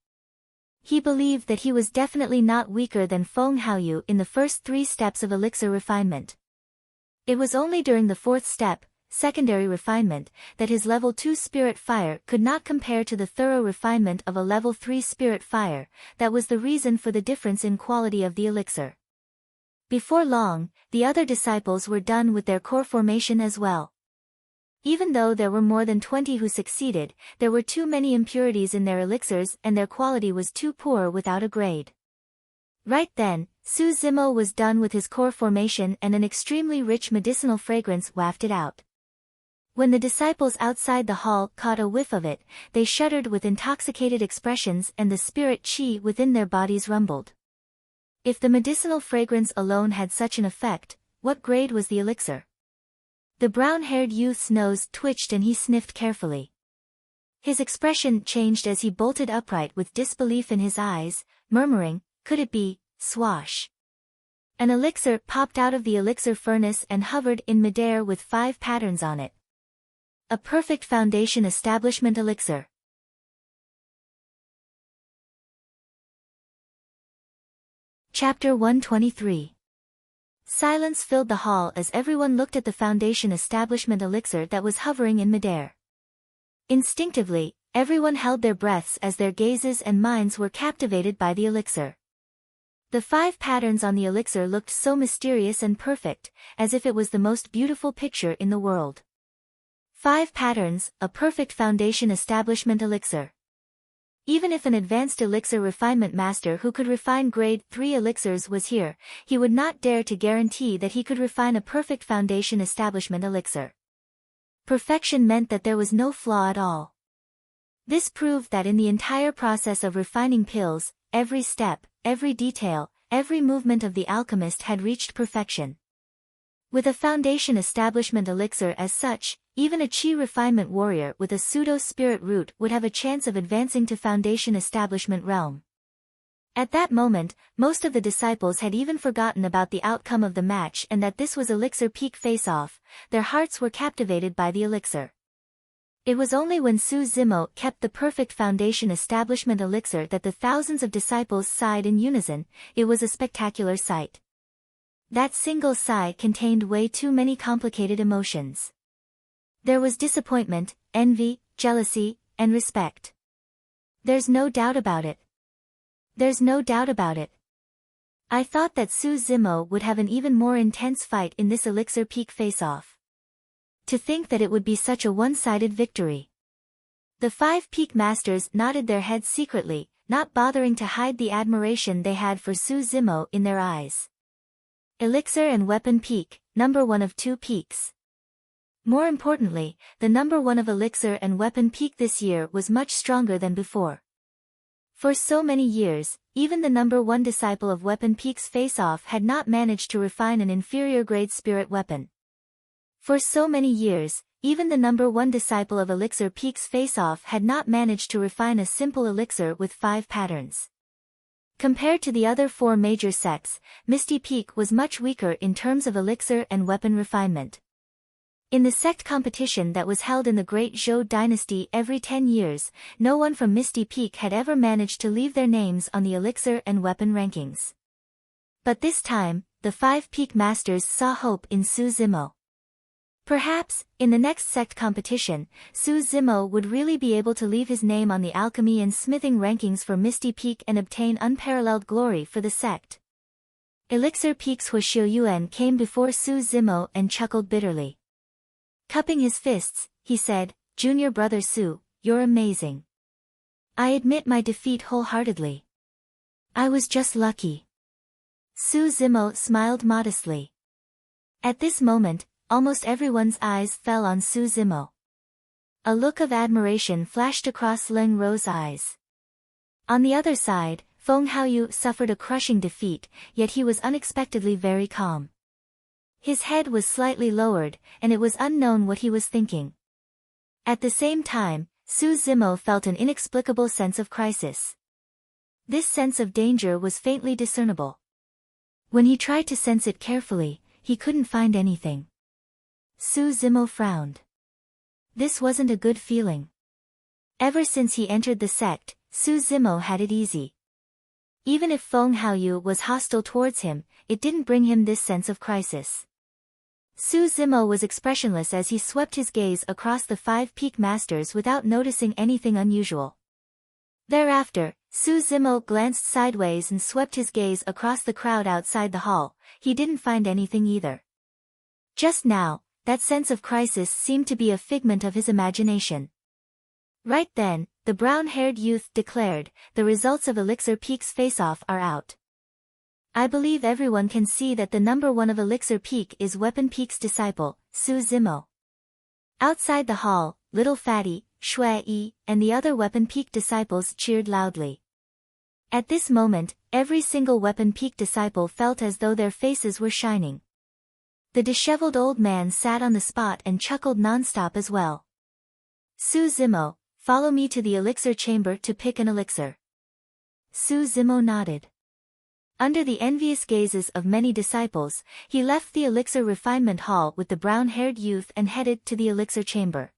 He believed that he was definitely not weaker than Feng Haoyu in the first 3 steps of elixir refinement. It was only during the 4th step, secondary refinement, that his level 2 spirit fire could not compare to the thorough refinement of a level 3 spirit fire. That was the reason for the difference in quality of the elixir. Before long, the other disciples were done with their core formation as well. Even though there were more than 20 who succeeded, there were too many impurities in their elixirs and their quality was too poor without a grade. Right then, Su Zimo was done with his core formation and an extremely rich medicinal fragrance wafted out. When the disciples outside the hall caught a whiff of it, they shuddered with intoxicated expressions and the spirit qi within their bodies rumbled. If the medicinal fragrance alone had such an effect, what grade was the elixir? The brown-haired youth's nose twitched and he sniffed carefully. His expression changed as he bolted upright with disbelief in his eyes, murmuring, "Could it be, swash?" An elixir popped out of the elixir furnace and hovered in midair with 5 patterns on it. A perfect Foundation establishment elixir. Chapter 123. Silence filled the hall as everyone looked at the Foundation establishment elixir that was hovering in midair. Instinctively, everyone held their breaths as their gazes and minds were captivated by the elixir. The 5 patterns on the elixir looked so mysterious and perfect, as if it was the most beautiful picture in the world. 5 patterns, a perfect Foundation establishment elixir. Even if an advanced elixir refinement master who could refine grade 3 elixirs was here, he would not dare to guarantee that he could refine a perfect Foundation establishment elixir. Perfection meant that there was no flaw at all. This proved that in the entire process of refining pills, every step, every detail, every movement of the alchemist had reached perfection. With a Foundation establishment elixir as such, even a Qi refinement warrior with a pseudo-spirit root would have a chance of advancing to Foundation establishment realm. At that moment, most of the disciples had even forgotten about the outcome of the match and that this was Elixir Peak face-off. Their hearts were captivated by the elixir. It was only when Su Zimo kept the perfect Foundation establishment elixir that the thousands of disciples sighed in unison. It was a spectacular sight. That single sigh contained way too many complicated emotions. There was disappointment, envy, jealousy, and respect. There's no doubt about it. There's no doubt about it. I thought that Su Zimo would have an even more intense fight in this Elixir Peak face-off. To think that it would be such a one-sided victory. The 5 peak masters nodded their heads secretly, not bothering to hide the admiration they had for Su Zimo in their eyes. Elixir and Weapon Peak, number 1 of 2 peaks. More importantly, the number 1 of Elixir and Weapon Peak this year was much stronger than before. For so many years, even the number 1 disciple of Weapon Peak's face-off had not managed to refine an inferior grade spirit weapon. For so many years, even the number 1 disciple of Elixir Peak's face-off had not managed to refine a simple elixir with 5 patterns. Compared to the other 4 major sects, Misty Peak was much weaker in terms of elixir and weapon refinement. In the sect competition that was held in the Great Zhou dynasty every 10 years, no one from Misty Peak had ever managed to leave their names on the elixir and weapon rankings. But this time, the 5 peak masters saw hope in Su Zimo. Perhaps, in the next sect competition, Su Zimo would really be able to leave his name on the alchemy and smithing rankings for Misty Peak and obtain unparalleled glory for the sect. Elixir Peak's Huoxiuyuan came before Su Zimo and chuckled bitterly. Cupping his fists, he said, "Junior brother Su, you're amazing. I admit my defeat wholeheartedly. I was just lucky." Su Zimo smiled modestly. At this moment, almost everyone's eyes fell on Su Zimo. A look of admiration flashed across Leng Rou's eyes. On the other side, Feng Haoyu suffered a crushing defeat, yet he was unexpectedly very calm. His head was slightly lowered, and it was unknown what he was thinking. At the same time, Su Zimo felt an inexplicable sense of crisis. This sense of danger was faintly discernible. When he tried to sense it carefully, he couldn't find anything. Su Zimo frowned. This wasn't a good feeling. Ever since he entered the sect, Su Zimo had it easy. Even if Feng Haoyu was hostile towards him, it didn't bring him this sense of crisis. Su Zimo was expressionless as he swept his gaze across the 5 peak masters without noticing anything unusual. Thereafter, Su Zimo glanced sideways and swept his gaze across the crowd outside the hall. He didn't find anything either. Just now, that sense of crisis seemed to be a figment of his imagination. Right then, the brown-haired youth declared, "The results of Elixir Peak's face-off are out. I believe everyone can see that the number 1 of Elixir Peak is Weapon Peak's disciple, Su Zimo." Outside the hall, Little Fatty, Shui Yi, and the other Weapon Peak disciples cheered loudly. At this moment, every single Weapon Peak disciple felt as though their faces were shining. The disheveled old man sat on the spot and chuckled non-stop as well. "Su Zimo, follow me to the elixir chamber to pick an elixir." Su Zimo nodded. Under the envious gazes of many disciples, he left the elixir refinement hall with the brown-haired youth and headed to the elixir chamber.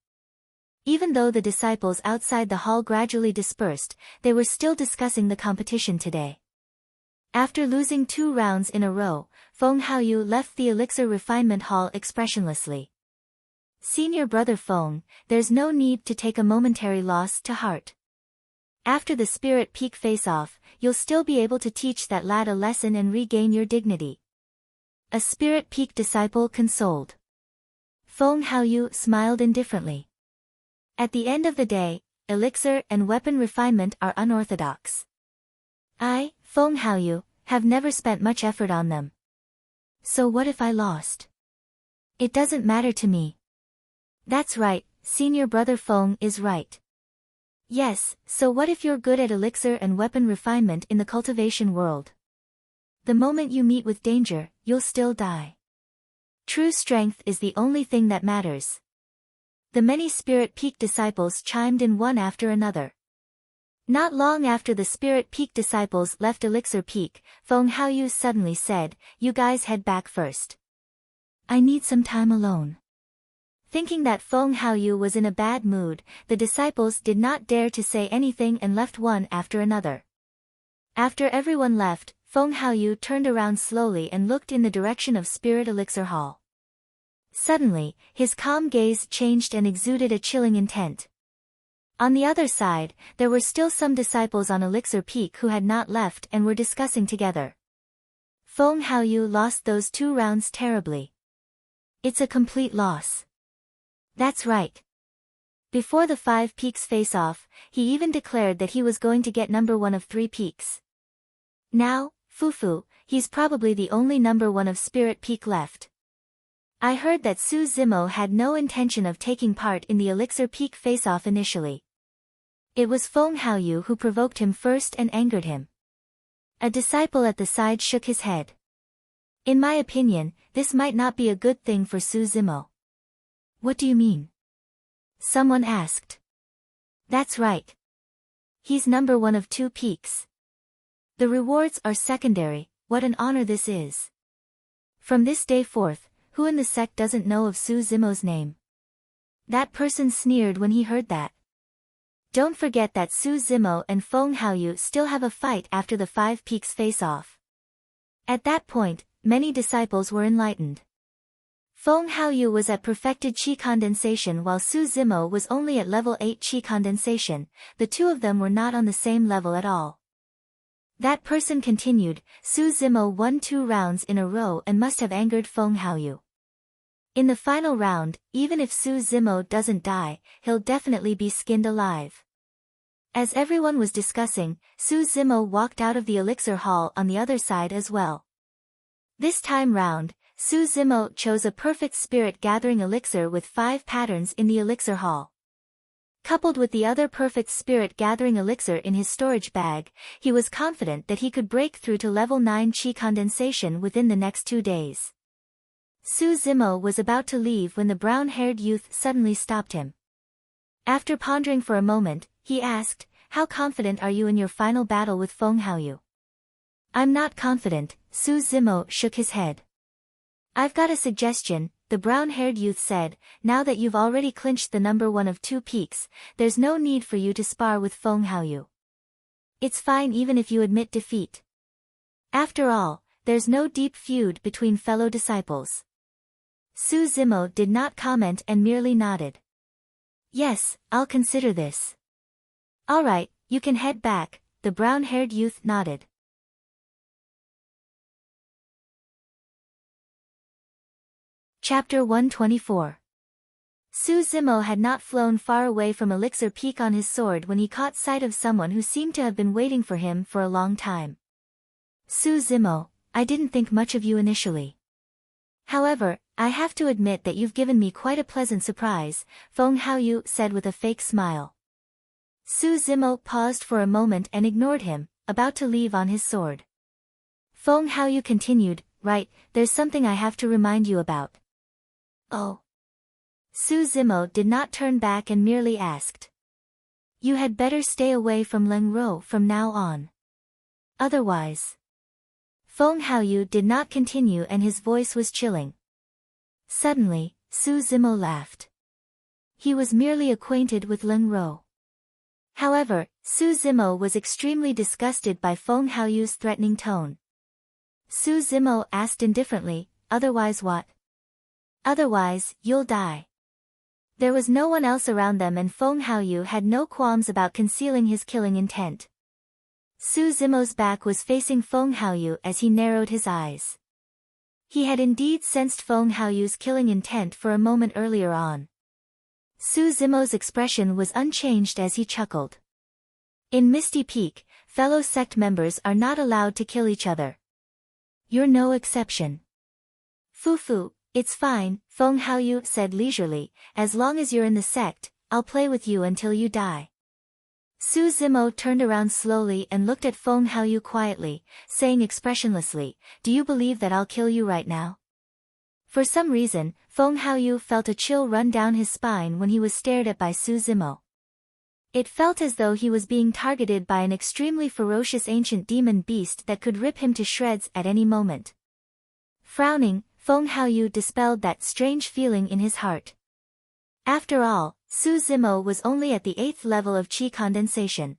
Even though the disciples outside the hall gradually dispersed, they were still discussing the competition today. After losing 2 rounds in a row, Feng Haoyu left the elixir refinement hall expressionlessly. "Senior brother Feng, there's no need to take a momentary loss to heart. After the Spirit Peak face-off, you'll still be able to teach that lad a lesson and regain your dignity." A Spirit Peak disciple consoled. Feng Haoyu smiled indifferently. At the end of the day, elixir and weapon refinement are unorthodox. I, Feng Haoyu, have never spent much effort on them. So what if I lost? It doesn't matter to me. That's right, senior brother Feng is right. Yes, so what if you're good at elixir and weapon refinement in the cultivation world? The moment you meet with danger, you'll still die. True strength is the only thing that matters. The many Spirit Peak disciples chimed in one after another. Not long after the Spirit Peak disciples left Elixir Peak, Feng Haoyu suddenly said, "You guys head back first. I need some time alone." Thinking that Feng Haoyu was in a bad mood, the disciples did not dare to say anything and left one after another. After everyone left, Feng Haoyu turned around slowly and looked in the direction of Spirit Elixir Hall. Suddenly, his calm gaze changed and exuded a chilling intent. On the other side, there were still some disciples on Elixir Peak who had not left and were discussing together. Feng Haoyu lost those 2 rounds terribly. It's a complete loss. That's right. Before the 5 peaks face-off, he even declared that he was going to get number 1 of 3 peaks. Now, Fufu, he's probably the only number 1 of Spirit Peak left. I heard that Su Zimo had no intention of taking part in the Elixir Peak face-off initially. It was Feng Haoyu who provoked him first and angered him. A disciple at the side shook his head. In my opinion, this might not be a good thing for Su Zimo. What do you mean? Someone asked. That's right. He's number 1 of 2 peaks. The rewards are secondary. What an honor this is. From this day forth, who in the sect doesn't know of Su Zimo's name? That person sneered when he heard that. Don't forget that Su Zimo and Feng Haoyu still have a fight after the 5 peaks face-off. At that point, many disciples were enlightened. Feng Haoyu was at perfected qi condensation while Su Zimo was only at level 8 qi condensation. The two of them were not on the same level at all. That person continued, Su Zimo won 2 rounds in a row and must have angered Feng Haoyu. In the final round, even if Su Zimo doesn't die, he'll definitely be skinned alive. As everyone was discussing, Su Zimo walked out of the elixir hall on the other side as well. This time round, Su Zimo chose a perfect spirit gathering elixir with 5 patterns in the elixir hall. Coupled with the other perfect spirit gathering elixir in his storage bag, he was confident that he could break through to level 9 qi condensation within the next 2 days. Su Zimo was about to leave when the brown-haired youth suddenly stopped him. After pondering for a moment, he asked, "How confident are you in your final battle with Feng Haoyu?" "I'm not confident," Su Zimo shook his head. "I've got a suggestion," the brown-haired youth said. "Now that you've already clinched the number 1 of 2 peaks, there's no need for you to spar with Feng Haoyu. It's fine even if you admit defeat. After all, there's no deep feud between fellow disciples." Su Zimo did not comment and merely nodded. "Yes, I'll consider this." "All right, you can head back," the brown-haired youth nodded. Chapter 124. Su Zimo had not flown far away from Elixir Peak on his sword when he caught sight of someone who seemed to have been waiting for him for a long time. "Su Zimo, I didn't think much of you initially. However, I have to admit that you've given me quite a pleasant surprise," Feng Haoyu said with a fake smile. Su Zimo paused for a moment and ignored him, about to leave on his sword. Feng Haoyu continued, "Right, there's something I have to remind you about." "Oh." Su Zimo did not turn back and merely asked. "You had better stay away from Leng Ro from now on. Otherwise." Feng Haoyu did not continue and his voice was chilling. Suddenly, Su Zimo laughed. He was merely acquainted with Leng Ro. However, Su Zimo was extremely disgusted by Feng Haoyu's threatening tone. Su Zimo asked indifferently, "Otherwise what?" "Otherwise, you'll die." There was no one else around them and Feng Haoyu had no qualms about concealing his killing intent. Su Zimo's back was facing Feng Haoyu as he narrowed his eyes. He had indeed sensed Feng Haoyu's killing intent for a moment earlier on. Su Zimo's expression was unchanged as he chuckled. "In Misty Peak, fellow sect members are not allowed to kill each other. You're no exception." "Fufu, it's fine," Feng Haoyu said leisurely, "as long as you're in the sect, I'll play with you until you die." Su Zimo turned around slowly and looked at Feng Haoyu quietly, saying expressionlessly, "Do you believe that I'll kill you right now?" For some reason, Feng Haoyu felt a chill run down his spine when he was stared at by Su Zimo. It felt as though he was being targeted by an extremely ferocious ancient demon beast that could rip him to shreds at any moment. Frowning, Feng Haoyu dispelled that strange feeling in his heart. After all, Su Zimo was only at the 8th level of qi condensation.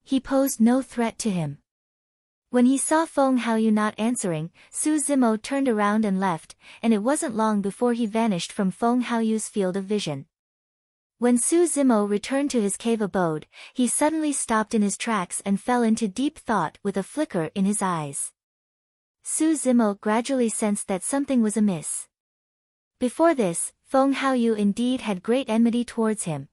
He posed no threat to him. When he saw Feng Haoyu not answering, Su Zimo turned around and left, and it wasn't long before he vanished from Feng Haoyu's field of vision. When Su Zimo returned to his cave abode, he suddenly stopped in his tracks and fell into deep thought with a flicker in his eyes. Su Zimo gradually sensed that something was amiss. Before this, Feng Haoyu indeed had great enmity towards him.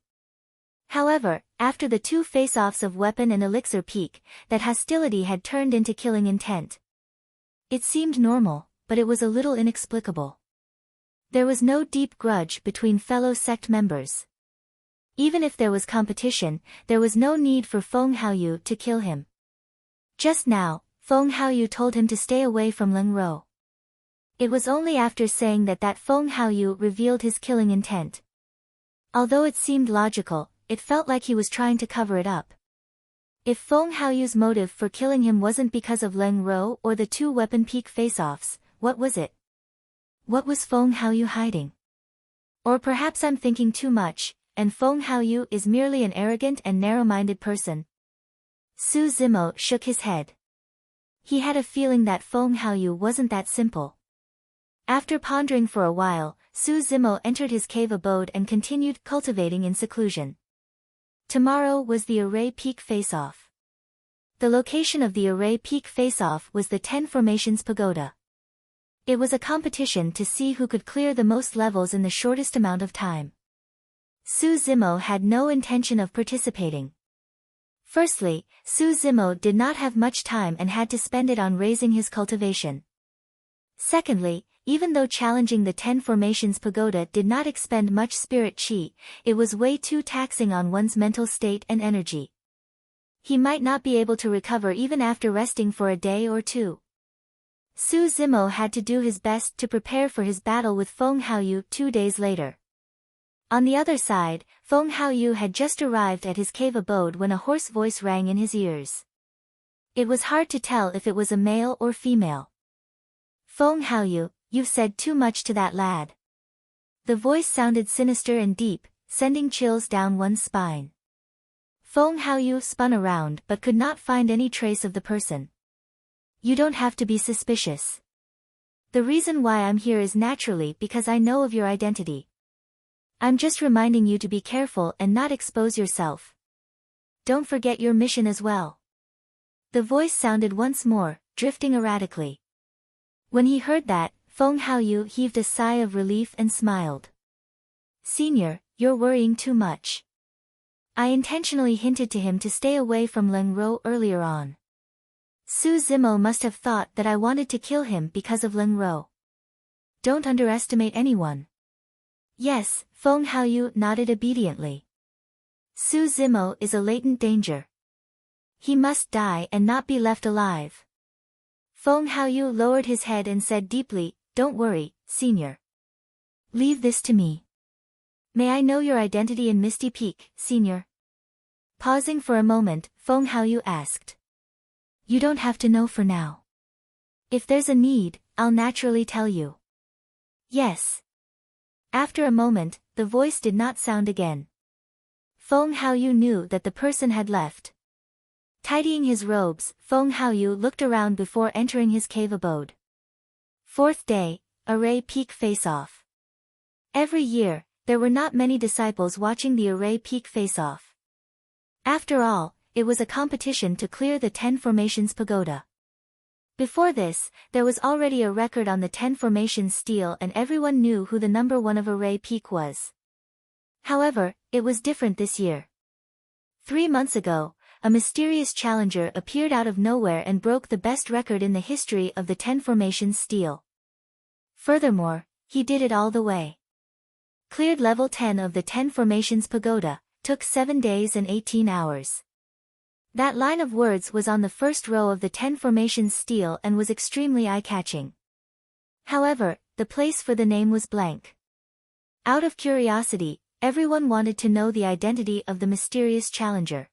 However, after the 2 face-offs of Weapon and Elixir Peak, that hostility had turned into killing intent. It seemed normal, but it was a little inexplicable. There was no deep grudge between fellow sect members. Even if there was competition, there was no need for Feng Haoyu to kill him. Just now, Feng Haoyu told him to stay away from Leng Ro. It was only after saying that Feng Haoyu revealed his killing intent. Although it seemed logical, it felt like he was trying to cover it up. If Feng Haoyu's motive for killing him wasn't because of Leng Ro or the 2 Weapon Peak face-offs, what was it? What was Feng Haoyu hiding? Or perhaps I'm thinking too much, and Feng Haoyu is merely an arrogant and narrow-minded person. Su Zimo shook his head. He had a feeling that Feng Haoyu wasn't that simple. After pondering for a while, Su Zimo entered his cave abode and continued cultivating in seclusion. Tomorrow was the Array Peak Face-Off. The location of the Array Peak Face-Off was the 10 Formations Pagoda. It was a competition to see who could clear the most levels in the shortest amount of time. Su Zimo had no intention of participating. Firstly, Su Zimo did not have much time and had to spend it on raising his cultivation. Secondly, even though challenging the 10 Formations Pagoda did not expend much spirit chi, it was way too taxing on one's mental state and energy. He might not be able to recover even after resting for a day or two. Su Zimo had to do his best to prepare for his battle with Feng Haoyu 2 days later. On the other side, Feng Haoyu had just arrived at his cave abode when a hoarse voice rang in his ears. It was hard to tell if it was a male or female. "Feng Haoyu, you've said too much to that lad." The voice sounded sinister and deep, sending chills down one's spine. Feng Haoyu spun around but could not find any trace of the person. "You don't have to be suspicious. The reason why I'm here is naturally because I know of your identity. I'm just reminding you to be careful and not expose yourself. Don't forget your mission as well." The voice sounded once more, drifting erratically. When he heard that, Feng Haoyu heaved a sigh of relief and smiled. "Senior, you're worrying too much. I intentionally hinted to him to stay away from Leng Ro earlier on. Su Zimo must have thought that I wanted to kill him because of Leng Ro. Don't underestimate anyone." "Yes," Feng Haoyu nodded obediently. "Su Zimo is a latent danger. He must die and not be left alive." Feng Haoyu lowered his head and said deeply, "Don't worry, Senior. Leave this to me. May I know your identity in Misty Peak, Senior?" Pausing for a moment, Feng Haoyu asked. "You don't have to know for now. If there's a need, I'll naturally tell you." "Yes." After a moment, the voice did not sound again. Feng Haoyu knew that the person had left. Tidying his robes, Feng Haoyu looked around before entering his cave abode. 4th day, Array Peak Face-Off. Every year, there were not many disciples watching the Array Peak Face-Off. After all, it was a competition to clear the 10 Formations Pagoda. Before this, there was already a record on the 10 Formations stele and everyone knew who the number 1 of Array Peak was. However, it was different this year. 3 months ago, a mysterious challenger appeared out of nowhere and broke the best record in the history of the 10 Formations stele. Furthermore, he did it all the way. Cleared level 10 of the 10 Formations Pagoda, took 7 days and 18 hours. That line of words was on the first row of the 10 Formations stele and was extremely eye-catching. However, the place for the name was blank. Out of curiosity, everyone wanted to know the identity of the mysterious challenger.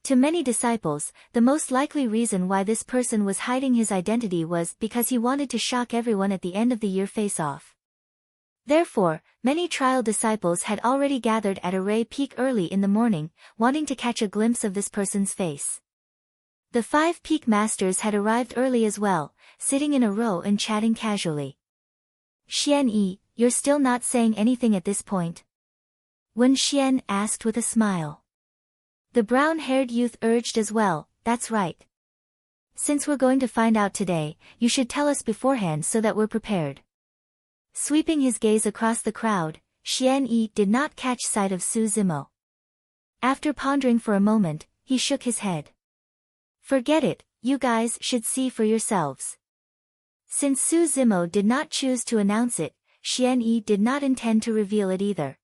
To many disciples, the most likely reason why this person was hiding his identity was because he wanted to shock everyone at the end of the year face-off. Therefore, many trial disciples had already gathered at Array Peak early in the morning, wanting to catch a glimpse of this person's face. The 5 Peak Masters had arrived early as well, sitting in a row and chatting casually. "Xian Yi, you're still not saying anything at this point?" Wen Xian asked with a smile. The brown-haired youth urged as well, "That's right. Since we're going to find out today, you should tell us beforehand so that we're prepared." Sweeping his gaze across the crowd, Xian Yi did not catch sight of Su Zimo. After pondering for a moment, he shook his head. "Forget it, you guys should see for yourselves." Since Su Zimo did not choose to announce it, Xian Yi did not intend to reveal it either.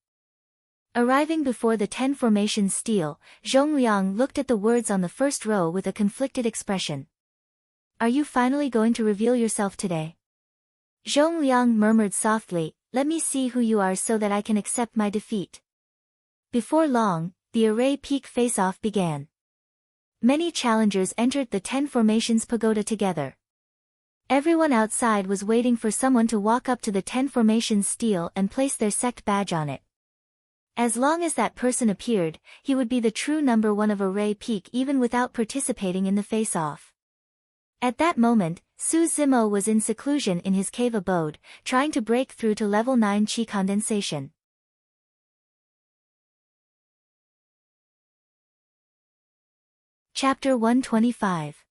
Arriving before the 10 Formations stele, Zhongliang looked at the words on the first row with a conflicted expression. "Are you finally going to reveal yourself today?" Zhongliang murmured softly, "Let me see who you are so that I can accept my defeat." Before long, the Array Peak face-off began. Many challengers entered the 10 Formations Pagoda together. Everyone outside was waiting for someone to walk up to the 10 Formations stele and place their sect badge on it. As long as that person appeared, he would be the true number 1 of Array Peak even without participating in the face-off. At that moment, Su Zimo was in seclusion in his cave abode, trying to break through to level 9 qi condensation. Chapter 125.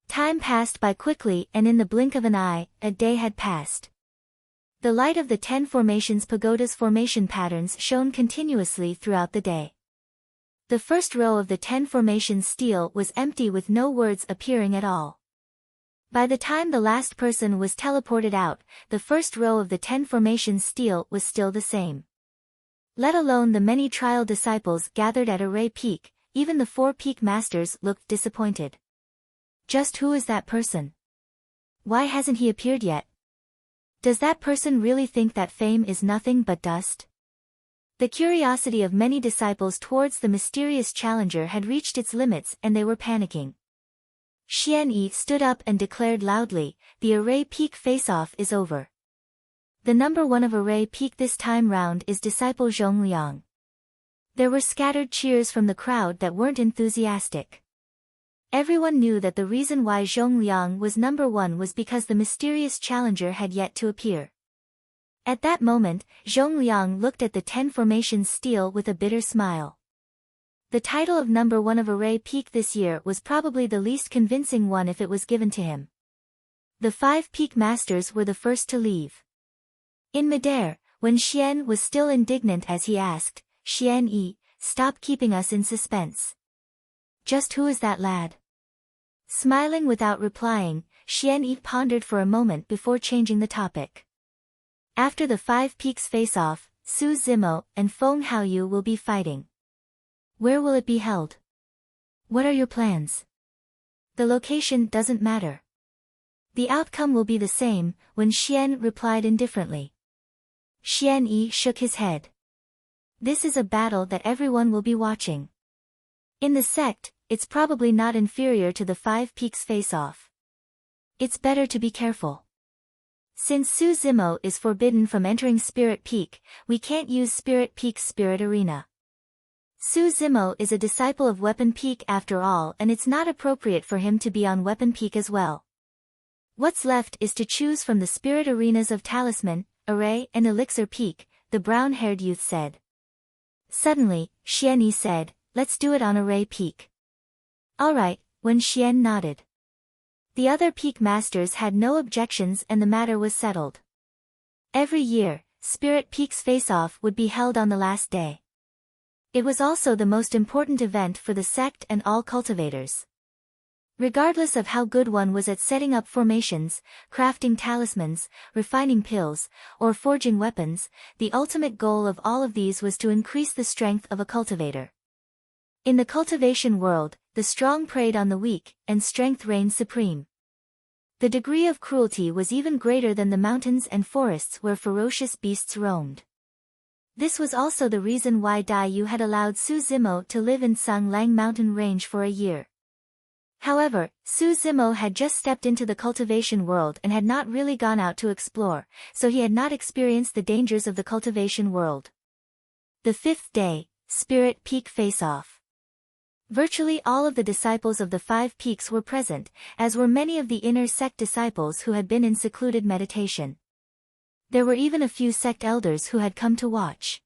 Time passed by quickly, and in the blink of an eye, a day had passed. The light of the 10 formations pagoda's formation patterns shone continuously throughout the day. The first row of the 10 formations stele was empty with no words appearing at all. By the time the last person was teleported out, the first row of the 10 formations stele was still the same. Let alone the many trial disciples gathered at Array Peak, even the 4 peak masters looked disappointed. Just who is that person? Why hasn't he appeared yet? Does that person really think that fame is nothing but dust? The curiosity of many disciples towards the mysterious challenger had reached its limits and they were panicking. Xian Yi stood up and declared loudly, "The Array Peak face-off is over. The number 1 of Array Peak this time round is disciple Zhongliang." There were scattered cheers from the crowd that weren't enthusiastic. Everyone knew that the reason why Zhongliang was number 1 was because the mysterious challenger had yet to appear. At that moment, Zhongliang looked at the 10 formations stele with a bitter smile. The title of number 1 of Array Peak this year was probably the least convincing one if it was given to him. The 5 peak masters were the first to leave. In midair, when Xian was still indignant as he asked, "Xian Yi, stop keeping us in suspense. Just who is that lad?" Smiling without replying, Xian Yi pondered for a moment before changing the topic. After the 5 peaks face-off, Su Zimo and Feng Haoyu will be fighting. Where will it be held? What are your plans? The location doesn't matter. The outcome will be the same, Wen Xian replied indifferently. Xian Yi shook his head. This is a battle that everyone will be watching. In the sect, it's probably not inferior to the 5 peaks face-off. It's better to be careful. Since Su Zimo is forbidden from entering Spirit Peak, we can't use Spirit Peak's Spirit Arena. Su Zimo is a disciple of Weapon Peak after all, and it's not appropriate for him to be on Weapon Peak as well. What's left is to choose from the Spirit Arenas of Talisman, Array and Elixir Peak, the brown-haired youth said. Suddenly, Xian Yi said, "Let's do it on Array Peak." Alright, Wen Xian nodded. The other peak masters had no objections and the matter was settled. Every year, Spirit Peak's face-off would be held on the last day. It was also the most important event for the sect and all cultivators. Regardless of how good one was at setting up formations, crafting talismans, refining pills, or forging weapons, the ultimate goal of all of these was to increase the strength of a cultivator. In the cultivation world, the strong preyed on the weak, and strength reigned supreme. The degree of cruelty was even greater than the mountains and forests where ferocious beasts roamed. This was also the reason why Dai Yu had allowed Su Zimo to live in Sung Lang mountain range for a year. However, Su Zimo had just stepped into the cultivation world and had not really gone out to explore, so he had not experienced the dangers of the cultivation world. The 5th day, Spirit Peak face-off. Virtually all of the disciples of the 5 peaks were present, as were many of the inner sect disciples who had been in secluded meditation. There were even a few sect elders who had come to watch.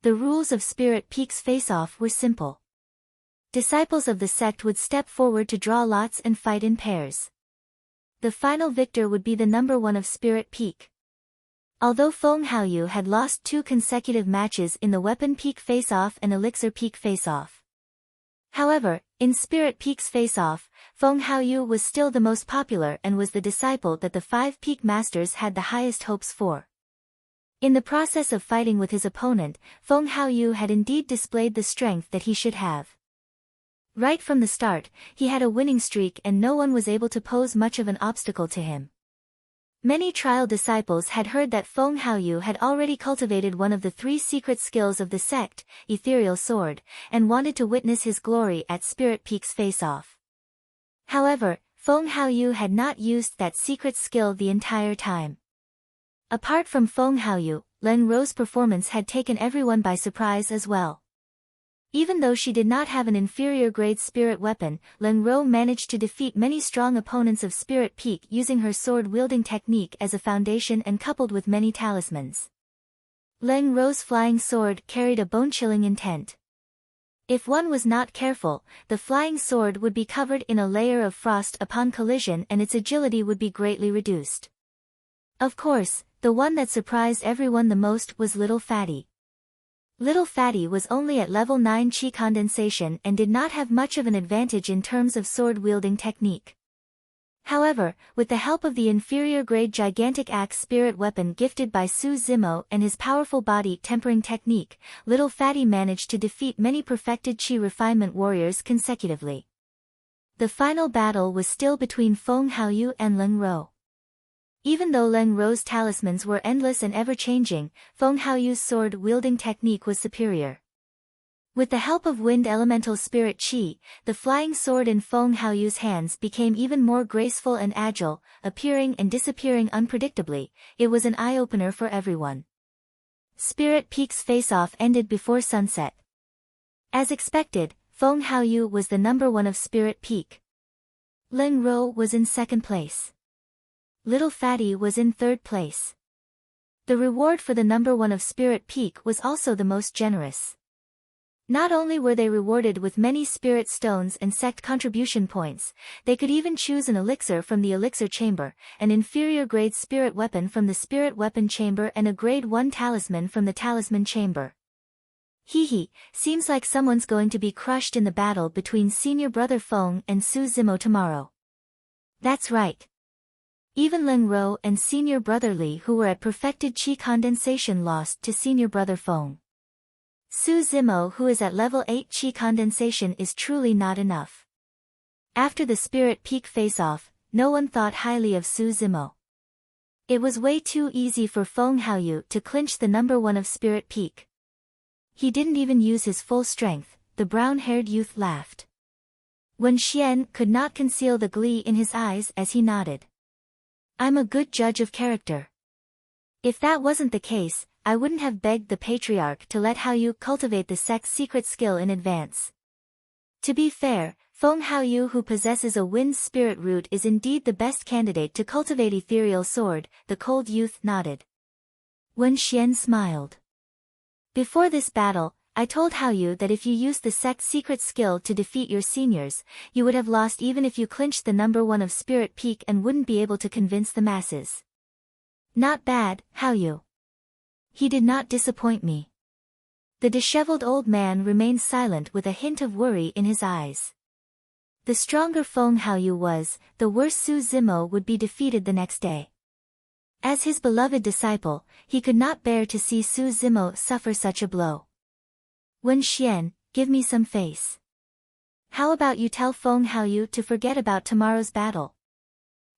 The rules of Spirit Peak's face-off were simple. Disciples of the sect would step forward to draw lots and fight in pairs. The final victor would be the number 1 of Spirit Peak. Although Feng Haoyu had lost 2 consecutive matches in the Weapon Peak face-off and Elixir Peak face-off. However, in Spirit Peak's face-off, Feng Haoyu was still the most popular and was the disciple that the 5 peak masters had the highest hopes for. In the process of fighting with his opponent, Feng Haoyu had indeed displayed the strength that he should have. Right from the start, he had a winning streak and no one was able to pose much of an obstacle to him. Many trial disciples had heard that Feng Haoyu had already cultivated one of the 3 secret skills of the sect, Ethereal Sword, and wanted to witness his glory at Spirit Peak's face-off. However, Feng Haoyu had not used that secret skill the entire time. Apart from Feng Haoyu, Len Ro's performance had taken everyone by surprise as well. Even though she did not have an inferior-grade spirit weapon, Leng Ro managed to defeat many strong opponents of Spirit Peak using her sword-wielding technique as a foundation and coupled with many talismans. Leng Ro's flying sword carried a bone-chilling intent. If one was not careful, the flying sword would be covered in a layer of frost upon collision and its agility would be greatly reduced. Of course, the one that surprised everyone the most was Little Fatty. Little Fatty was only at level 9 Chi condensation and did not have much of an advantage in terms of sword-wielding technique. However, with the help of the inferior-grade gigantic axe spirit weapon gifted by Su Zimo and his powerful body-tempering technique, Little Fatty managed to defeat many perfected Chi refinement warriors consecutively. The final battle was still between Feng Haoyu and Leng Ro. Even though Leng Ro's talismans were endless and ever-changing, Feng Haoyu's sword-wielding technique was superior. With the help of wind elemental spirit Qi, the flying sword in Feng Haoyu's hands became even more graceful and agile, appearing and disappearing unpredictably. It was an eye-opener for everyone. Spirit Peak's face-off ended before sunset. As expected, Feng Haoyu was the number 1 of Spirit Peak. Leng Ro was in second place. Little Fatty was in third place. The reward for the number 1 of Spirit Peak was also the most generous. Not only were they rewarded with many spirit stones and sect contribution points, they could even choose an elixir from the elixir chamber, an inferior grade spirit weapon from the spirit weapon chamber and a grade 1 talisman from the talisman chamber. Hehe, seems like someone's going to be crushed in the battle between senior brother Feng and Su Zimo tomorrow. That's right. Even Leng Ro and senior brother Li who were at perfected Chi condensation lost to senior brother Feng. Su Zimo who is at level 8 Chi condensation is truly not enough. After the Spirit Peak face-off, no one thought highly of Su Zimo. It was way too easy for Feng Haoyu to clinch the number 1 of Spirit Peak. He didn't even use his full strength, the brown-haired youth laughed. Wen Xian could not conceal the glee in his eyes as he nodded. I'm a good judge of character. If that wasn't the case, I wouldn't have begged the Patriarch to let Haoyu cultivate the sect's secret skill in advance. To be fair, Feng Haoyu who possesses a wind spirit root is indeed the best candidate to cultivate ethereal sword, the cold youth nodded. Wen Xian smiled. Before this battle, I told Haoyu that if you used the sect's secret skill to defeat your seniors, you would have lost even if you clinched the number 1 of Spirit Peak and wouldn't be able to convince the masses. Not bad, Haoyu. He did not disappoint me. The disheveled old man remained silent with a hint of worry in his eyes. The stronger Feng Haoyu was, the worse Su Zimo would be defeated the next day. As his beloved disciple, he could not bear to see Su Zimo suffer such a blow. Wen Xian, give me some face. How about you tell Feng Haoyu to forget about tomorrow's battle?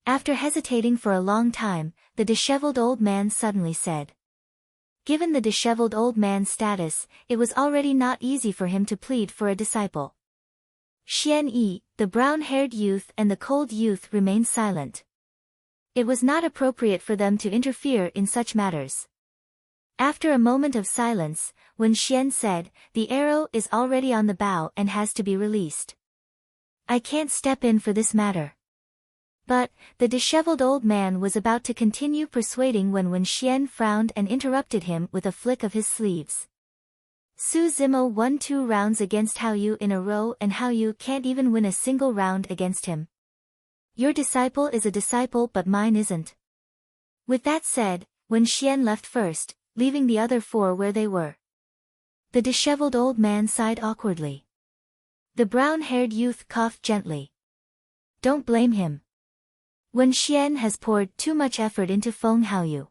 After hesitating for a long time, the disheveled old man suddenly said. Given the disheveled old man's status, it was already not easy for him to plead for a disciple. Xian Yi, the brown-haired youth and the cold youth remained silent. It was not appropriate for them to interfere in such matters. After a moment of silence, Wen Xian said, the arrow is already on the bow and has to be released. I can't step in for this matter. But, the disheveled old man was about to continue persuading when Wen Xian frowned and interrupted him with a flick of his sleeves. Su Zimo won 2 rounds against Haoyu in a row and Haoyu can't even win a single round against him. Your disciple is a disciple but mine isn't. With that said, Wen Xian left first, leaving the other 4 where they were. The disheveled old man sighed awkwardly. The brown-haired youth coughed gently. Don't blame him. Wen Xian has poured too much effort into Feng Haoyu.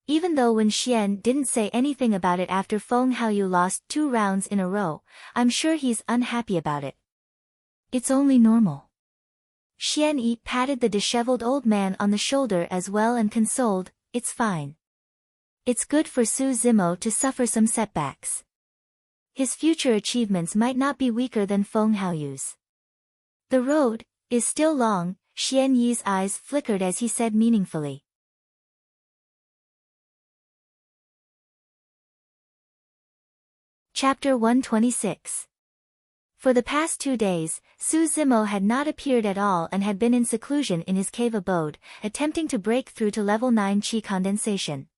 Even though Wen Xian didn't say anything about it after Feng Haoyu lost 2 rounds in a row, I'm sure he's unhappy about it. It's only normal. Xian Yi patted the disheveled old man on the shoulder as well and consoled, it's fine. It's good for Su Zimo to suffer some setbacks. His future achievements might not be weaker than Feng Haoyu's. The road is still long, Xian Yi's eyes flickered as he said meaningfully. Chapter 126. For the past 2 days, Su Zimo had not appeared at all and had been in seclusion in his cave abode, attempting to break through to level 9 Qi condensation.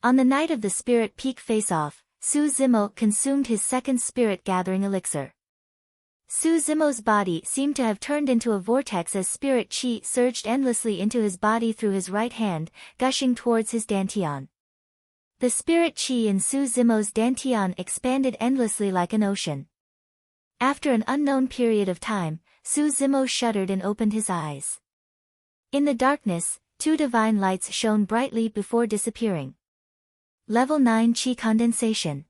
On the night of the Spirit Peak face-off, Su Zimo consumed his second spirit gathering elixir. Su Zimo's body seemed to have turned into a vortex as spirit qi surged endlessly into his body through his right hand, gushing towards his dantian. The spirit qi in Su Zimo's dantian expanded endlessly like an ocean. After an unknown period of time, Su Zimo shuddered and opened his eyes. In the darkness, 2 divine lights shone brightly before disappearing. Level 9 Qi condensation.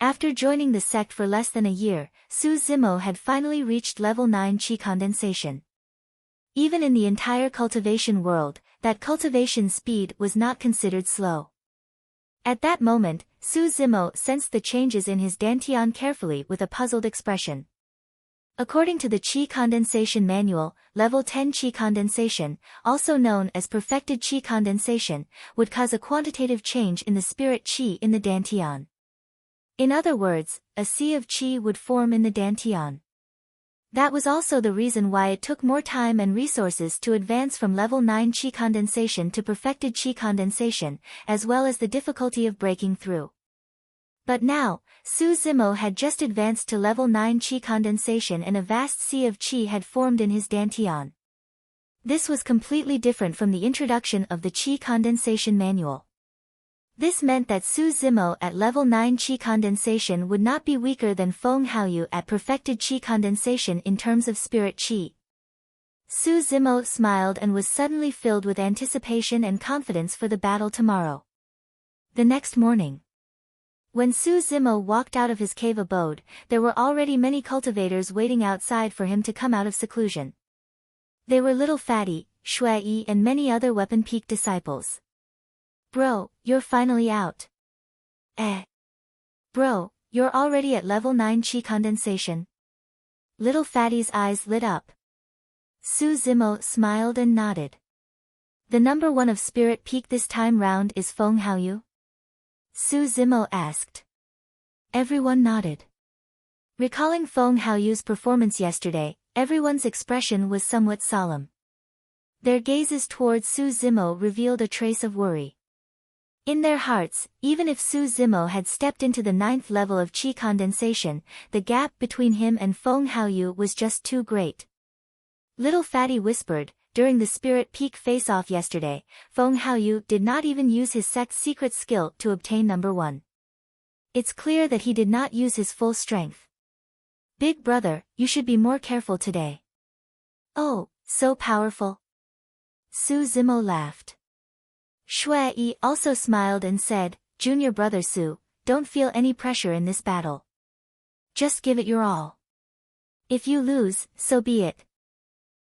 After joining the sect for less than a year, Su Zimo had finally reached level 9 Qi condensation. Even in the entire cultivation world, that cultivation speed was not considered slow. At that moment, Su Zimo sensed the changes in his dantian carefully with a puzzled expression. According to the Qi condensation manual, level 10 Qi condensation, also known as perfected Qi condensation, would cause a quantitative change in the spirit Qi in the dantian. In other words, a sea of Qi would form in the dantian. That was also the reason why it took more time and resources to advance from level 9 Qi condensation to perfected Qi condensation, as well as the difficulty of breaking through. But now, Su Zimo had just advanced to level 9 Qi condensation and a vast sea of Qi had formed in his dantian. This was completely different from the introduction of the Qi condensation manual. This meant that Su Zimo at level 9 Qi condensation would not be weaker than Feng Haoyu at perfected Qi condensation in terms of spirit Qi. Su Zimo smiled and was suddenly filled with anticipation and confidence for the battle tomorrow. The next morning, when Su Zimo walked out of his cave abode, there were already many cultivators waiting outside for him to come out of seclusion. They were Little Fatty, Shui and many other Weapon Peak disciples. Bro, you're finally out. Bro, you're already at level 9 Qi condensation. Little Fatty's eyes lit up. Su Zimo smiled and nodded. The number 1 of Spirit Peak this time round is Feng Haoyu? Su Zimo asked. Everyone nodded. Recalling Feng Haoyu's performance yesterday, everyone's expression was somewhat solemn. Their gazes towards Su Zimo revealed a trace of worry. In their hearts, even if Su Zimo had stepped into the 9th level of Qi condensation, the gap between him and Feng Haoyu was just too great. Little Fatty whispered, during the Spirit Peak face-off yesterday, Feng Haoyu did not even use his sect's secret skill to obtain number 1. It's clear that he did not use his full strength. Big brother, you should be more careful today. Oh, so powerful. Su Zimo laughed. Shui also smiled and said, Junior brother Su, don't feel any pressure in this battle. Just give it your all. If you lose, so be it.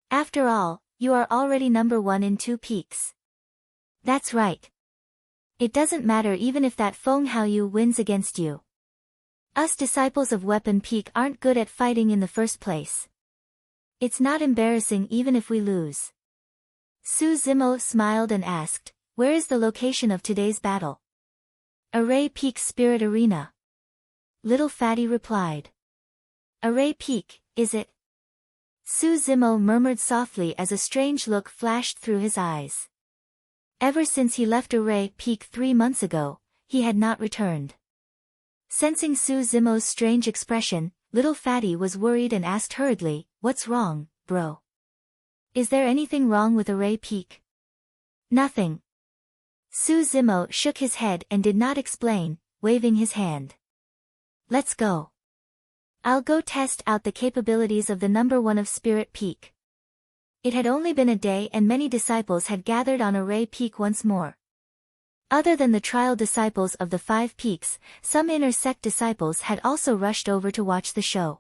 After all, you are already number 1 in 2 peaks. That's right. It doesn't matter even if that Feng Haoyu wins against you. Us disciples of Weapon Peak aren't good at fighting in the first place. It's not embarrassing even if we lose. Su Zimo smiled and asked, where is the location of today's battle? Array Peak Spirit Arena. Little Fatty replied. Array Peak, is it? Su Zimo murmured softly as a strange look flashed through his eyes. Ever since he left Array Peak 3 months ago, he had not returned. Sensing Su Zimo's strange expression, Little Fatty was worried and asked hurriedly, what's wrong, bro? Is there anything wrong with Array Peak? Nothing. Su Zimo shook his head and did not explain, waving his hand. Let's go. I'll go test out the capabilities of the number 1 of Spirit Peak. It had only been a day and many disciples had gathered on Array Peak once more. Other than the trial disciples of the 5 peaks, some inner sect disciples had also rushed over to watch the show.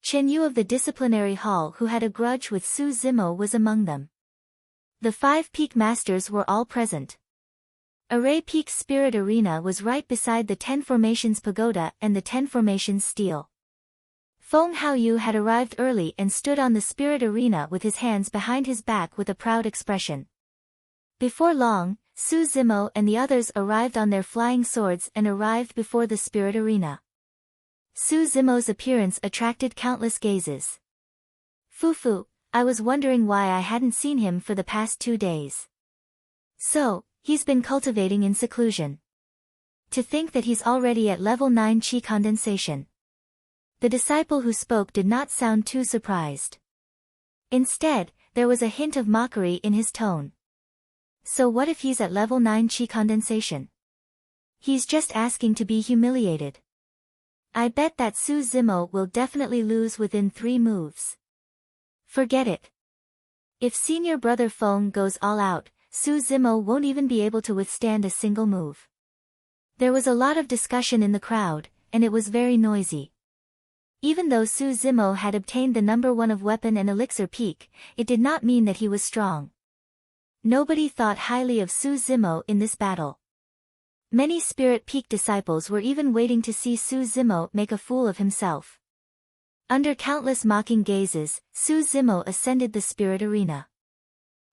Chen Yu of the disciplinary hall, who had a grudge with Su Zimo, was among them. The 5 peak masters were all present. Array Peak Spirit Arena was right beside the 10 Formations Pagoda and the 10 Formations Steel. Feng Haoyu had arrived early and stood on the Spirit Arena with his hands behind his back with a proud expression. Before long, Su Zimo and the others arrived on their flying swords and arrived before the spirit arena. Su Zimo's appearance attracted countless gazes. Fufu, I was wondering why I hadn't seen him for the past 2 days. So, he's been cultivating in seclusion. To think that he's already at level 9 chi condensation. The disciple who spoke did not sound too surprised. Instead, there was a hint of mockery in his tone. So what if he's at level 9 chi condensation? He's just asking to be humiliated. I bet that Su Zimo will definitely lose within 3 moves. Forget it. If senior brother Feng goes all out, Su Zimo won't even be able to withstand a single move. There was a lot of discussion in the crowd, and it was very noisy. Even though Su Zimo had obtained the number 1 of weapon and elixir peak, it did not mean that he was strong. Nobody thought highly of Su Zimo in this battle. Many Spirit Peak disciples were even waiting to see Su Zimo make a fool of himself. Under countless mocking gazes, Su Zimo ascended the spirit arena.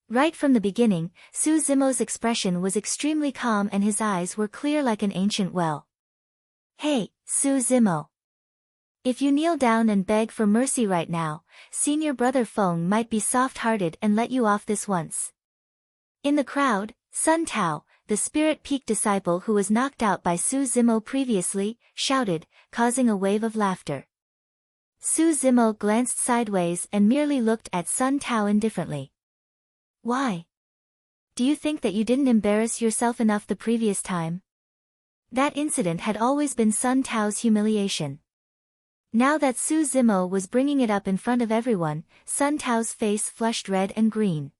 Right from the beginning, Su Zimo's expression was extremely calm and his eyes were clear like an ancient well. Hey, Su Zimo. If you kneel down and beg for mercy right now, senior brother Feng might be soft-hearted and let you off this once. In the crowd, Sun Tao, the Spirit Peak disciple who was knocked out by Su Zimo previously, shouted, causing a wave of laughter. Su Zimo glanced sideways and merely looked at Sun Tao indifferently. Why? Do you think that you didn't embarrass yourself enough the previous time? That incident had always been Sun Tao's humiliation. Now that Su Zimo was bringing it up in front of everyone, Sun Tao's face flushed red and green.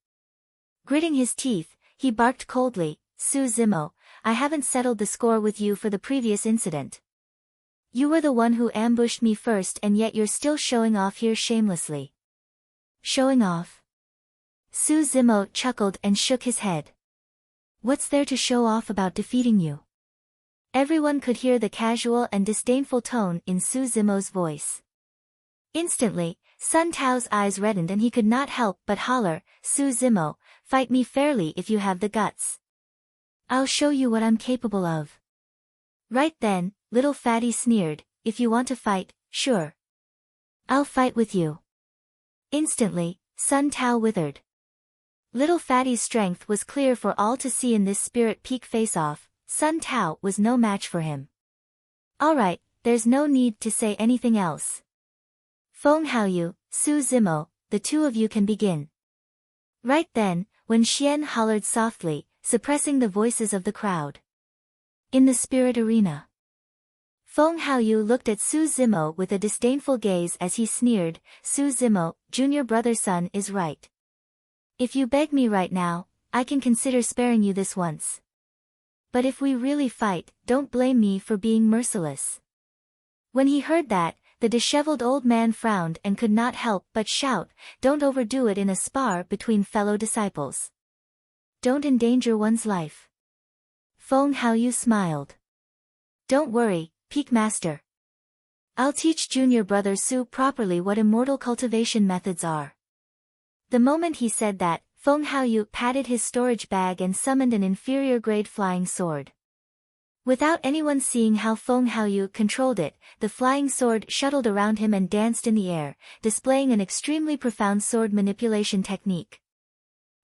Gritting his teeth, he barked coldly, Su Zimo, I haven't settled the score with you for the previous incident. You were the one who ambushed me first and yet you're still showing off here shamelessly. Showing off? Su Zimo chuckled and shook his head. What's there to show off about defeating you? Everyone could hear the casual and disdainful tone in Su Zimo's voice. Instantly, Sun Tao's eyes reddened and he could not help but holler, Su Zimo, fight me fairly if you have the guts. I'll show you what I'm capable of. Right then, little fatty sneered, if you want to fight, sure. I'll fight with you. Instantly, Sun Tao withered. Little fatty's strength was clear for all to see in this Spirit Peak face-off. Sun Tao was no match for him. Alright, there's no need to say anything else. Feng Haoyu, Su Zimo, the 2 of you can begin. Right then, when Xian hollered softly, suppressing the voices of the crowd. In the spirit arena. Feng Haoyu looked at Su Zimo with a disdainful gaze as he sneered, Su Zimo, junior brother son is right. If you beg me right now, I can consider sparing you this once. But if we really fight, don't blame me for being merciless. When he heard that, the disheveled old man frowned and could not help but shout, don't overdo it in a spar between fellow disciples. Don't endanger one's life. Feng Haoyu smiled. Don't worry, Peak Master. I'll teach junior brother Su properly what immortal cultivation methods are. The moment he said that, Feng Haoyu patted his storage bag and summoned an inferior-grade flying sword. Without anyone seeing how Feng Haoyu controlled it, the flying sword shuttled around him and danced in the air, displaying an extremely profound sword manipulation technique.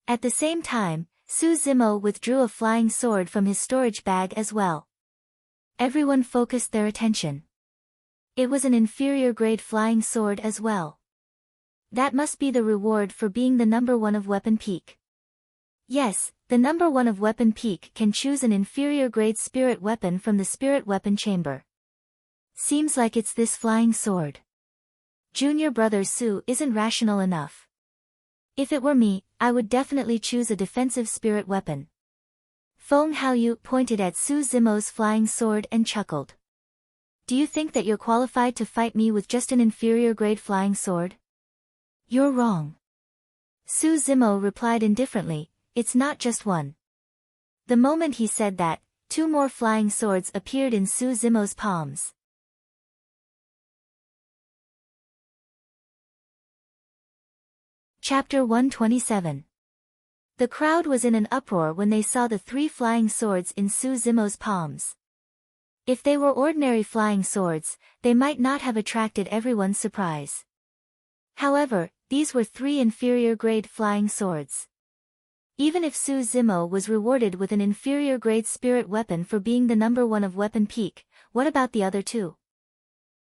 At the same time, Su Zimo withdrew a flying sword from his storage bag as well. Everyone focused their attention. It was an inferior-grade flying sword as well. That must be the reward for being the number 1 of Weapon Peak. Yes, the number 1 of Weapon Peak can choose an inferior-grade spirit weapon from the spirit weapon chamber. Seems like it's this flying sword. Junior brother Su isn't rational enough. If it were me, I would definitely choose a defensive spirit weapon. Feng Haoyu pointed at Su Zimo's flying sword and chuckled. Do you think that you're qualified to fight me with just an inferior-grade flying sword? You're wrong. Su Zimo replied indifferently, it's not just one. The moment he said that, 2 more flying swords appeared in Su Zimo's palms. Chapter 127. The crowd was in an uproar when they saw the 3 flying swords in Su Zimo's palms. If they were ordinary flying swords, they might not have attracted everyone's surprise. However, these were 3 inferior-grade flying swords. Even if Su Zimo was rewarded with an inferior-grade spirit weapon for being the number 1 of Weapon Peak, what about the other 2?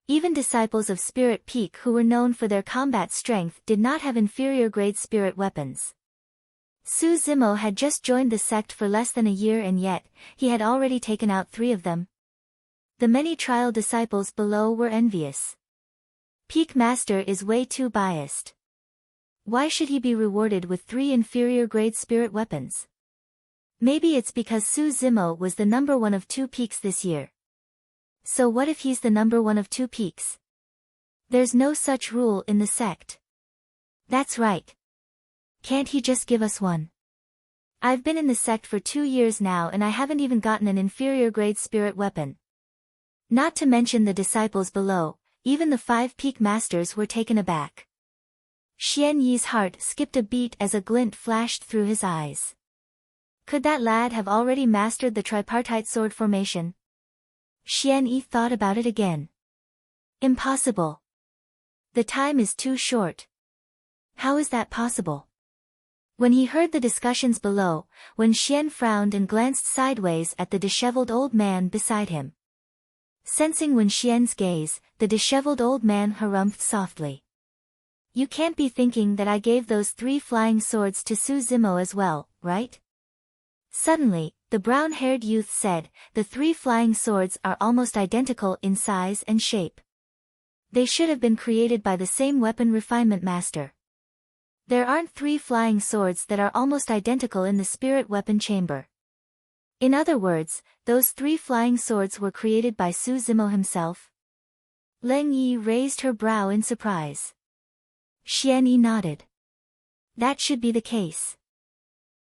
Even disciples of Spirit Peak who were known for their combat strength did not have inferior-grade spirit weapons. Su Zimo had just joined the sect for less than a year and yet, he had already taken out 3 of them. The many trial disciples below were envious. Peak Master is way too biased. Why should he be rewarded with 3 inferior-grade spirit weapons? Maybe it's because Su Zimo was the number 1 of 2 peaks this year. So what if he's the number 1 of 2 peaks? There's no such rule in the sect. That's right. Can't he just give us 1? I've been in the sect for 2 years now and I haven't even gotten an inferior-grade spirit weapon. Not to mention the disciples below, even the 5 peak masters were taken aback. Xian Yi's heart skipped a beat as a glint flashed through his eyes. Could that lad have already mastered the tripartite sword formation? Xian Yi thought about it again. Impossible. The time is too short. How is that possible? When he heard the discussions below, when Xian frowned and glanced sideways at the disheveled old man beside him. Sensing Wen Xian's gaze, the disheveled old man harumphed softly. You can't be thinking that I gave those 3 flying swords to Su Zimo as well, right? Suddenly, the brown-haired youth said, the 3 flying swords are almost identical in size and shape. They should have been created by the same weapon refinement master. There aren't 3 flying swords that are almost identical in the spirit weapon chamber. In other words, those 3 flying swords were created by Su Zimo himself? Leng Yi raised her brow in surprise. Xian Yi nodded. That should be the case.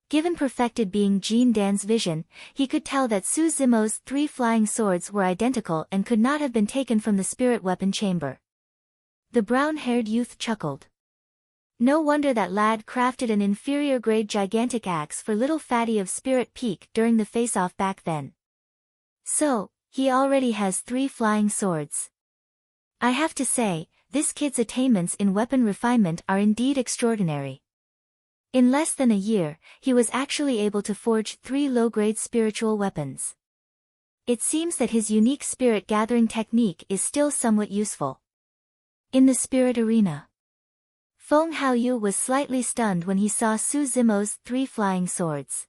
Given perfected being Jean Dan's vision, he could tell that Su Zimo's 3 flying swords were identical and could not have been taken from the spirit weapon chamber. The brown-haired youth chuckled. No wonder that lad crafted an inferior-grade gigantic axe for little fatty of Spirit Peak during the face-off back then. So, he already has 3 flying swords. I have to say, this kid's attainments in weapon refinement are indeed extraordinary. In less than a year, he was actually able to forge 3 low-grade spiritual weapons. It seems that his unique spirit-gathering technique is still somewhat useful. In the spirit arena, Feng Haoyu was slightly stunned when he saw Su Zimo's 3 flying swords.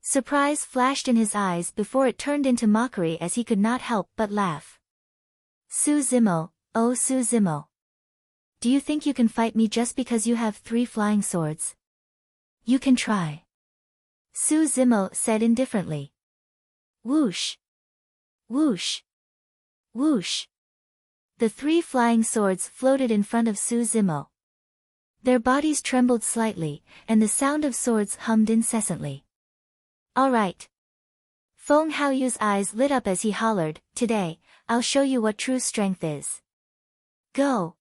Surprise flashed in his eyes before it turned into mockery as he could not help but laugh. Su Zimo, oh Su Zimo. Do you think you can fight me just because you have 3 flying swords? You can try. Su Zimo said indifferently. Whoosh! Whoosh! Whoosh! The 3 flying swords floated in front of Su Zimo. Their bodies trembled slightly, and the sound of swords hummed incessantly. All right. Feng Haoyu's eyes lit up as he hollered, today, I'll show you what true strength is. Go!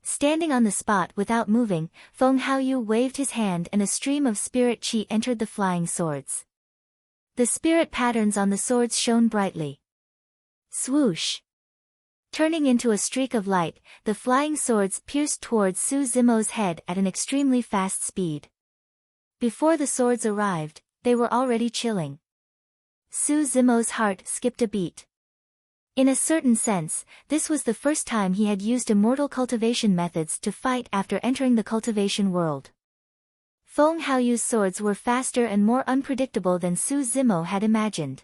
Standing on the spot without moving, Feng Haoyu waved his hand and a stream of spirit chi entered the flying swords. The spirit patterns on the swords shone brightly. Swoosh! Turning into a streak of light, the flying swords pierced towards Su Zimo's head at an extremely fast speed. Before the swords arrived, they were already chilling. Su Zimo's heart skipped a beat. In a certain sense, this was the first time he had used immortal cultivation methods to fight after entering the cultivation world. Feng Haoyu's swords were faster and more unpredictable than Su Zimo had imagined.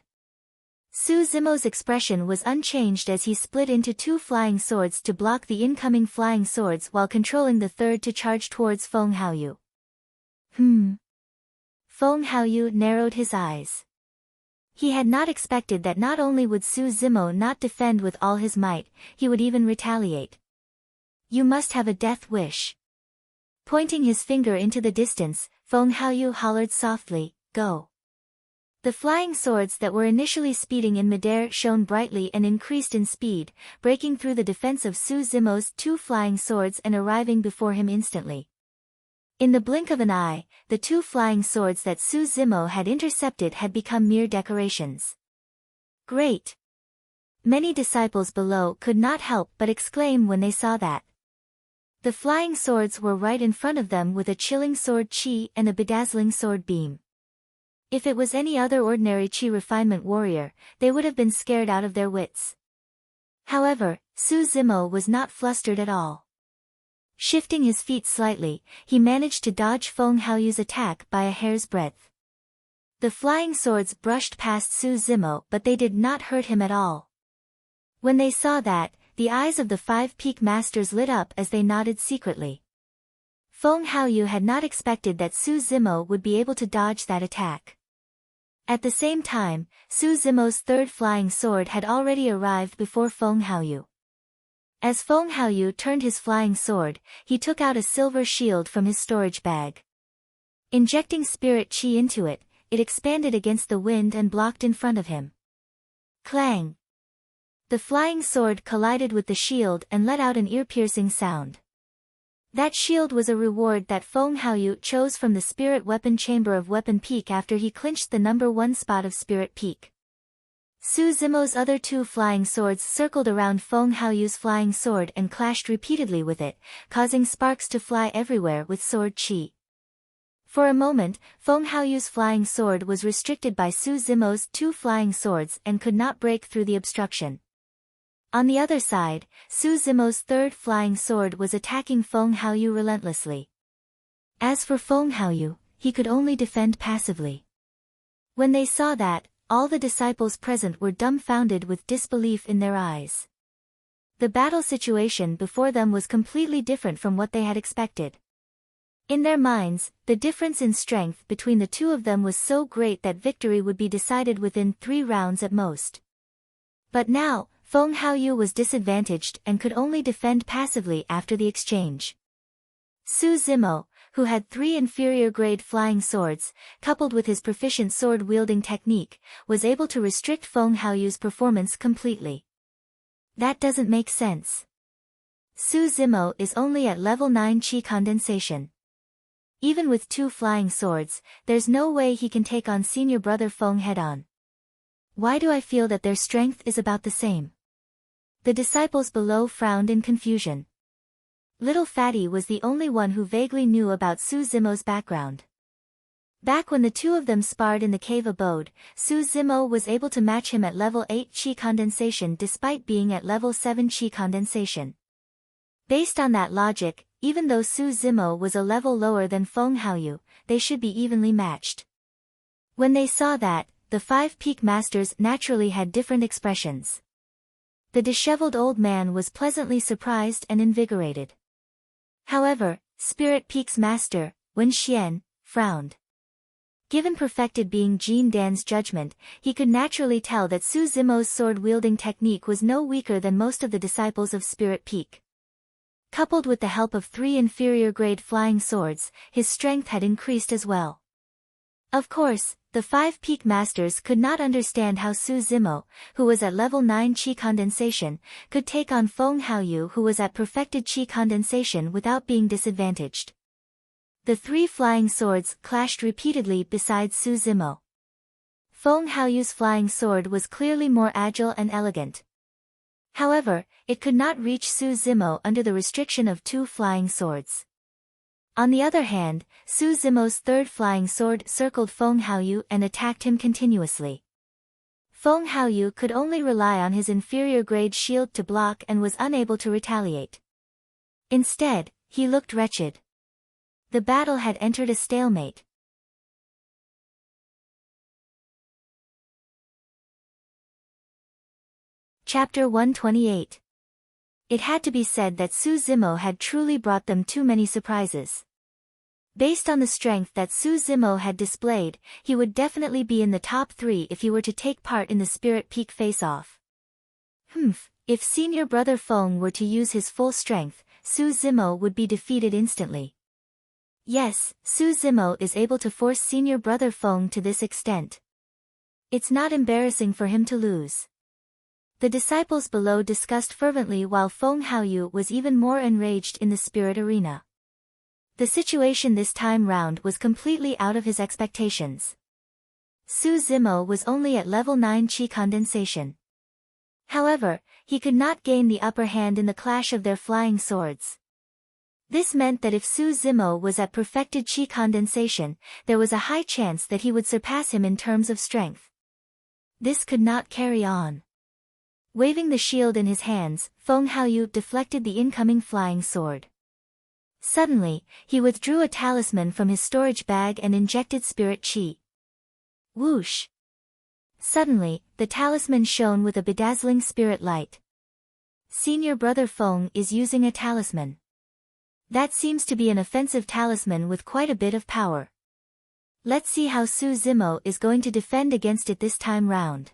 Su Zimo's expression was unchanged as he split into 2 flying swords to block the incoming flying swords while controlling the third to charge towards Feng Haoyu. Feng Haoyu narrowed his eyes. He had not expected that not only would Su Zimo not defend with all his might, he would even retaliate. You must have a death wish. Pointing his finger into the distance, Feng Haoyu hollered softly, go. The flying swords that were initially speeding in midair shone brightly and increased in speed, breaking through the defense of Su Zimo's 2 flying swords and arriving before him instantly. In the blink of an eye, the 2 flying swords that Su Zimo had intercepted had become mere decorations. Great! Many disciples below could not help but exclaim when they saw that. The flying swords were right in front of them with a chilling sword chi and a bedazzling sword beam. If it was any other ordinary chi refinement warrior, they would have been scared out of their wits. However, Su Zimo was not flustered at all. Shifting his feet slightly, he managed to dodge Feng Haoyu's attack by a hair's breadth. The flying swords brushed past Su Zimo, but they did not hurt him at all. When they saw that, the eyes of the 5 peak masters lit up as they nodded secretly. Feng Haoyu had not expected that Su Zimo would be able to dodge that attack. At the same time, Su Zimo's 3rd flying sword had already arrived before Feng Haoyu. As Feng Haoyu turned his flying sword, he took out a silver shield from his storage bag. Injecting spirit chi into it, it expanded against the wind and blocked in front of him. Clang! The flying sword collided with the shield and let out an ear-piercing sound. That shield was a reward that Feng Haoyu chose from the spirit weapon chamber of Weapon Peak after he clinched the number 1 spot of Spirit Peak. Su Zimo's other 2 flying swords circled around Feng Haoyu's flying sword and clashed repeatedly with it, causing sparks to fly everywhere with sword chi. For a moment, Feng Haoyu's flying sword was restricted by Su Zimo's 2 flying swords and could not break through the obstruction. On the other side, Su Zimo's 3rd flying sword was attacking Feng Haoyu relentlessly. As for Feng Haoyu, he could only defend passively. When they saw that, all the disciples present were dumbfounded with disbelief in their eyes. The battle situation before them was completely different from what they had expected. In their minds, the difference in strength between the 2 of them was so great that victory would be decided within 3 rounds at most. But now, Feng Haoyu was disadvantaged and could only defend passively after the exchange. Su Zimo, who had 3 inferior-grade flying swords, coupled with his proficient sword-wielding technique, was able to restrict Feng Haoyu's performance completely. That doesn't make sense. Su Zimo is only at level 9 chi condensation. Even with 2 flying swords, there's no way he can take on senior brother Feng head-on. Why do I feel that their strength is about the same? The disciples below frowned in confusion. Little Fatty was the only one who vaguely knew about Su Zimo's background. Back when the 2 of them sparred in the cave abode, Su Zimo was able to match him at level 8 chi condensation despite being at level 7 chi condensation. Based on that logic, even though Su Zimo was a level lower than Feng Haoyu, they should be evenly matched. When they saw that, the 5 peak masters naturally had different expressions. The disheveled old man was pleasantly surprised and invigorated. However, Spirit Peak's master, Wen Xian, frowned. Given perfected being Jean Dan's judgment, he could naturally tell that Su Zimo's sword-wielding technique was no weaker than most of the disciples of Spirit Peak. Coupled with the help of 3 inferior-grade flying swords, his strength had increased as well. Of course, the 5 peak masters could not understand how Su Zimo, who was at level 9 chi condensation, could take on Feng Haoyu who was at perfected chi condensation without being disadvantaged. The 3 flying swords clashed repeatedly beside Su Zimo. Feng Haoyu's flying sword was clearly more agile and elegant. However, it could not reach Su Zimo under the restriction of 2 flying swords. On the other hand, Su Zimo's 3rd flying sword circled Feng Haoyu and attacked him continuously. Feng Haoyu could only rely on his inferior-grade shield to block and was unable to retaliate. Instead, he looked wretched. The battle had entered a stalemate. Chapter 128. It had to be said that Su Zimo had truly brought them too many surprises. Based on the strength that Su Zimo had displayed, he would definitely be in the top 3 if he were to take part in the Spirit Peak face-off. If senior brother Feng were to use his full strength, Su Zimo would be defeated instantly. Yes, Su Zimo is able to force senior brother Feng to this extent. It's not embarrassing for him to lose. The disciples below discussed fervently while Feng Haoyu was even more enraged in the spirit arena. The situation this time round was completely out of his expectations. Su Zimo was only at level 9 Qi condensation. However, he could not gain the upper hand in the clash of their flying swords. This meant that if Su Zimo was at perfected Qi condensation, there was a high chance that he would surpass him in terms of strength. This could not carry on. Waving the shield in his hands, Feng Haoyu deflected the incoming flying sword. Suddenly, he withdrew a talisman from his storage bag and injected spirit qi. Whoosh! Suddenly, the talisman shone with a bedazzling spirit light. Senior brother Feng is using a talisman. That seems to be an offensive talisman with quite a bit of power. Let's see how Su Zimo is going to defend against it this time round.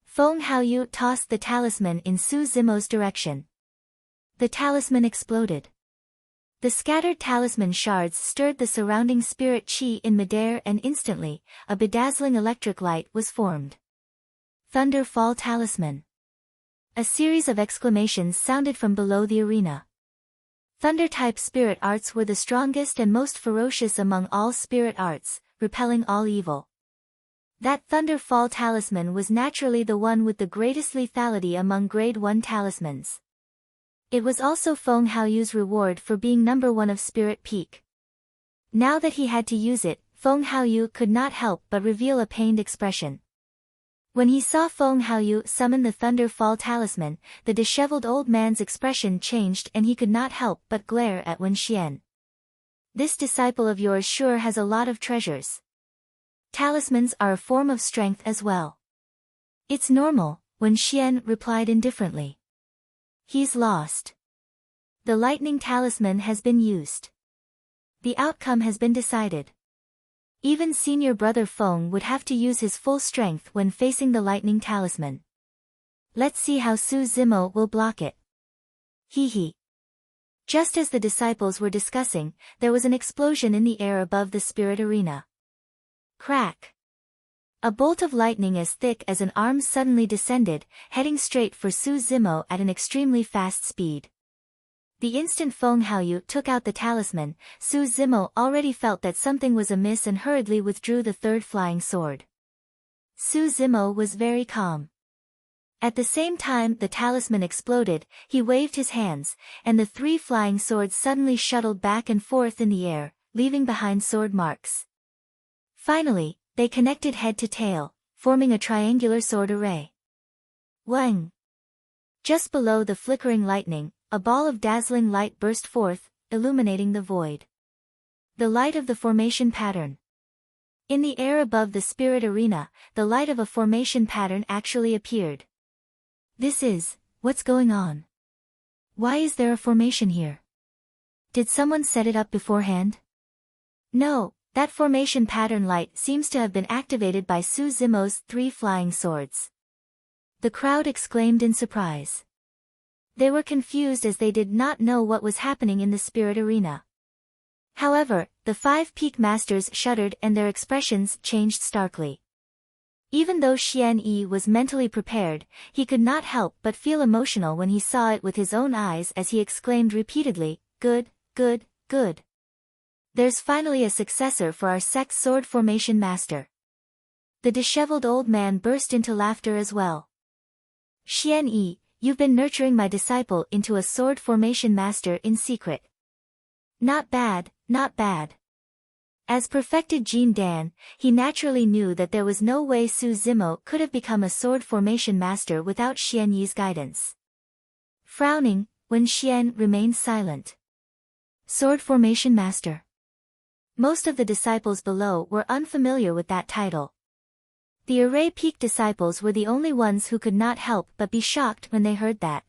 Feng Haoyu tossed the talisman in Su Zimo's direction. The talisman exploded. The scattered talisman shards stirred the surrounding spirit qi in midair, and instantly, a bedazzling electric light was formed. Thunder Fall Talisman. A series of exclamations sounded from below the arena. Thunder-type spirit arts were the strongest and most ferocious among all spirit arts, repelling all evil. That Thunder Fall Talisman was naturally the one with the greatest lethality among Grade 1 talismans. It was also Feng Haoyu's reward for being number 1 of Spirit Peak. Now that he had to use it, Feng Haoyu could not help but reveal a pained expression. When he saw Feng Haoyu summon the Thunder Fall Talisman, the disheveled old man's expression changed and he could not help but glare at Wen Xian. This disciple of yours sure has a lot of treasures. Talismans are a form of strength as well. It's normal, Wen Xian replied indifferently. He's lost. The lightning talisman has been used. The outcome has been decided. Even senior brother Feng would have to use his full strength when facing the lightning talisman. Let's see how Su Zimo will block it. Hee hee. Just as the disciples were discussing, there was an explosion in the air above the spirit arena. Crack! A bolt of lightning as thick as an arm suddenly descended, heading straight for Su Zimo at an extremely fast speed. The instant Feng Haoyu took out the talisman, Su Zimo already felt that something was amiss and hurriedly withdrew the third flying sword. Su Zimo was very calm. At the same time the talisman exploded, he waved his hands, and the 3 flying swords suddenly shuttled back and forth in the air, leaving behind sword marks. Finally, they connected head to tail, forming a triangular sword array. Wang! Just below the flickering lightning, a ball of dazzling light burst forth, illuminating the void. The light of the formation pattern. In the air above the spirit arena, the light of a formation pattern actually appeared. What's going on? Why is there a formation here? Did someone set it up beforehand? No. That formation pattern light seems to have been activated by Su Zimo's 3 flying swords. The crowd exclaimed in surprise. They were confused as they did not know what was happening in the spirit arena. However, the 5 peak masters shuddered and their expressions changed starkly. Even though Xian Yi was mentally prepared, he could not help but feel emotional when he saw it with his own eyes as he exclaimed repeatedly, "Good, good, good. There's finally a successor for our sex sword formation master." The disheveled old man burst into laughter as well. "Xian Yi, you've been nurturing my disciple into a sword formation master in secret. Not bad, not bad." As perfected Jin Dan, he naturally knew that there was no way Su Zimo could have become a sword formation master without Xian Yi's guidance. Frowning, Wen Xian remained silent. Sword formation master. Most of the disciples below were unfamiliar with that title. The Array Peak disciples were the only ones who could not help but be shocked when they heard that.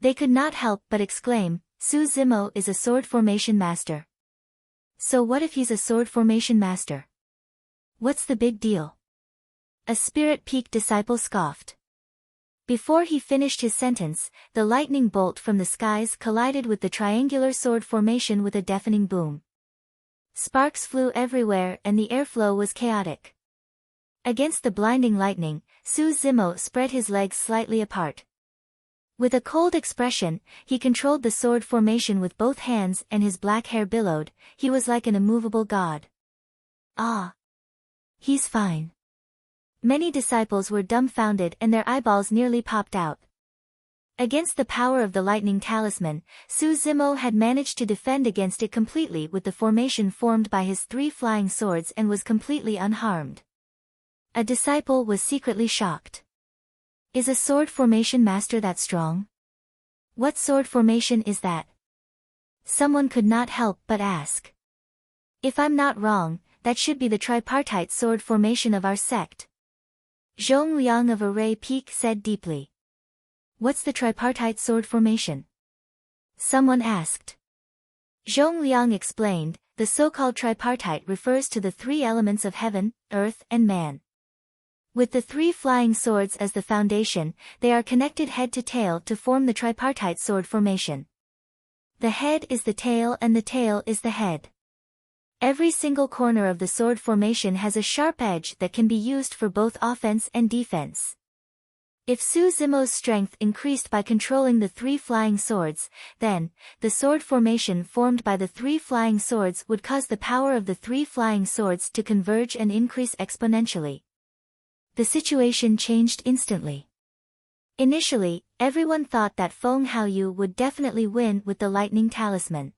They could not help but exclaim, "Su Zimo is a sword formation master. So what if he's a sword formation master? What's the big deal?" A Spirit Peak disciple scoffed. Before he finished his sentence, the lightning bolt from the skies collided with the triangular sword formation with a deafening boom. Sparks flew everywhere and the airflow was chaotic. Against the blinding lightning, Su Zimo spread his legs slightly apart. With a cold expression, he controlled the sword formation with both hands and his black hair billowed. He was like an immovable god. Ah! He's fine. Many disciples were dumbfounded and their eyeballs nearly popped out. Against the power of the lightning talisman, Su Zimo had managed to defend against it completely with the formation formed by his 3 flying swords and was completely unharmed. A disciple was secretly shocked. Is a sword formation master that strong? What sword formation is that? Someone could not help but ask. If I'm not wrong, that should be the tripartite sword formation of our sect. Zhong Liang of Array Peak said deeply. What's the tripartite sword formation? Someone asked. Zhong Liang explained, the so-called tripartite refers to the 3 elements of heaven, earth and man. With the 3 flying swords as the foundation, they are connected head to tail to form the tripartite sword formation. The head is the tail and the tail is the head. Every single corner of the sword formation has a sharp edge that can be used for both offense and defense. If Su Zimo's strength increased by controlling the 3 flying swords, then, the sword formation formed by the 3 flying swords would cause the power of the 3 flying swords to converge and increase exponentially. The situation changed instantly. Initially, everyone thought that Feng Haoyu would definitely win with the lightning talisman.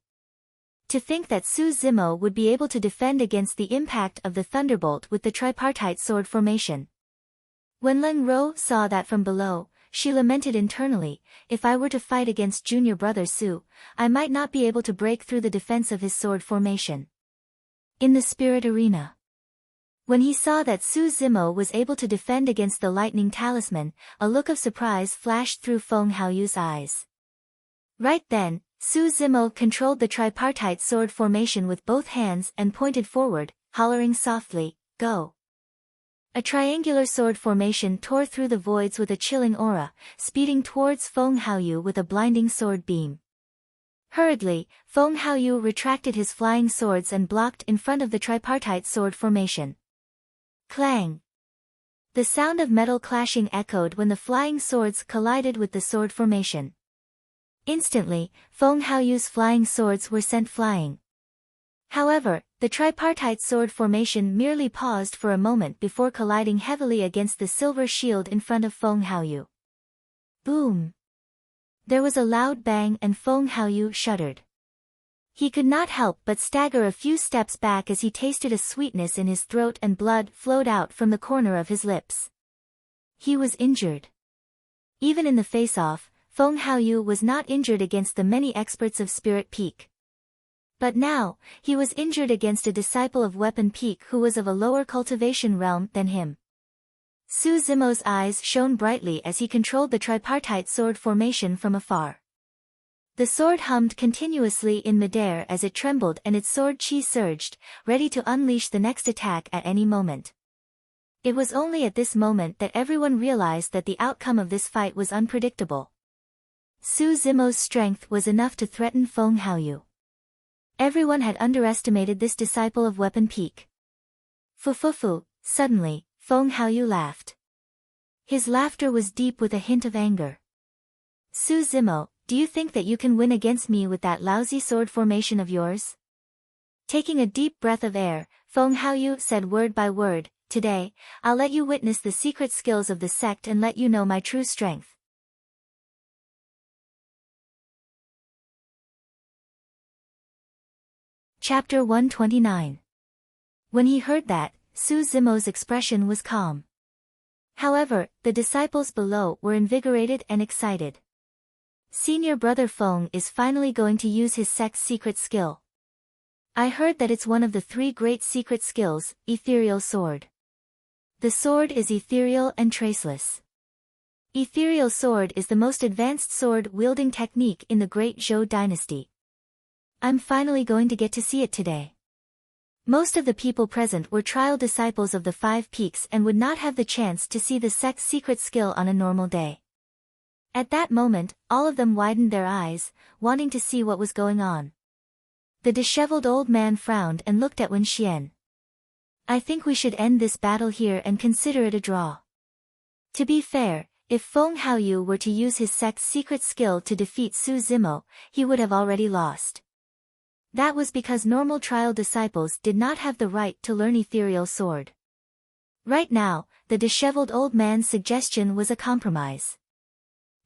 To think that Su Zimo would be able to defend against the impact of the thunderbolt with the tripartite sword formation. When Leng Ro saw that from below, she lamented internally, if I were to fight against junior brother Su, I might not be able to break through the defense of his sword formation. In the spirit arena. When he saw that Su Zimo was able to defend against the lightning talisman, a look of surprise flashed through Feng Haoyu's eyes. Right then, Su Zimo controlled the tripartite sword formation with both hands and pointed forward, hollering softly, "Go!" A triangular sword formation tore through the voids with a chilling aura, speeding towards Feng Haoyu with a blinding sword beam. Hurriedly, Feng Haoyu retracted his flying swords and blocked in front of the tripartite sword formation. Clang! The sound of metal clashing echoed when the flying swords collided with the sword formation. Instantly, Feng Haoyu's flying swords were sent flying. However, the tripartite sword formation merely paused for a moment before colliding heavily against the silver shield in front of Feng Haoyu. Boom! There was a loud bang and Feng Haoyu shuddered. He could not help but stagger a few steps back as he tasted a sweetness in his throat and blood flowed out from the corner of his lips. He was injured. Even in the face-off, Feng Haoyu was not injured against the many experts of Spirit Peak. But now, he was injured against a disciple of Weapon Peak who was of a lower cultivation realm than him. Su Zimo's eyes shone brightly as he controlled the tripartite sword formation from afar. The sword hummed continuously in midair as it trembled and its sword chi surged, ready to unleash the next attack at any moment. It was only at this moment that everyone realized that the outcome of this fight was unpredictable. Su Zimo's strength was enough to threaten Feng Haoyu. Everyone had underestimated this disciple of Weapon Peak. Fu. Suddenly, Feng Haoyu laughed. His laughter was deep with a hint of anger. Su Zimo, do you think that you can win against me with that lousy sword formation of yours? Taking a deep breath of air, Feng Haoyu said word by word, today, I'll let you witness the secret skills of the sect and let you know my true strength. Chapter 129. When he heard that, Su Zimo's expression was calm. However, the disciples below were invigorated and excited. Senior brother Feng is finally going to use his sect's secret skill. I heard that it's one of the 3 great secret skills, Ethereal Sword. The sword is ethereal and traceless. Ethereal Sword is the most advanced sword-wielding technique in the Great Zhou dynasty. I'm finally going to get to see it today. Most of the people present were trial disciples of the 5 peaks and would not have the chance to see the sect's secret skill on a normal day. At that moment, all of them widened their eyes, wanting to see what was going on. The disheveled old man frowned and looked at Wen Xian. I think we should end this battle here and consider it a draw. To be fair, If Feng Haoyu were to use his sect's secret skill to defeat Su Zimo, he would have already lost. That was because normal trial disciples did not have the right to learn ethereal sword. Right now, the disheveled old man's suggestion was a compromise.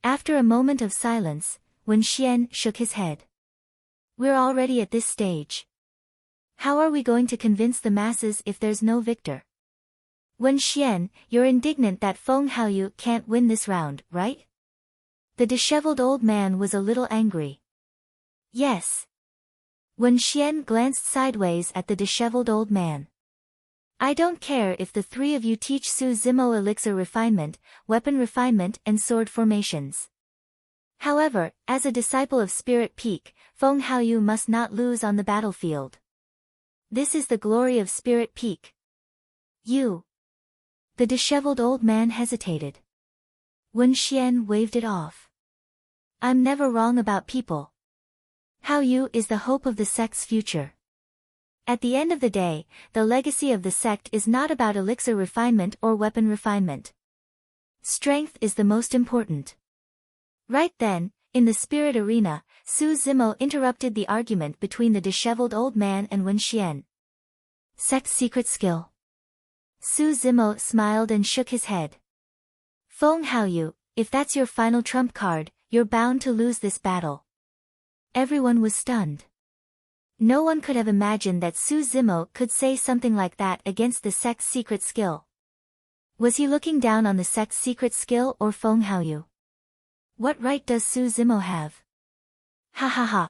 After a moment of silence, Wen Xian shook his head. We're already at this stage. How are we going to convince the masses if there's no victor? Wen Xian, you're indignant that Feng Haoyu can't win this round, right? The disheveled old man was a little angry. Yes. Wen Xian glanced sideways at the disheveled old man. I don't care if the three of you teach Su Zimo elixir refinement, weapon refinement and sword formations. However, as a disciple of Spirit Peak, Feng Haoyu must not lose on the battlefield. This is the glory of Spirit Peak. You. The disheveled old man hesitated. Wen Xian waved it off. I'm never wrong about people. Haoyu is the hope of the sect's future. At the end of the day, the legacy of the sect is not about elixir refinement or weapon refinement. Strength is the most important. Right then, in the spirit arena, Su Zimo interrupted the argument between the disheveled old man and Wen Xian. Sect's secret skill. Su Zimo smiled and shook his head. Feng Haoyu, if that's your final trump card, you're bound to lose this battle. Everyone was stunned. No one could have imagined that Su Zimo could say something like that against the sect's secret skill. Was he looking down on the sect's secret skill or Feng Haoyu? What right does Su Zimo have? Ha ha ha.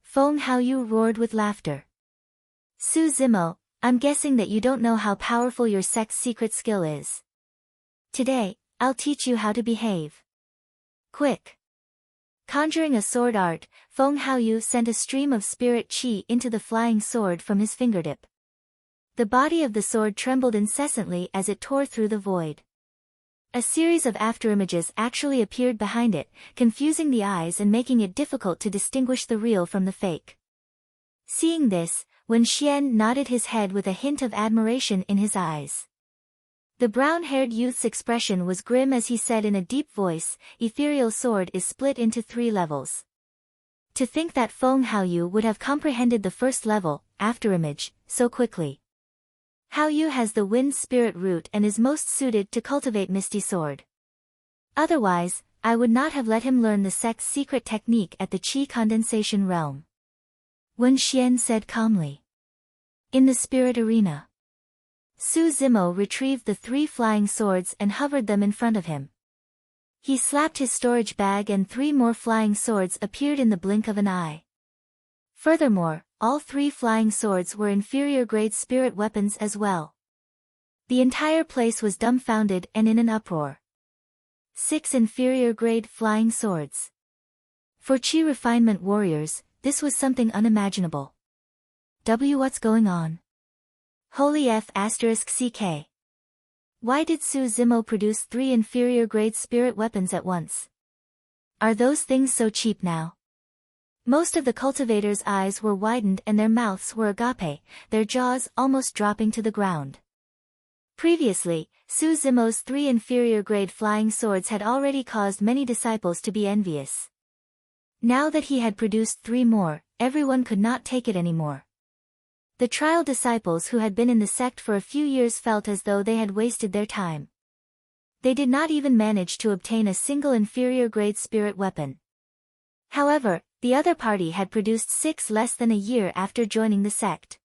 Feng Haoyu roared with laughter. Su Zimo, I'm guessing that you don't know how powerful your sect's secret skill is. Today, I'll teach you how to behave. Quick. Conjuring a sword art, Feng Haoyu sent a stream of spirit qi into the flying sword from his fingertip. The body of the sword trembled incessantly as it tore through the void. A series of afterimages actually appeared behind it, confusing the eyes and making it difficult to distinguish the real from the fake. Seeing this, Wen Xian nodded his head with a hint of admiration in his eyes. The brown-haired youth's expression was grim as he said in a deep voice, ethereal sword is split into 3 levels. To think that Feng Haoyu would have comprehended the first level, afterimage, so quickly. Haoyu has the wind spirit root and is most suited to cultivate Misty Sword. Otherwise, I would not have let him learn the sect's secret technique at the Qi condensation realm. Wen Xian said calmly. In the spirit arena. Su Zimo retrieved the 3 flying swords and hovered them in front of him. He slapped his storage bag and 3 more flying swords appeared in the blink of an eye. Furthermore, all 3 flying swords were inferior-grade spirit weapons as well. The entire place was dumbfounded and in an uproar. 6 inferior-grade flying swords. For Qi refinement warriors, this was something unimaginable. What's going on? Holy F***CK. Why did Su Zimo produce 3 inferior-grade spirit weapons at once? Are those things so cheap now? Most of the cultivators' eyes were widened and their mouths were agape, their jaws almost dropping to the ground. Previously, Su Zimo's 3 inferior-grade flying swords had already caused many disciples to be envious. Now that he had produced 3 more, everyone could not take it anymore. The trial disciples who had been in the sect for a few years felt as though they had wasted their time. They did not even manage to obtain a single inferior-grade spirit weapon. However, the other party had produced 6 less than a year after joining the sect.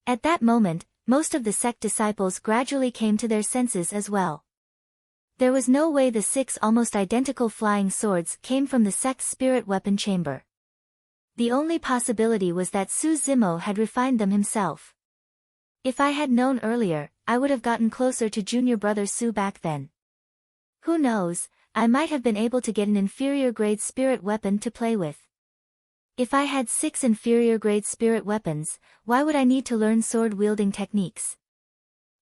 At that moment, most of the sect disciples gradually came to their senses as well. There was no way the 6 almost identical flying swords came from the sect's spirit weapon chamber. The only possibility was that Su Zimo had refined them himself. If I had known earlier, I would have gotten closer to junior brother Su back then. Who knows, I might have been able to get an inferior-grade spirit weapon to play with. If I had 6 inferior-grade spirit weapons, why would I need to learn sword-wielding techniques?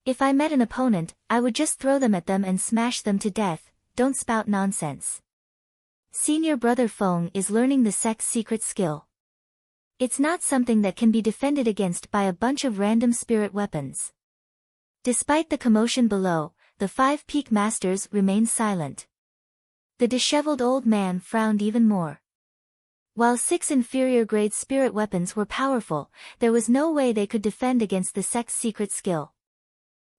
If I met an opponent, I would just throw them at them and smash them to death. Don't spout nonsense. Senior brother Feng is learning the sect's secret skill. It's not something that can be defended against by a bunch of random spirit weapons. Despite the commotion below, the 5 peak masters remained silent. The disheveled old man frowned even more. While 6 inferior-grade spirit weapons were powerful, there was no way they could defend against the sect's secret skill.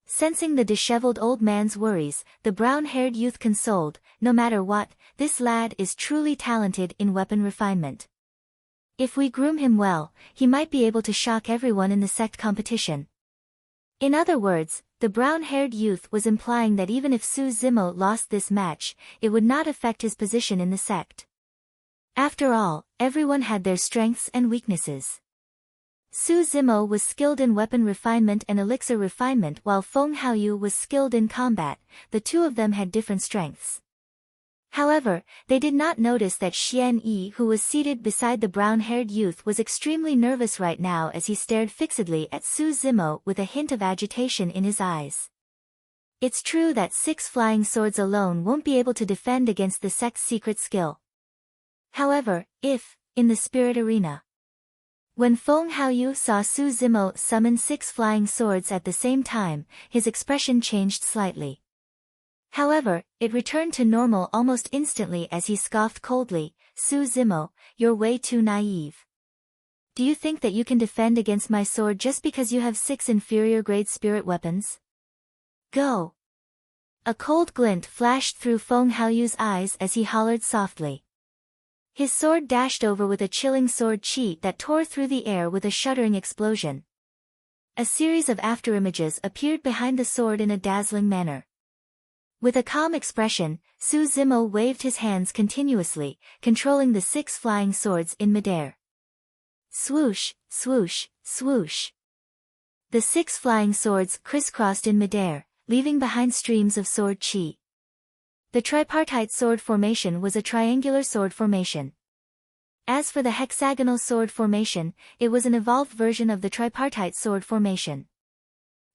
Sensing the disheveled old man's worries, the brown-haired youth consoled, "No matter what, this lad is truly talented in weapon refinement. If we groom him well, he might be able to shock everyone in the sect competition." In other words, the brown-haired youth was implying that even if Su Zimo lost this match, it would not affect his position in the sect. After all, everyone had their strengths and weaknesses. Su Zimo was skilled in weapon refinement and elixir refinement while Feng Haoyu was skilled in combat. The two of them had different strengths. However, they did not notice that Xian Yi, who was seated beside the brown-haired youth, was extremely nervous right now as he stared fixedly at Su Zimo with a hint of agitation in his eyes. It's true that 6 flying swords alone won't be able to defend against the sect's secret skill. However, if, in the spirit arena, when Feng Haoyu saw Su Zimo summon 6 flying swords at the same time, his expression changed slightly. However, it returned to normal almost instantly as he scoffed coldly, "Su Zimo, you're way too naive. Do you think that you can defend against my sword just because you have 6 inferior-grade spirit weapons? Go!" A cold glint flashed through Feng Haoyu's eyes as he hollered softly. His sword dashed over with a chilling sword chi that tore through the air with a shuddering explosion. A series of afterimages appeared behind the sword in a dazzling manner. With a calm expression, Su Zimo waved his hands continuously, controlling the 6 flying swords in midair. Swoosh, swoosh, swoosh. The 6 flying swords crisscrossed in midair, leaving behind streams of sword chi. The tripartite sword formation was a triangular sword formation. As for the hexagonal sword formation, it was an evolved version of the tripartite sword formation.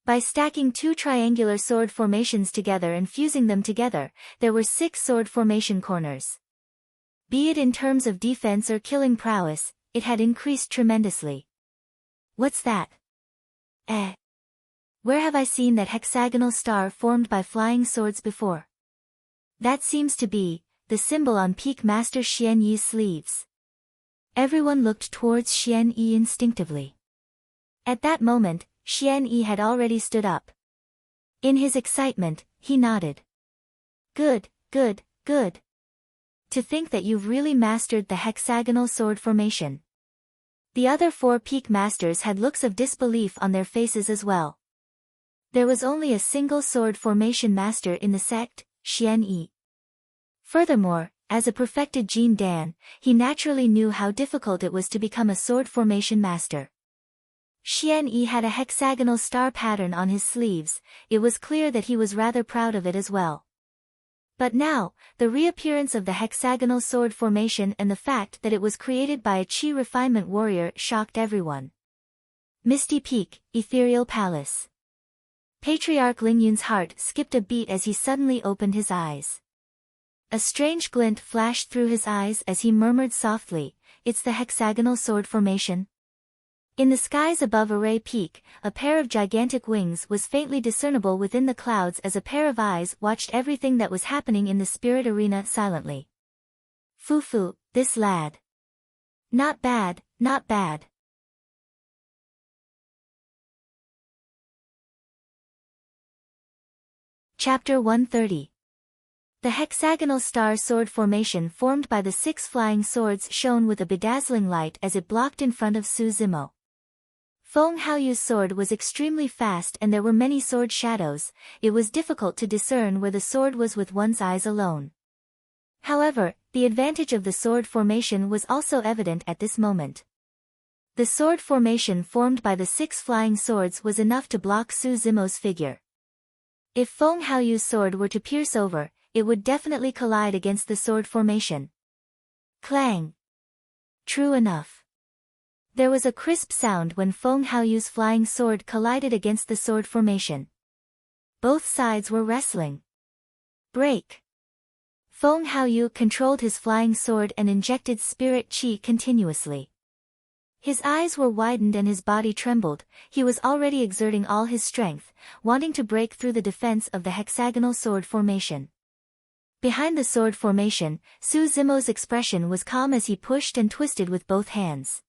By stacking 2 triangular sword formations together and fusing them together, there were 6 sword formation corners. Be it in terms of defense or killing prowess, it had increased tremendously. What's that? Where have I seen that hexagonal star formed by flying swords before? That seems to be the symbol on Peak Master Xian Yi's sleeves. Everyone looked towards Xian Yi instinctively. At that moment, Xian Yi had already stood up. In his excitement, he nodded. Good, good, good. To think that you've really mastered the hexagonal sword formation. The other 4 peak masters had looks of disbelief on their faces as well. There was only a single sword formation master in the sect, Xian Yi. Furthermore, as a perfected Jin Dan, he naturally knew how difficult it was to become a sword formation master. Xian Yi had a hexagonal star pattern on his sleeves. It was clear that he was rather proud of it as well. But now, the reappearance of the hexagonal sword formation and the fact that it was created by a Qi refinement warrior shocked everyone. Misty Peak, Ethereal Palace. Patriarch Lingyun's heart skipped a beat as he suddenly opened his eyes. A strange glint flashed through his eyes as he murmured softly, "It's the hexagonal sword formation." In the skies above Array Peak, a pair of gigantic wings was faintly discernible within the clouds as a pair of eyes watched everything that was happening in the spirit arena silently. Fufu, this lad. Not bad, not bad. Chapter 130. The hexagonal star sword formation formed by the 6 flying swords shone with a bedazzling light as it blocked in front of Su Zimo. Feng Haoyu's sword was extremely fast and there were many sword shadows. It was difficult to discern where the sword was with one's eyes alone. However, the advantage of the sword formation was also evident at this moment. The sword formation formed by the 6 flying swords was enough to block Su Zimo's figure. If Feng Haoyu's sword were to pierce over, it would definitely collide against the sword formation. Clang! True enough. There was a crisp sound when Feng Haoyu's flying sword collided against the sword formation. Both sides were wrestling. Break! Feng Haoyu controlled his flying sword and injected spirit qi continuously. His eyes were widened and his body trembled. He was already exerting all his strength, wanting to break through the defense of the hexagonal sword formation. Behind the sword formation, Su Zimo's expression was calm as he pushed and twisted with both hands.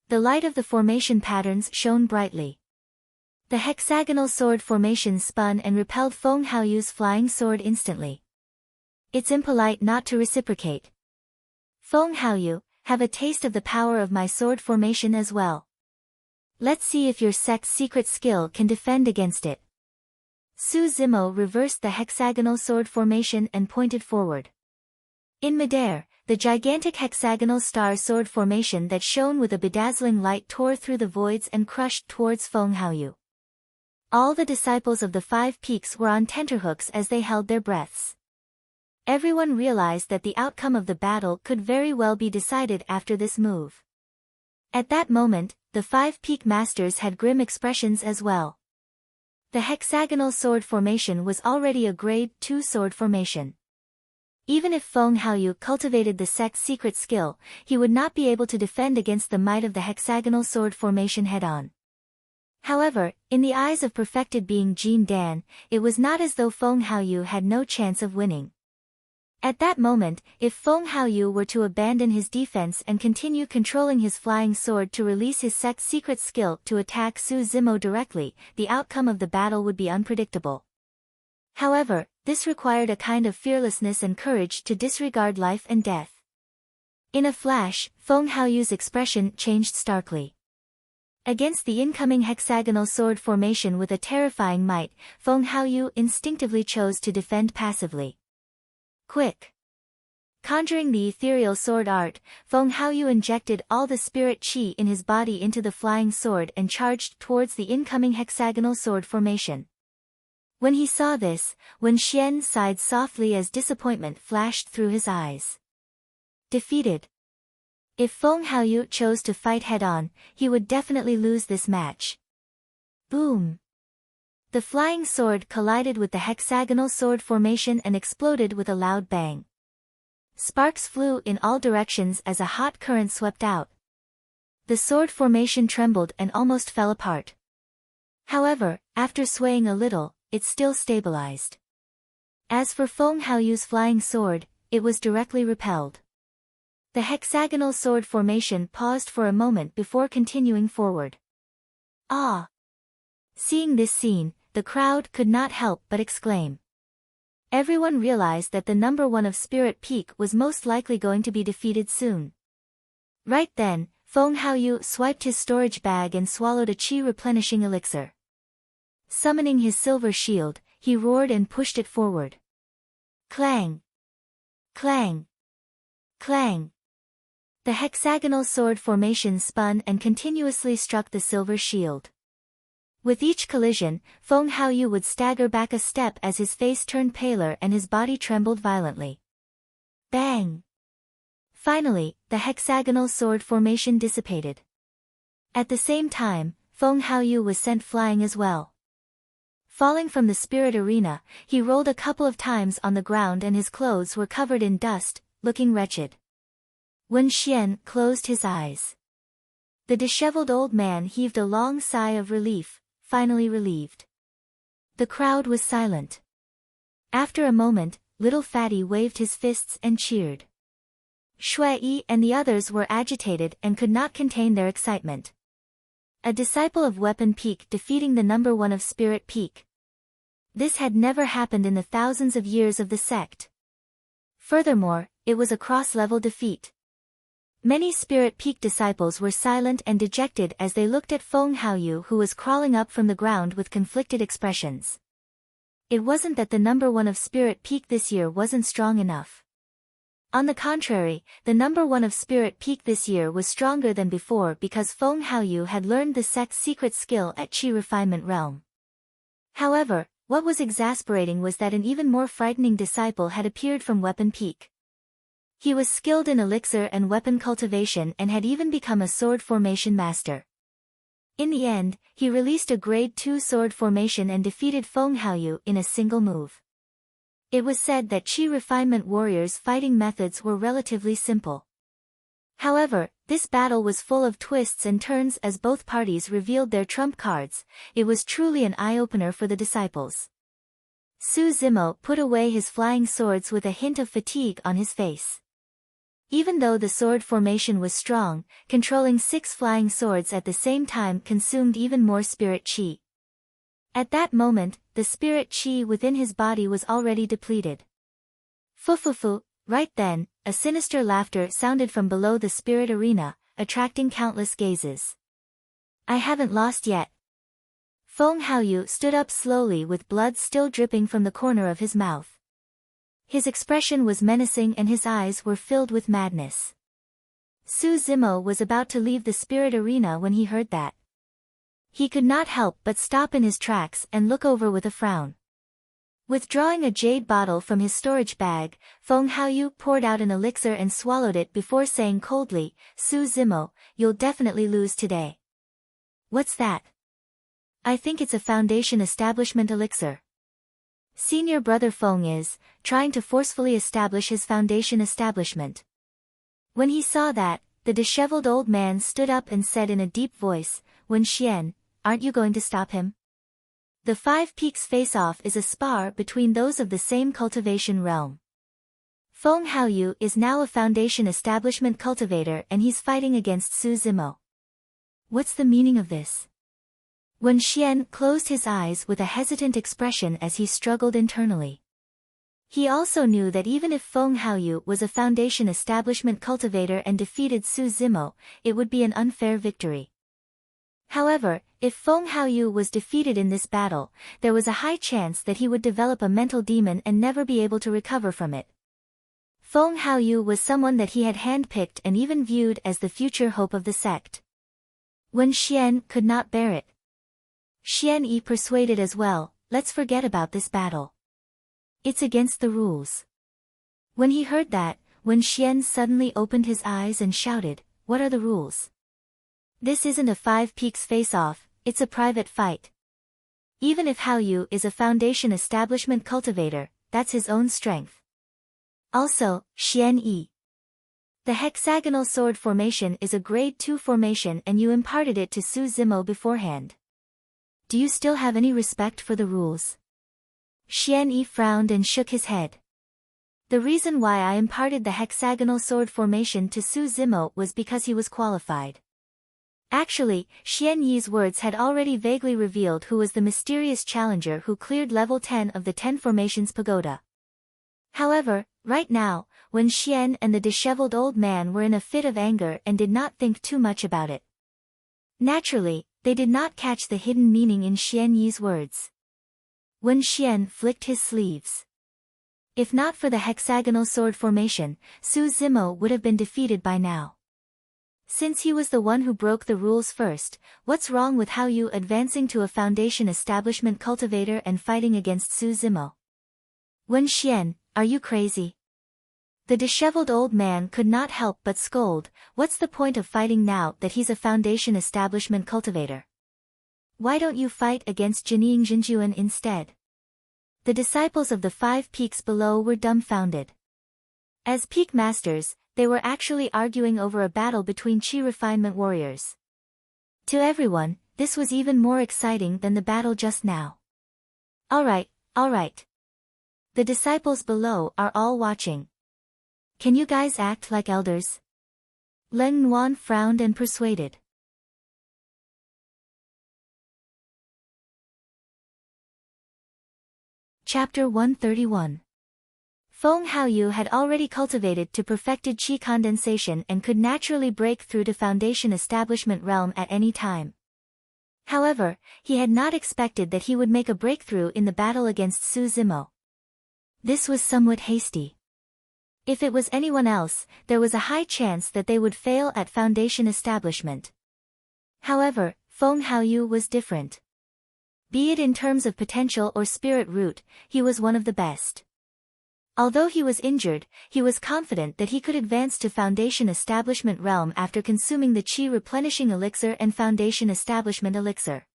The light of the formation patterns shone brightly. The hexagonal sword formation spun and repelled Feng Haoyu's flying sword instantly. It's impolite not to reciprocate. Feng Haoyu, have a taste of the power of my sword formation as well. Let's see if your sect's secret skill can defend against it. Su Zimo reversed the hexagonal sword formation and pointed forward. In midair, the gigantic hexagonal star sword formation that shone with a bedazzling light tore through the voids and crushed towards Feng Haoyu. All the disciples of the 5 peaks were on tenterhooks as they held their breaths. Everyone realized that the outcome of the battle could very well be decided after this move. At that moment, the 5 peak masters had grim expressions as well. The hexagonal sword formation was already a grade 2 sword formation. Even if Feng Haoyu cultivated the sect's secret skill, he would not be able to defend against the might of the hexagonal sword formation head-on. However, in the eyes of perfected being Jin Dan, it was not as though Feng Haoyu had no chance of winning. At that moment, if Feng Haoyu were to abandon his defense and continue controlling his flying sword to release his sect's secret skill to attack Su Zimo directly, the outcome of the battle would be unpredictable. However, this required a kind of fearlessness and courage to disregard life and death. In a flash, Feng Haoyu's expression changed starkly. Against the incoming hexagonal sword formation with a terrifying might, Feng Haoyu instinctively chose to defend passively. Quick! Conjuring the ethereal sword art, Feng Haoyu injected all the spirit qi in his body into the flying sword and charged towards the incoming hexagonal sword formation. When he saw this, Wen Xian sighed softly as disappointment flashed through his eyes. Defeated. If Feng Haoyu chose to fight head-on, he would definitely lose this match. Boom! The flying sword collided with the hexagonal sword formation and exploded with a loud bang. Sparks flew in all directions as a hot current swept out. The sword formation trembled and almost fell apart. However, after swaying a little, it still stabilized. As for Feng Haoyu's flying sword, it was directly repelled. The hexagonal sword formation paused for a moment before continuing forward. Ah! Seeing this scene, the crowd could not help but exclaim. Everyone realized that the number 1 of Spirit Peak was most likely going to be defeated soon. Right then, Feng Haoyu swiped his storage bag and swallowed a qi replenishing elixir. Summoning his silver shield, he roared and pushed it forward. Clang! Clang! Clang! The hexagonal sword formation spun and continuously struck the silver shield. With each collision, Feng Haoyu would stagger back a step as his face turned paler and his body trembled violently. Bang! Finally, the hexagonal sword formation dissipated. At the same time, Feng Haoyu was sent flying as well. Falling from the spirit arena, he rolled a couple of times on the ground and his clothes were covered in dust, looking wretched. Wen Xian closed his eyes. The disheveled old man heaved a long sigh of relief, finally relieved. The crowd was silent. After a moment, little Fatty waved his fists and cheered. Shui Yi and the others were agitated and could not contain their excitement. A disciple of Weapon Peak defeating the number 1 of Spirit Peak. This had never happened in the thousands of years of the sect. Furthermore, it was a cross-level defeat. Many Spirit Peak disciples were silent and dejected as they looked at Feng Haoyu, who was crawling up from the ground with conflicted expressions. It wasn't that the number 1 of Spirit Peak this year wasn't strong enough. On the contrary, the number 1 of Spirit Peak this year was stronger than before because Feng Haoyu had learned the sect's secret skill at Qi Refinement Realm. However, what was exasperating was that an even more frightening disciple had appeared from Weapon Peak. He was skilled in elixir and weapon cultivation and had even become a sword formation master. In the end, he released a grade 2 sword formation and defeated Feng Haoyu in a single move. It was said that Qi refinement warriors' fighting methods were relatively simple. However, this battle was full of twists and turns as both parties revealed their trump cards. It was truly an eye-opener for the disciples. Su Zimo put away his flying swords with a hint of fatigue on his face. Even though the sword formation was strong, controlling 6 flying swords at the same time consumed even more spirit chi. At that moment, the spirit chi within his body was already depleted. Fufufu, right then, a sinister laughter sounded from below the spirit arena, attracting countless gazes. I haven't lost yet. Feng Haoyu stood up slowly with blood still dripping from the corner of his mouth. His expression was menacing and his eyes were filled with madness. Su Zimo was about to leave the spirit arena when he heard that. He could not help but stop in his tracks and look over with a frown. Withdrawing a jade bottle from his storage bag, Feng Haoyu poured out an elixir and swallowed it before saying coldly, Su Zimo, you'll definitely lose today. What's that? I think it's a foundation establishment elixir. Senior brother Feng is trying to forcefully establish his foundation establishment. When he saw that, the disheveled old man stood up and said in a deep voice, Wen Xian, aren't you going to stop him? The 5 Peaks face-off is a spar between those of the same cultivation realm. Feng Haoyu is now a foundation establishment cultivator and he's fighting against Su Zimo. What's the meaning of this? Wen Xian closed his eyes with a hesitant expression as he struggled internally. He also knew that even if Feng Haoyu was a foundation establishment cultivator and defeated Su Zimo, it would be an unfair victory. However, if Feng Haoyu was defeated in this battle, there was a high chance that he would develop a mental demon and never be able to recover from it. Feng Haoyu was someone that he had handpicked and even viewed as the future hope of the sect. Wen Xian could not bear it. Xian Yi persuaded as well, let's forget about this battle. It's against the rules. When he heard that, Wen Xian suddenly opened his eyes and shouted, what are the rules? This isn't a 5 Peaks face-off, it's a private fight. Even if Haoyu is a foundation establishment cultivator, that's his own strength. Also, Xian Yi. The hexagonal sword formation is a grade 2 formation and you imparted it to Su Zimo beforehand. Do you still have any respect for the rules? Xian Yi frowned and shook his head. The reason why I imparted the hexagonal sword formation to Su Zimo was because he was qualified. Actually, Xian Yi's words had already vaguely revealed who was the mysterious challenger who cleared level 10 of the 10 Formations Pagoda. However, right now, Wen Xian and the disheveled old man were in a fit of anger and did not think too much about it. Naturally, they did not catch the hidden meaning in Xian Yi's words. Wen Xian flicked his sleeves. If not for the hexagonal sword formation, Su Zimo would have been defeated by now. Since he was the one who broke the rules first, what's wrong with Haoyu advancing to a foundation establishment cultivator and fighting against Su Zimo? Wen Xian, are you crazy? The disheveled old man could not help but scold, what's the point of fighting now that he's a foundation establishment cultivator? Why don't you fight against Jining Jinjuan instead? The disciples of the 5 Peaks below were dumbfounded. As peak masters, they were actually arguing over a battle between chi refinement warriors. To everyone, this was even more exciting than the battle just now. Alright. The disciples below are all watching. Can you guys act like elders? Leng Nuan frowned and persuaded. Chapter 131. Feng Haoyu had already cultivated to perfected chi condensation and could naturally break through to foundation establishment realm at any time. However, he had not expected that he would make a breakthrough in the battle against Su Zimo. This was somewhat hasty. If it was anyone else, there was a high chance that they would fail at foundation establishment. However, Feng Haoyu was different. Be it in terms of potential or spirit root, he was one of the best. Although he was injured, he was confident that he could advance to foundation establishment realm after consuming the chi replenishing elixir and foundation establishment elixir.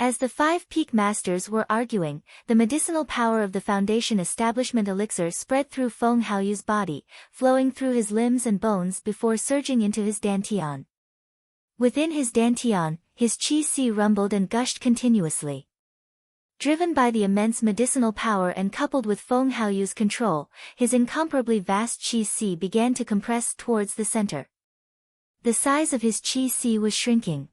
As the 5 peak masters were arguing, the medicinal power of the Foundation Establishment elixir spread through Feng Haoyu's body, flowing through his limbs and bones before surging into his dantian. Within his dantian, his qi rumbled and gushed continuously. Driven by the immense medicinal power and coupled with Feng Haoyu's control, his incomparably vast qi began to compress towards the center. The size of his qi was shrinking.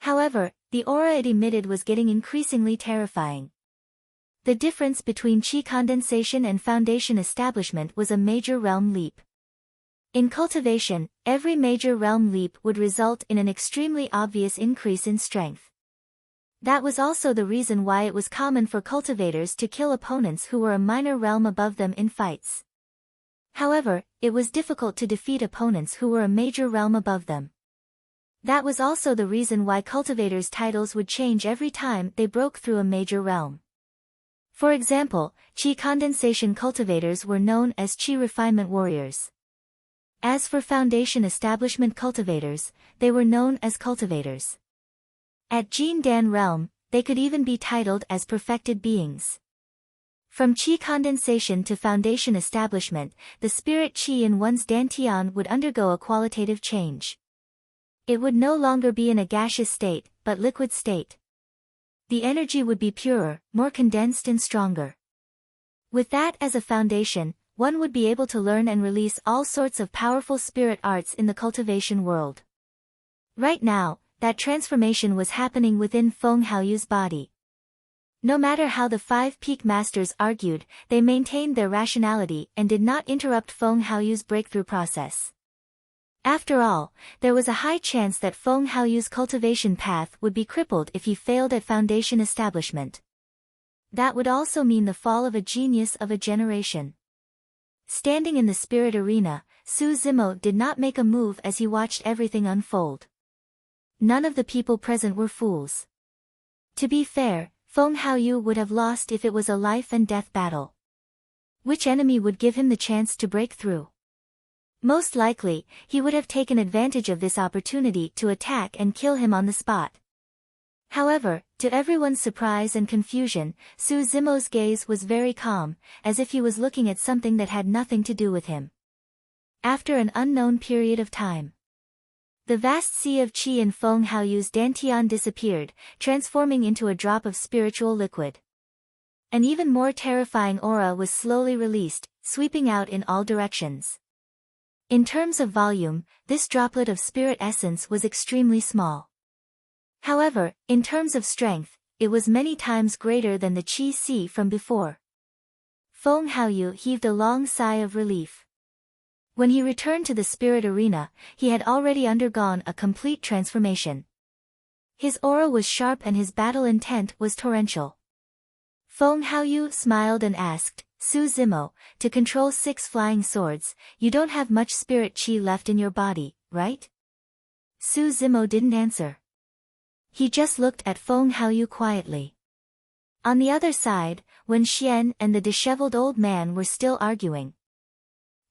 However, the aura it emitted was getting increasingly terrifying. The difference between qi condensation and foundation establishment was a major realm leap. In cultivation, every major realm leap would result in an extremely obvious increase in strength. That was also the reason why it was common for cultivators to kill opponents who were a minor realm above them in fights. However, it was difficult to defeat opponents who were a major realm above them. That was also the reason why cultivators' titles would change every time they broke through a major realm. For example, qi condensation cultivators were known as qi refinement warriors. As for foundation establishment cultivators, they were known as cultivators. At Jin Dan realm, they could even be titled as perfected beings. From qi condensation to foundation establishment, the spirit qi in one's dantian would undergo a qualitative change. It would no longer be in a gaseous state, but liquid state. The energy would be purer, more condensed and stronger. With that as a foundation, one would be able to learn and release all sorts of powerful spirit arts in the cultivation world. Right now, that transformation was happening within Feng Haoyu's body. No matter how the 5 peak masters argued, they maintained their rationality and did not interrupt Feng Haoyu's breakthrough process. After all, there was a high chance that Feng Haoyu's cultivation path would be crippled if he failed at foundation establishment. That would also mean the fall of a genius of a generation. Standing in the spirit arena, Su Zimo did not make a move as he watched everything unfold. None of the people present were fools. To be fair, Feng Haoyu would have lost if it was a life and death battle. Which enemy would give him the chance to break through? Most likely, he would have taken advantage of this opportunity to attack and kill him on the spot. However, to everyone's surprise and confusion, Su Zimo's gaze was very calm, as if he was looking at something that had nothing to do with him. After an unknown period of time, the vast sea of qi in Feng Haoyu's dantian disappeared, transforming into a drop of spiritual liquid. An even more terrifying aura was slowly released, sweeping out in all directions. In terms of volume, this droplet of spirit essence was extremely small. However, in terms of strength, it was many times greater than the qi from before. Feng Haoyu heaved a long sigh of relief. When he returned to the spirit arena, he had already undergone a complete transformation. His aura was sharp and his battle intent was torrential. Feng Haoyu smiled and asked, Su Zimo, to control 6 flying swords, you don't have much spirit qi left in your body, right? Su Zimo didn't answer. He just looked at Feng Haoyu quietly. On the other side, Wen Xian and the disheveled old man were still arguing.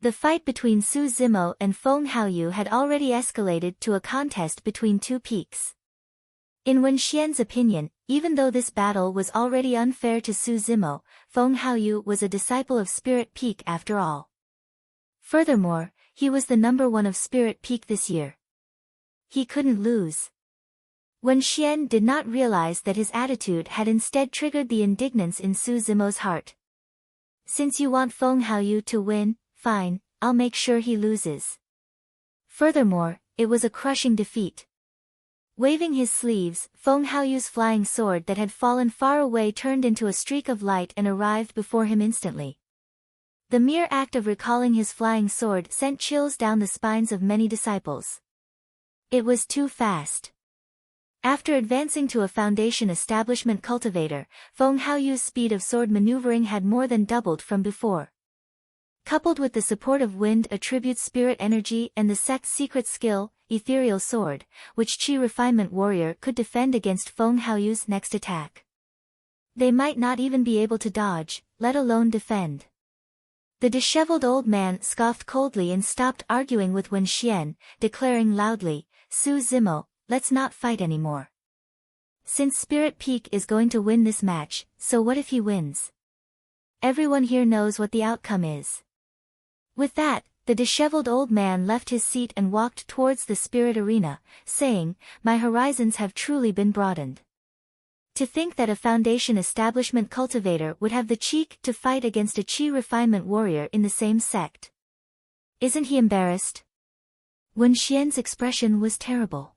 The fight between Su Zimo and Feng Haoyu had already escalated to a contest between 2 peaks. In Wen Xian's opinion, even though this battle was already unfair to Su Zimo, Feng Haoyu was a disciple of Spirit Peak after all. Furthermore, he was the number 1 of Spirit Peak this year. He couldn't lose. Wen Xian did not realize that his attitude had instead triggered the indignance in Su Zimo's heart. Since you want Feng Haoyu to win, fine, I'll make sure he loses. Furthermore, it was a crushing defeat. Waving his sleeves, Feng Haoyu's flying sword that had fallen far away turned into a streak of light and arrived before him instantly. The mere act of recalling his flying sword sent chills down the spines of many disciples. It was too fast. After advancing to a foundation establishment cultivator, Feng Haoyu's speed of sword maneuvering had more than doubled from before. Coupled with the support of wind attributes spirit energy and the sect's secret skill, ethereal sword, which Qi refinement warrior could defend against Feng Haoyu's next attack. They might not even be able to dodge, let alone defend. The disheveled old man scoffed coldly and stopped arguing with Wen Xian, declaring loudly, Su Zimo, let's not fight anymore. Since Spirit Peak is going to win this match, so what if he wins? Everyone here knows what the outcome is. With that, the disheveled old man left his seat and walked towards the spirit arena, saying, "My horizons have truly been broadened. To think that a Foundation establishment cultivator would have the cheek to fight against a chi refinement warrior in the same sect. Isn't he embarrassed?" Wen Xian's expression was terrible.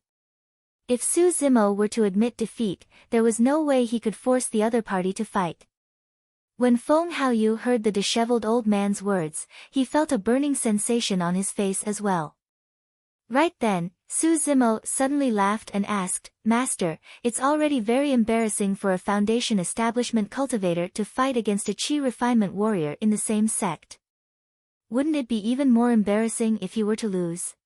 If Su Zimo were to admit defeat, there was no way he could force the other party to fight. When Feng Haoyu heard the disheveled old man's words, he felt a burning sensation on his face as well. Right then, Su Zimo suddenly laughed and asked, "Master, it's already very embarrassing for a Foundation establishment cultivator to fight against a chi refinement warrior in the same sect. Wouldn't it be even more embarrassing if he were to lose?"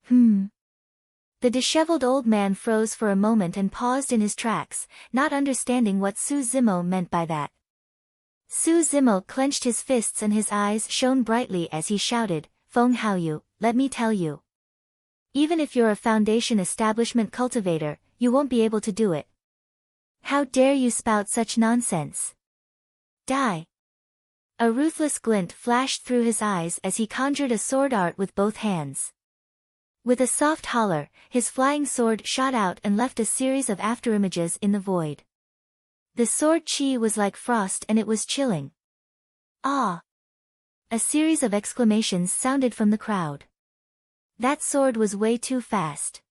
The disheveled old man froze for a moment and paused in his tracks, not understanding what Su Zimo meant by that. Su Zimo clenched his fists and his eyes shone brightly as he shouted, "Feng Haoyu, let me tell you. Even if you're a Foundation establishment cultivator, you won't be able to do it. How dare you spout such nonsense? Die!" A ruthless glint flashed through his eyes as he conjured a sword art with both hands. With a soft holler, his flying sword shot out and left a series of afterimages in the void. The sword chi was like frost and it was chilling. "Ah!" A series of exclamations sounded from the crowd. That sword was way too fast.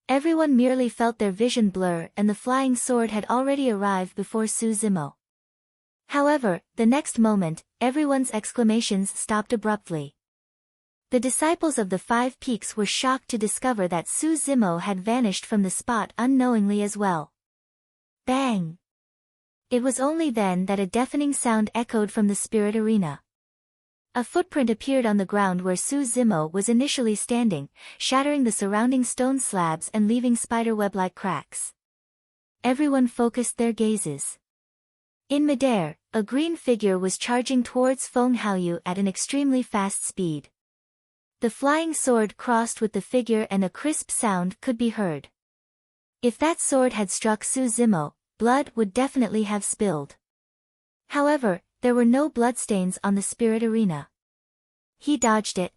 Everyone merely felt their vision blur and the flying sword had already arrived before Su Zimo. However, the next moment, everyone's exclamations stopped abruptly. The disciples of the Five Peaks were shocked to discover that Su Zimo had vanished from the spot unknowingly as well. Bang! It was only then that a deafening sound echoed from the spirit arena. A footprint appeared on the ground where Su Zimo was initially standing, shattering the surrounding stone slabs and leaving spiderweb-like cracks. Everyone focused their gazes. In midair, a green figure was charging towards Feng Haoyu at an extremely fast speed. The flying sword crossed with the figure and a crisp sound could be heard. If that sword had struck Su Zimo, blood would definitely have spilled. However, there were no bloodstains on the spirit arena. He dodged it.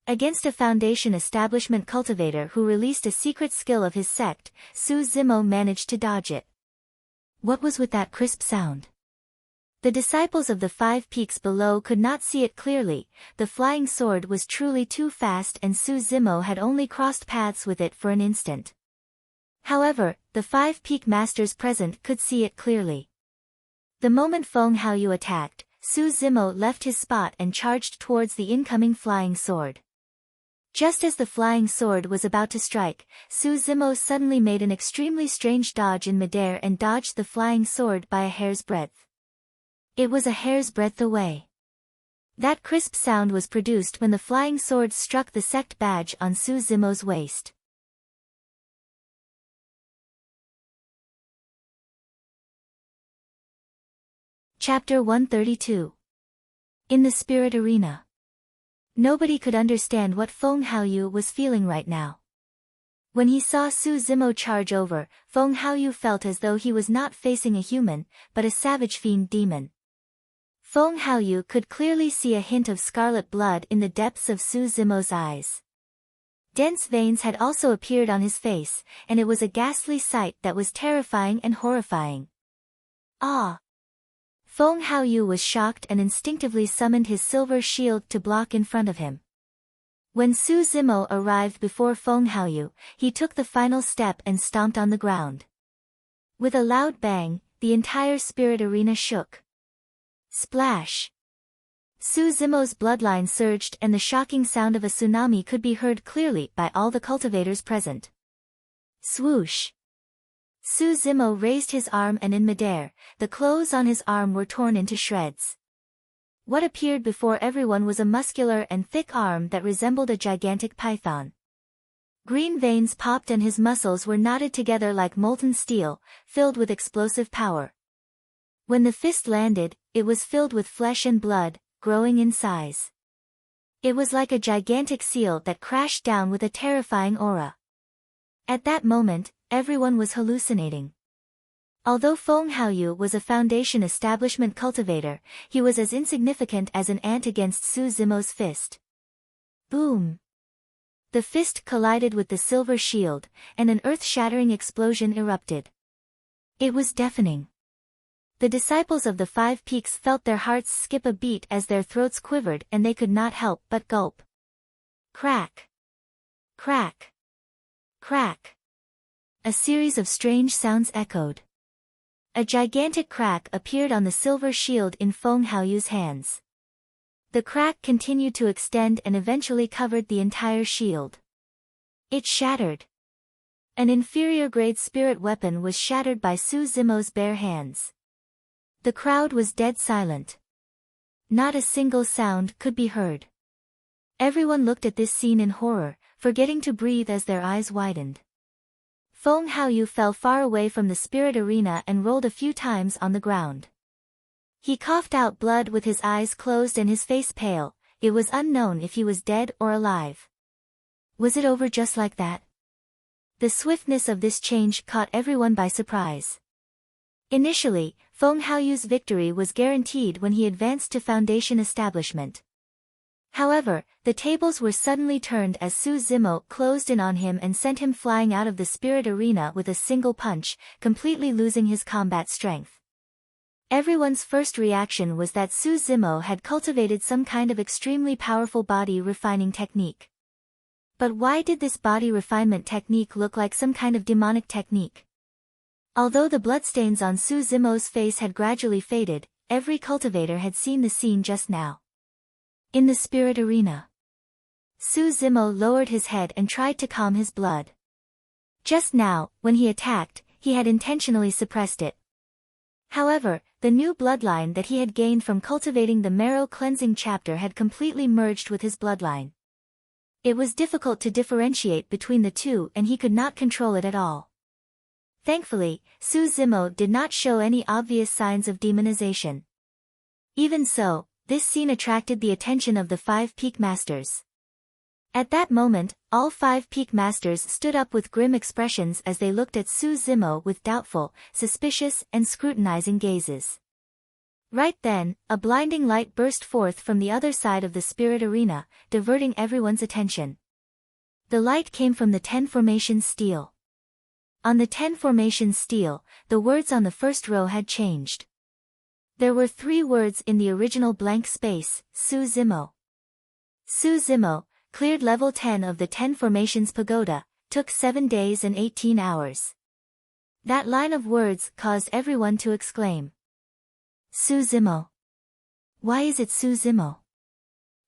Against a Foundation establishment cultivator who released a secret skill of his sect, Su Zimo managed to dodge it. What was with that crisp sound? The disciples of the Five Peaks below could not see it clearly. The flying sword was truly too fast and Su Zimo had only crossed paths with it for an instant. However, the Five Peak masters present could see it clearly. The moment Feng Haoyu attacked, Su Zimo left his spot and charged towards the incoming flying sword. Just as the flying sword was about to strike, Su Zimo suddenly made an extremely strange dodge in midair and dodged the flying sword by a hair's breadth. It was a hair's breadth away. That crisp sound was produced when the flying sword struck the sect badge on Su Zimo's waist. Chapter 132. In the Spirit Arena. Nobody could understand what Feng Haoyu was feeling right now. When he saw Su Zimo charge over, Feng Haoyu felt as though he was not facing a human, but a savage fiend demon. Feng Haoyu could clearly see a hint of scarlet blood in the depths of Su Zimo's eyes. Dense veins had also appeared on his face, and it was a ghastly sight that was terrifying and horrifying. Ah! Feng Haoyu was shocked and instinctively summoned his silver shield to block in front of him. When Su Zimo arrived before Feng Haoyu, he took the final step and stomped on the ground. With a loud bang, the entire spirit arena shook. Splash! Su Zimo's bloodline surged and the shocking sound of a tsunami could be heard clearly by all the cultivators present. Swoosh! Su Zimo raised his arm and in midair, the clothes on his arm were torn into shreds. What appeared before everyone was a muscular and thick arm that resembled a gigantic python. Green veins popped and his muscles were knotted together like molten steel, filled with explosive power. When the fist landed, it was filled with flesh and blood, growing in size. It was like a gigantic seal that crashed down with a terrifying aura. At that moment, everyone was hallucinating. Although Feng Haoyu was a foundation establishment cultivator, he was as insignificant as an ant against Su Zimo's fist. Boom! The fist collided with the silver shield, and an earth-shattering explosion erupted. It was deafening. The disciples of the Five Peaks felt their hearts skip a beat as their throats quivered and they could not help but gulp. Crack! Crack! Crack! A series of strange sounds echoed. A gigantic crack appeared on the silver shield in Feng Haoyu's hands. The crack continued to extend and eventually covered the entire shield. It shattered. An inferior-grade spirit weapon was shattered by Su Zimo's bare hands. The crowd was dead silent. Not a single sound could be heard. Everyone looked at this scene in horror, forgetting to breathe as their eyes widened. Feng Haoyu fell far away from the spirit arena and rolled a few times on the ground. He coughed out blood with his eyes closed and his face pale. It was unknown if he was dead or alive. Was it over just like that? The swiftness of this change caught everyone by surprise. Initially, Feng Haoyu's victory was guaranteed when he advanced to foundation establishment. However, the tables were suddenly turned as Su Zimo closed in on him and sent him flying out of the spirit arena with a single punch, completely losing his combat strength. Everyone's first reaction was that Su Zimo had cultivated some kind of extremely powerful body refining technique. But why did this body refinement technique look like some kind of demonic technique? Although the bloodstains on Su Zimo's face had gradually faded, every cultivator had seen the scene just now. In the spirit arena, Su Zimo lowered his head and tried to calm his blood. Just now, when he attacked, he had intentionally suppressed it. However, the new bloodline that he had gained from cultivating the marrow cleansing chapter had completely merged with his bloodline. It was difficult to differentiate between the two and he could not control it at all. Thankfully, Su Zimo did not show any obvious signs of demonization. Even so, this scene attracted the attention of the Five Peak Masters. At that moment, all Five Peak Masters stood up with grim expressions as they looked at Su Zimo with doubtful, suspicious, and scrutinizing gazes. Right then, a blinding light burst forth from the other side of the spirit arena, diverting everyone's attention. The light came from the 10 formation stele. On the 10 formation stele, the words on the first row had changed. There were 3 words in the original blank space: Su Zimo. Su Zimo, cleared level 10 of the 10 formations pagoda, took 7 days and 18 hours. That line of words caused everyone to exclaim. Su Zimo. Why is it Su Zimo?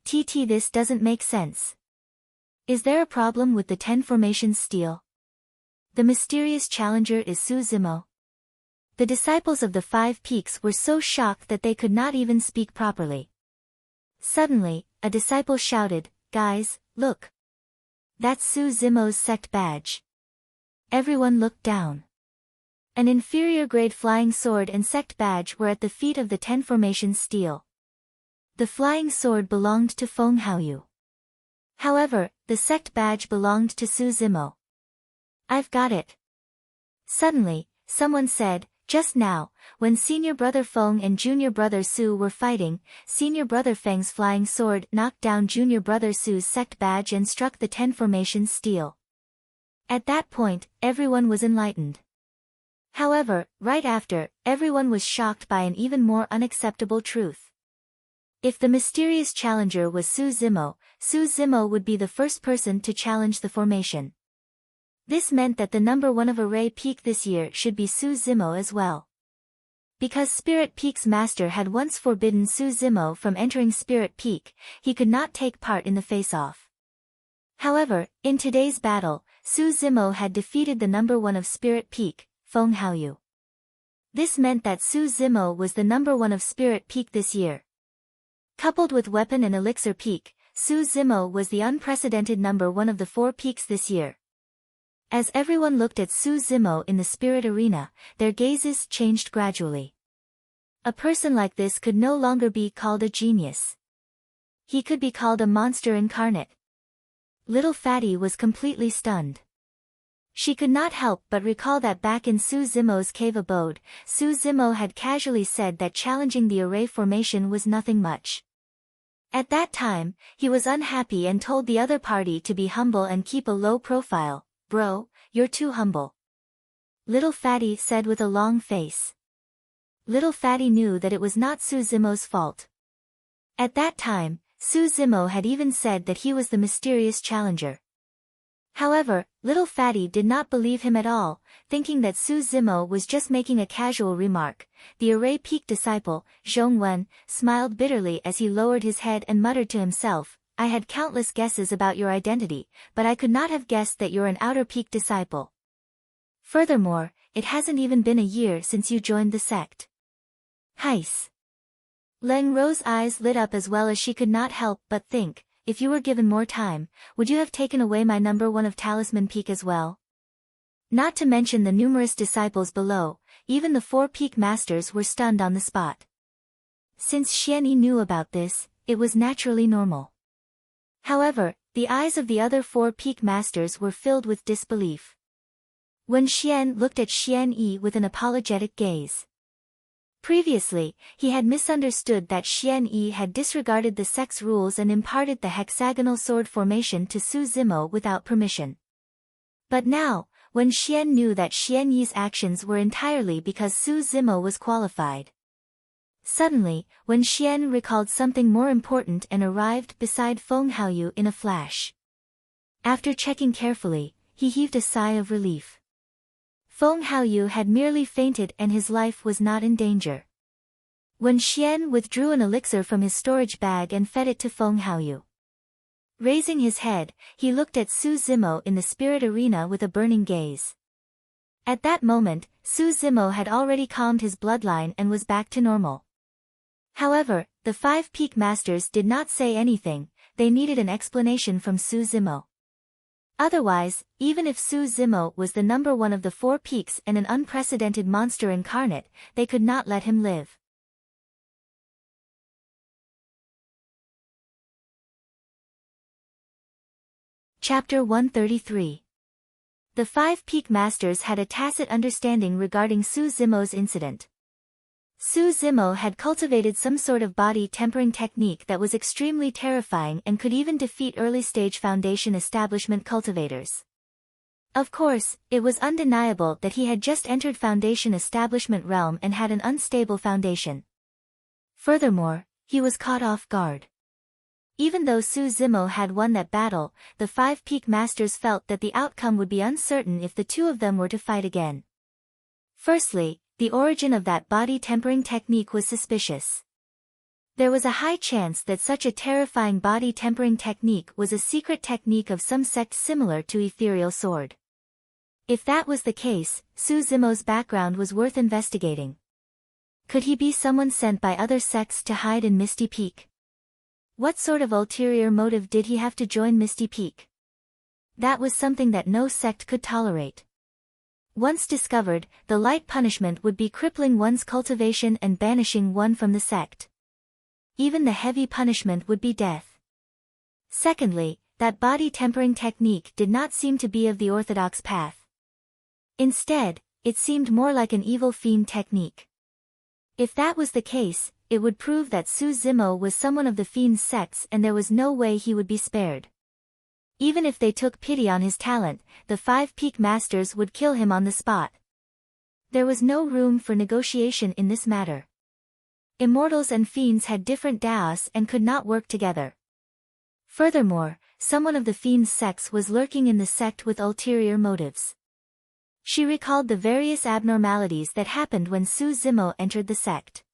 This doesn't make sense. Is there a problem with the 10 formations stele? The mysterious challenger is Su Zimo. The disciples of the Five Peaks were so shocked that they could not even speak properly. Suddenly, a disciple shouted, "Guys, look! That's Su Zimo's sect badge." Everyone looked down. An inferior-grade flying sword and sect badge were at the feet of the 10 formation stele. The flying sword belonged to Feng Haoyu. However, the sect badge belonged to Su Zimo. "I've got it." Suddenly, someone said, "Just now, when senior brother Feng and junior brother Su were fighting, senior brother Feng's flying sword knocked down junior brother Su's sect badge and struck the 10 formation stele." At that point, everyone was enlightened. However, right after, everyone was shocked by an even more unacceptable truth. If the mysterious challenger was Su Zimo would be the first person to challenge the formation. This meant that the number 1 of Array Peak this year should be Su Zimo as well. Because Spirit Peak's master had once forbidden Su Zimo from entering Spirit Peak, he could not take part in the face-off. However, in today's battle, Su Zimo had defeated the number 1 of Spirit Peak, Feng Haoyu. This meant that Su Zimo was the number 1 of Spirit Peak this year. Coupled with Weapon and Elixir Peak, Su Zimo was the unprecedented number 1 of the 4 peaks this year. As everyone looked at Su Zimo in the spirit arena, their gazes changed gradually. A person like this could no longer be called a genius. He could be called a monster incarnate. Little Fatty was completely stunned. She could not help but recall that back in Su Zimo's cave abode, Su Zimo had casually said that challenging the array formation was nothing much. At that time, he was unhappy and told the other party to be humble and keep a low profile. "Bro, you're too humble," Little Fatty said with a long face. Little Fatty knew that it was not Su Zimo's fault. At that time, Su Zimo had even said that he was the mysterious challenger. However, Little Fatty did not believe him at all, thinking that Su Zimo was just making a casual remark. The array peak disciple, Zhongwen, smiled bitterly as he lowered his head and muttered to himself, "I had countless guesses about your identity, but I could not have guessed that you're an outer peak disciple. Furthermore, it hasn't even been a year since you joined the sect." Heis. Leng Ro's eyes lit up as well as she could not help but think, if you were given more time, would you have taken away my number 1 of Talisman Peak as well? Not to mention the numerous disciples below, even the 4 peak masters were stunned on the spot. Since Xian Yi knew about this, it was naturally normal. However, the eyes of the other 4 peak masters were filled with disbelief. When Xian looked at Xian Yi with an apologetic gaze. Previously, he had misunderstood that Xian Yi had disregarded the sect's rules and imparted the hexagonal sword formation to Su Zimo without permission. But now, when Xian knew that Xian Yi's actions were entirely because Su Zimo was qualified. Suddenly, when Xian recalled something more important and arrived beside Feng Haoyu in a flash. After checking carefully, he heaved a sigh of relief. Feng Haoyu had merely fainted and his life was not in danger. When Xian withdrew an elixir from his storage bag and fed it to Feng Haoyu. Raising his head, he looked at Su Zimo in the spirit arena with a burning gaze. At that moment, Su Zimo had already calmed his bloodline and was back to normal. However, the 5 peak masters did not say anything, they needed an explanation from Su Zimo. Otherwise, even if Su Zimo was the number 1 of the 4 peaks and an unprecedented monster incarnate, they could not let him live. Chapter 133. The 5 peak masters had a tacit understanding regarding Su Zimo's incident. Su Zimo had cultivated some sort of body tempering technique that was extremely terrifying and could even defeat early-stage foundation establishment cultivators. Of course, it was undeniable that he had just entered foundation establishment realm and had an unstable foundation. Furthermore, he was caught off guard. Even though Su Zimo had won that battle, the 5 peak masters felt that the outcome would be uncertain if the 2 of them were to fight again. Firstly, the origin of that body tempering technique was suspicious. There was a high chance that such a terrifying body tempering technique was a secret technique of some sect similar to Ethereal Sword. If that was the case, Su Zimo's background was worth investigating. Could he be someone sent by other sects to hide in Misty Peak? What sort of ulterior motive did he have to join Misty Peak? That was something that no sect could tolerate. Once discovered, the light punishment would be crippling one's cultivation and banishing one from the sect. Even the heavy punishment would be death. Secondly, that body tempering technique did not seem to be of the orthodox path. Instead, it seemed more like an evil fiend technique. If that was the case, it would prove that Su Zimo was someone of the fiend's sects and there was no way he would be spared. Even if they took pity on his talent, the 5 peak masters would kill him on the spot. There was no room for negotiation in this matter. Immortals and fiends had different daos and could not work together. Furthermore, someone of the fiend's sects was lurking in the sect with ulterior motives. She recalled the various abnormalities that happened when Su Zimo entered the sect.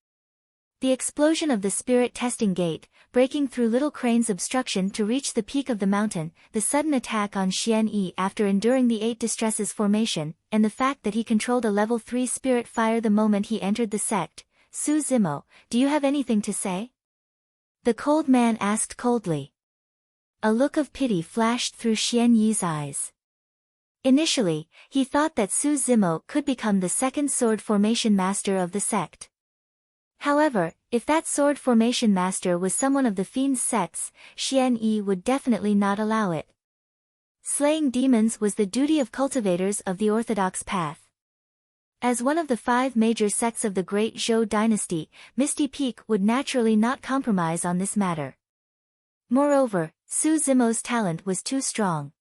The explosion of the spirit testing gate, breaking through Little Crane's obstruction to reach the peak of the mountain, the sudden attack on Xian Yi after enduring the 8 distresses formation, and the fact that he controlled a level 3 spirit fire the moment he entered the sect. Su Zimo, do you have anything to say? The cold man asked coldly. A look of pity flashed through Xian Yi's eyes. Initially, he thought that Su Zimo could become the 2nd sword formation master of the sect. However, if that sword formation master was someone of the fiend's sects, Xian Yi would definitely not allow it. Slaying demons was the duty of cultivators of the orthodox path. As one of the 5 major sects of the Great Zhou dynasty, Misty Peak would naturally not compromise on this matter. Moreover, Su Zimo's talent was too strong.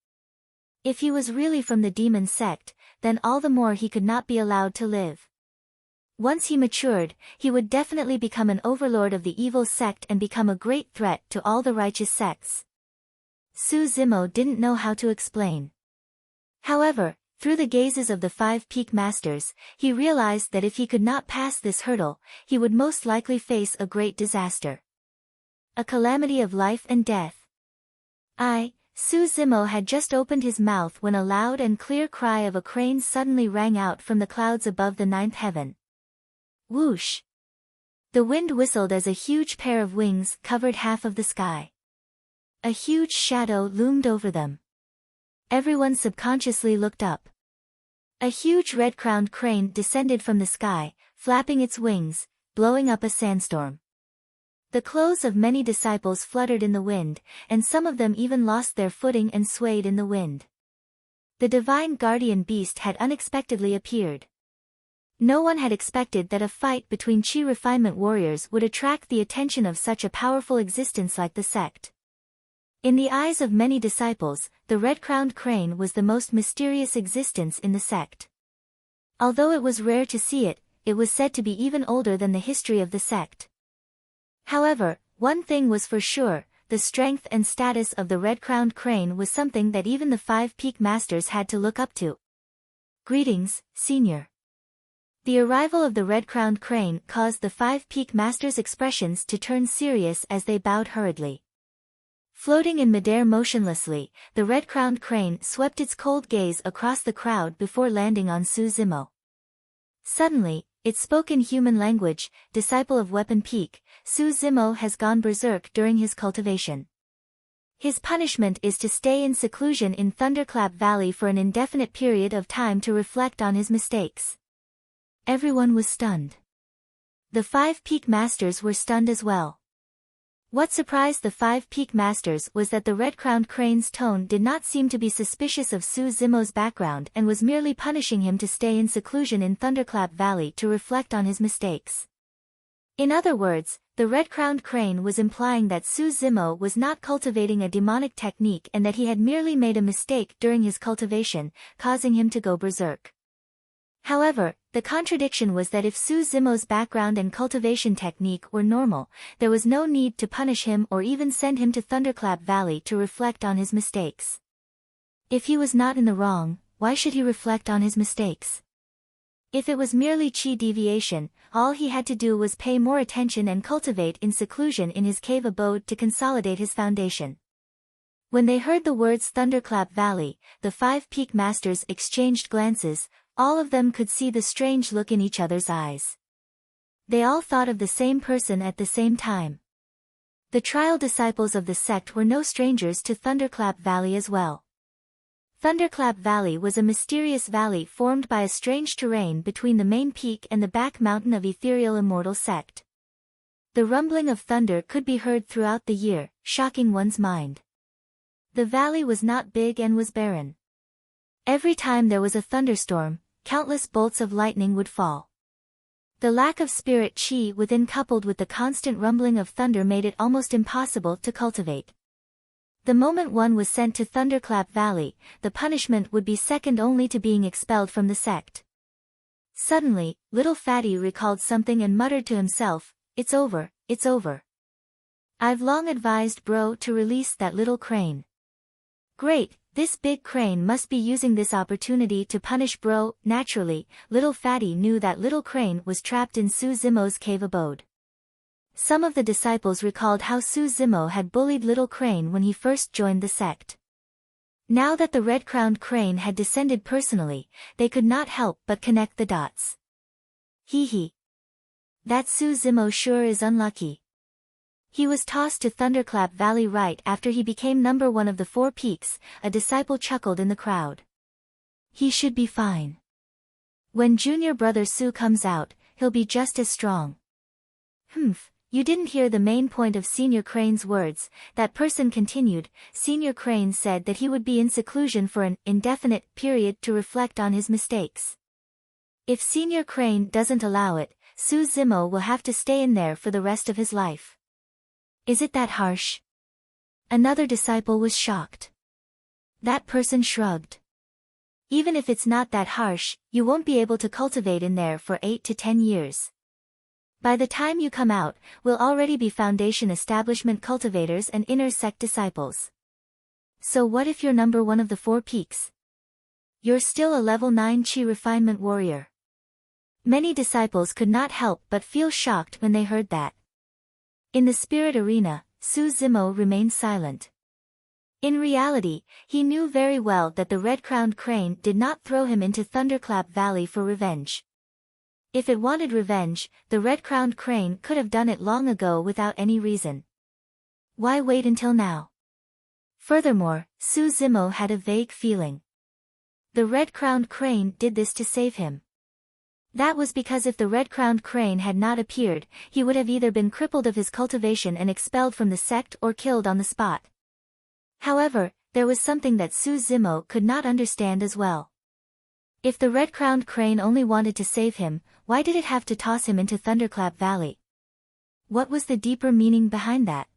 If he was really from the demon sect, then all the more he could not be allowed to live. Once he matured, he would definitely become an overlord of the evil sect and become a great threat to all the righteous sects. Su Zimo didn't know how to explain. However, through the gazes of the 5 peak masters, he realized that if he could not pass this hurdle, he would most likely face a great disaster. A calamity of life and death. Su Zimo had just opened his mouth when a loud and clear cry of a crane suddenly rang out from the clouds above the 9th heaven. Whoosh! The wind whistled as a huge pair of wings covered half of the sky. A huge shadow loomed over them. Everyone subconsciously looked up. A huge red-crowned crane descended from the sky, flapping its wings, blowing up a sandstorm. The clothes of many disciples fluttered in the wind, and some of them even lost their footing and swayed in the wind. The divine guardian beast had unexpectedly appeared. No one had expected that a fight between Chi refinement warriors would attract the attention of such a powerful existence like the sect. In the eyes of many disciples, the red-crowned crane was the most mysterious existence in the sect. Although it was rare to see it, it was said to be even older than the history of the sect. However, one thing was for sure, the strength and status of the red-crowned crane was something that even the 5 peak masters had to look up to. Greetings, Senior. The arrival of the red-crowned crane caused the 5 peak masters' expressions to turn serious as they bowed hurriedly. Floating in midair motionlessly, the red-crowned crane swept its cold gaze across the crowd before landing on Su Zimo. Suddenly, it spoke in human language, disciple of Weapon Peak, Su Zimo has gone berserk during his cultivation. His punishment is to stay in seclusion in Thunderclap Valley for an indefinite period of time to reflect on his mistakes. Everyone was stunned. The 5 peak masters were stunned as well. What surprised the 5 peak masters was that the red-crowned crane's tone did not seem to be suspicious of Su Zimo's background and was merely punishing him to stay in seclusion in Thunderclap Valley to reflect on his mistakes. In other words, the red-crowned crane was implying that Su Zimo was not cultivating a demonic technique and that he had merely made a mistake during his cultivation, causing him to go berserk. However, the contradiction was that if Su Zimo's background and cultivation technique were normal, there was no need to punish him or even send him to Thunderclap Valley to reflect on his mistakes. If he was not in the wrong, why should he reflect on his mistakes? If it was merely chi deviation, all he had to do was pay more attention and cultivate in seclusion in his cave abode to consolidate his foundation. When they heard the words Thunderclap Valley, the 5 peak masters exchanged glances. All of them could see the strange look in each other's eyes. They all thought of the same person at the same time. The trial disciples of the sect were no strangers to Thunderclap Valley as well. Thunderclap Valley was a mysterious valley formed by a strange terrain between the main peak and the back mountain of ethereal immortal sect. The rumbling of thunder could be heard throughout the year, shocking one's mind. The valley was not big and was barren. Every time there was a thunderstorm, countless bolts of lightning would fall. The lack of spirit chi within coupled with the constant rumbling of thunder made it almost impossible to cultivate. The moment one was sent to Thunderclap Valley, the punishment would be second only to being expelled from the sect. Suddenly, little Fatty recalled something and muttered to himself, "It's over, it's over. I've long advised bro to release that little crane. Great, this big crane must be using this opportunity to punish bro." Naturally, little Fatty knew that little crane was trapped in Su Zimo's cave abode. Some of the disciples recalled how Su Zimo had bullied little crane when he first joined the sect. Now that the red-crowned crane had descended personally, they could not help but connect the dots. Hee hee. That Su Zimo sure is unlucky. He was tossed to Thunderclap Valley right after he became number 1 of the 4 peaks, a disciple chuckled in the crowd. He should be fine. When junior brother Su comes out, he'll be just as strong. You didn't hear the main point of Senior Crane's words, that person continued. Senior Crane said that he would be in seclusion for an indefinite period to reflect on his mistakes. If Senior Crane doesn't allow it, Su Zimo will have to stay in there for the rest of his life. Is it that harsh? Another disciple was shocked. That person shrugged. Even if it's not that harsh, you won't be able to cultivate in there for 8 to 10 years. By the time you come out, we'll already be foundation establishment cultivators and inner sect disciples. So what if you're number 1 of the 4 peaks? You're still a level 9 Chi refinement warrior. Many disciples could not help but feel shocked when they heard that. In the spirit arena, Su Zimo remained silent. In reality, he knew very well that the red-crowned crane did not throw him into Thunderclap Valley for revenge. If it wanted revenge, the red-crowned crane could have done it long ago without any reason. Why wait until now? Furthermore, Su Zimo had a vague feeling. The red-crowned crane did this to save him. That was because if the red-crowned crane had not appeared, he would have either been crippled of his cultivation and expelled from the sect or killed on the spot. However, there was something that Su Zimo could not understand as well. If the red-crowned crane only wanted to save him, why did it have to toss him into Thunderclap Valley? What was the deeper meaning behind that?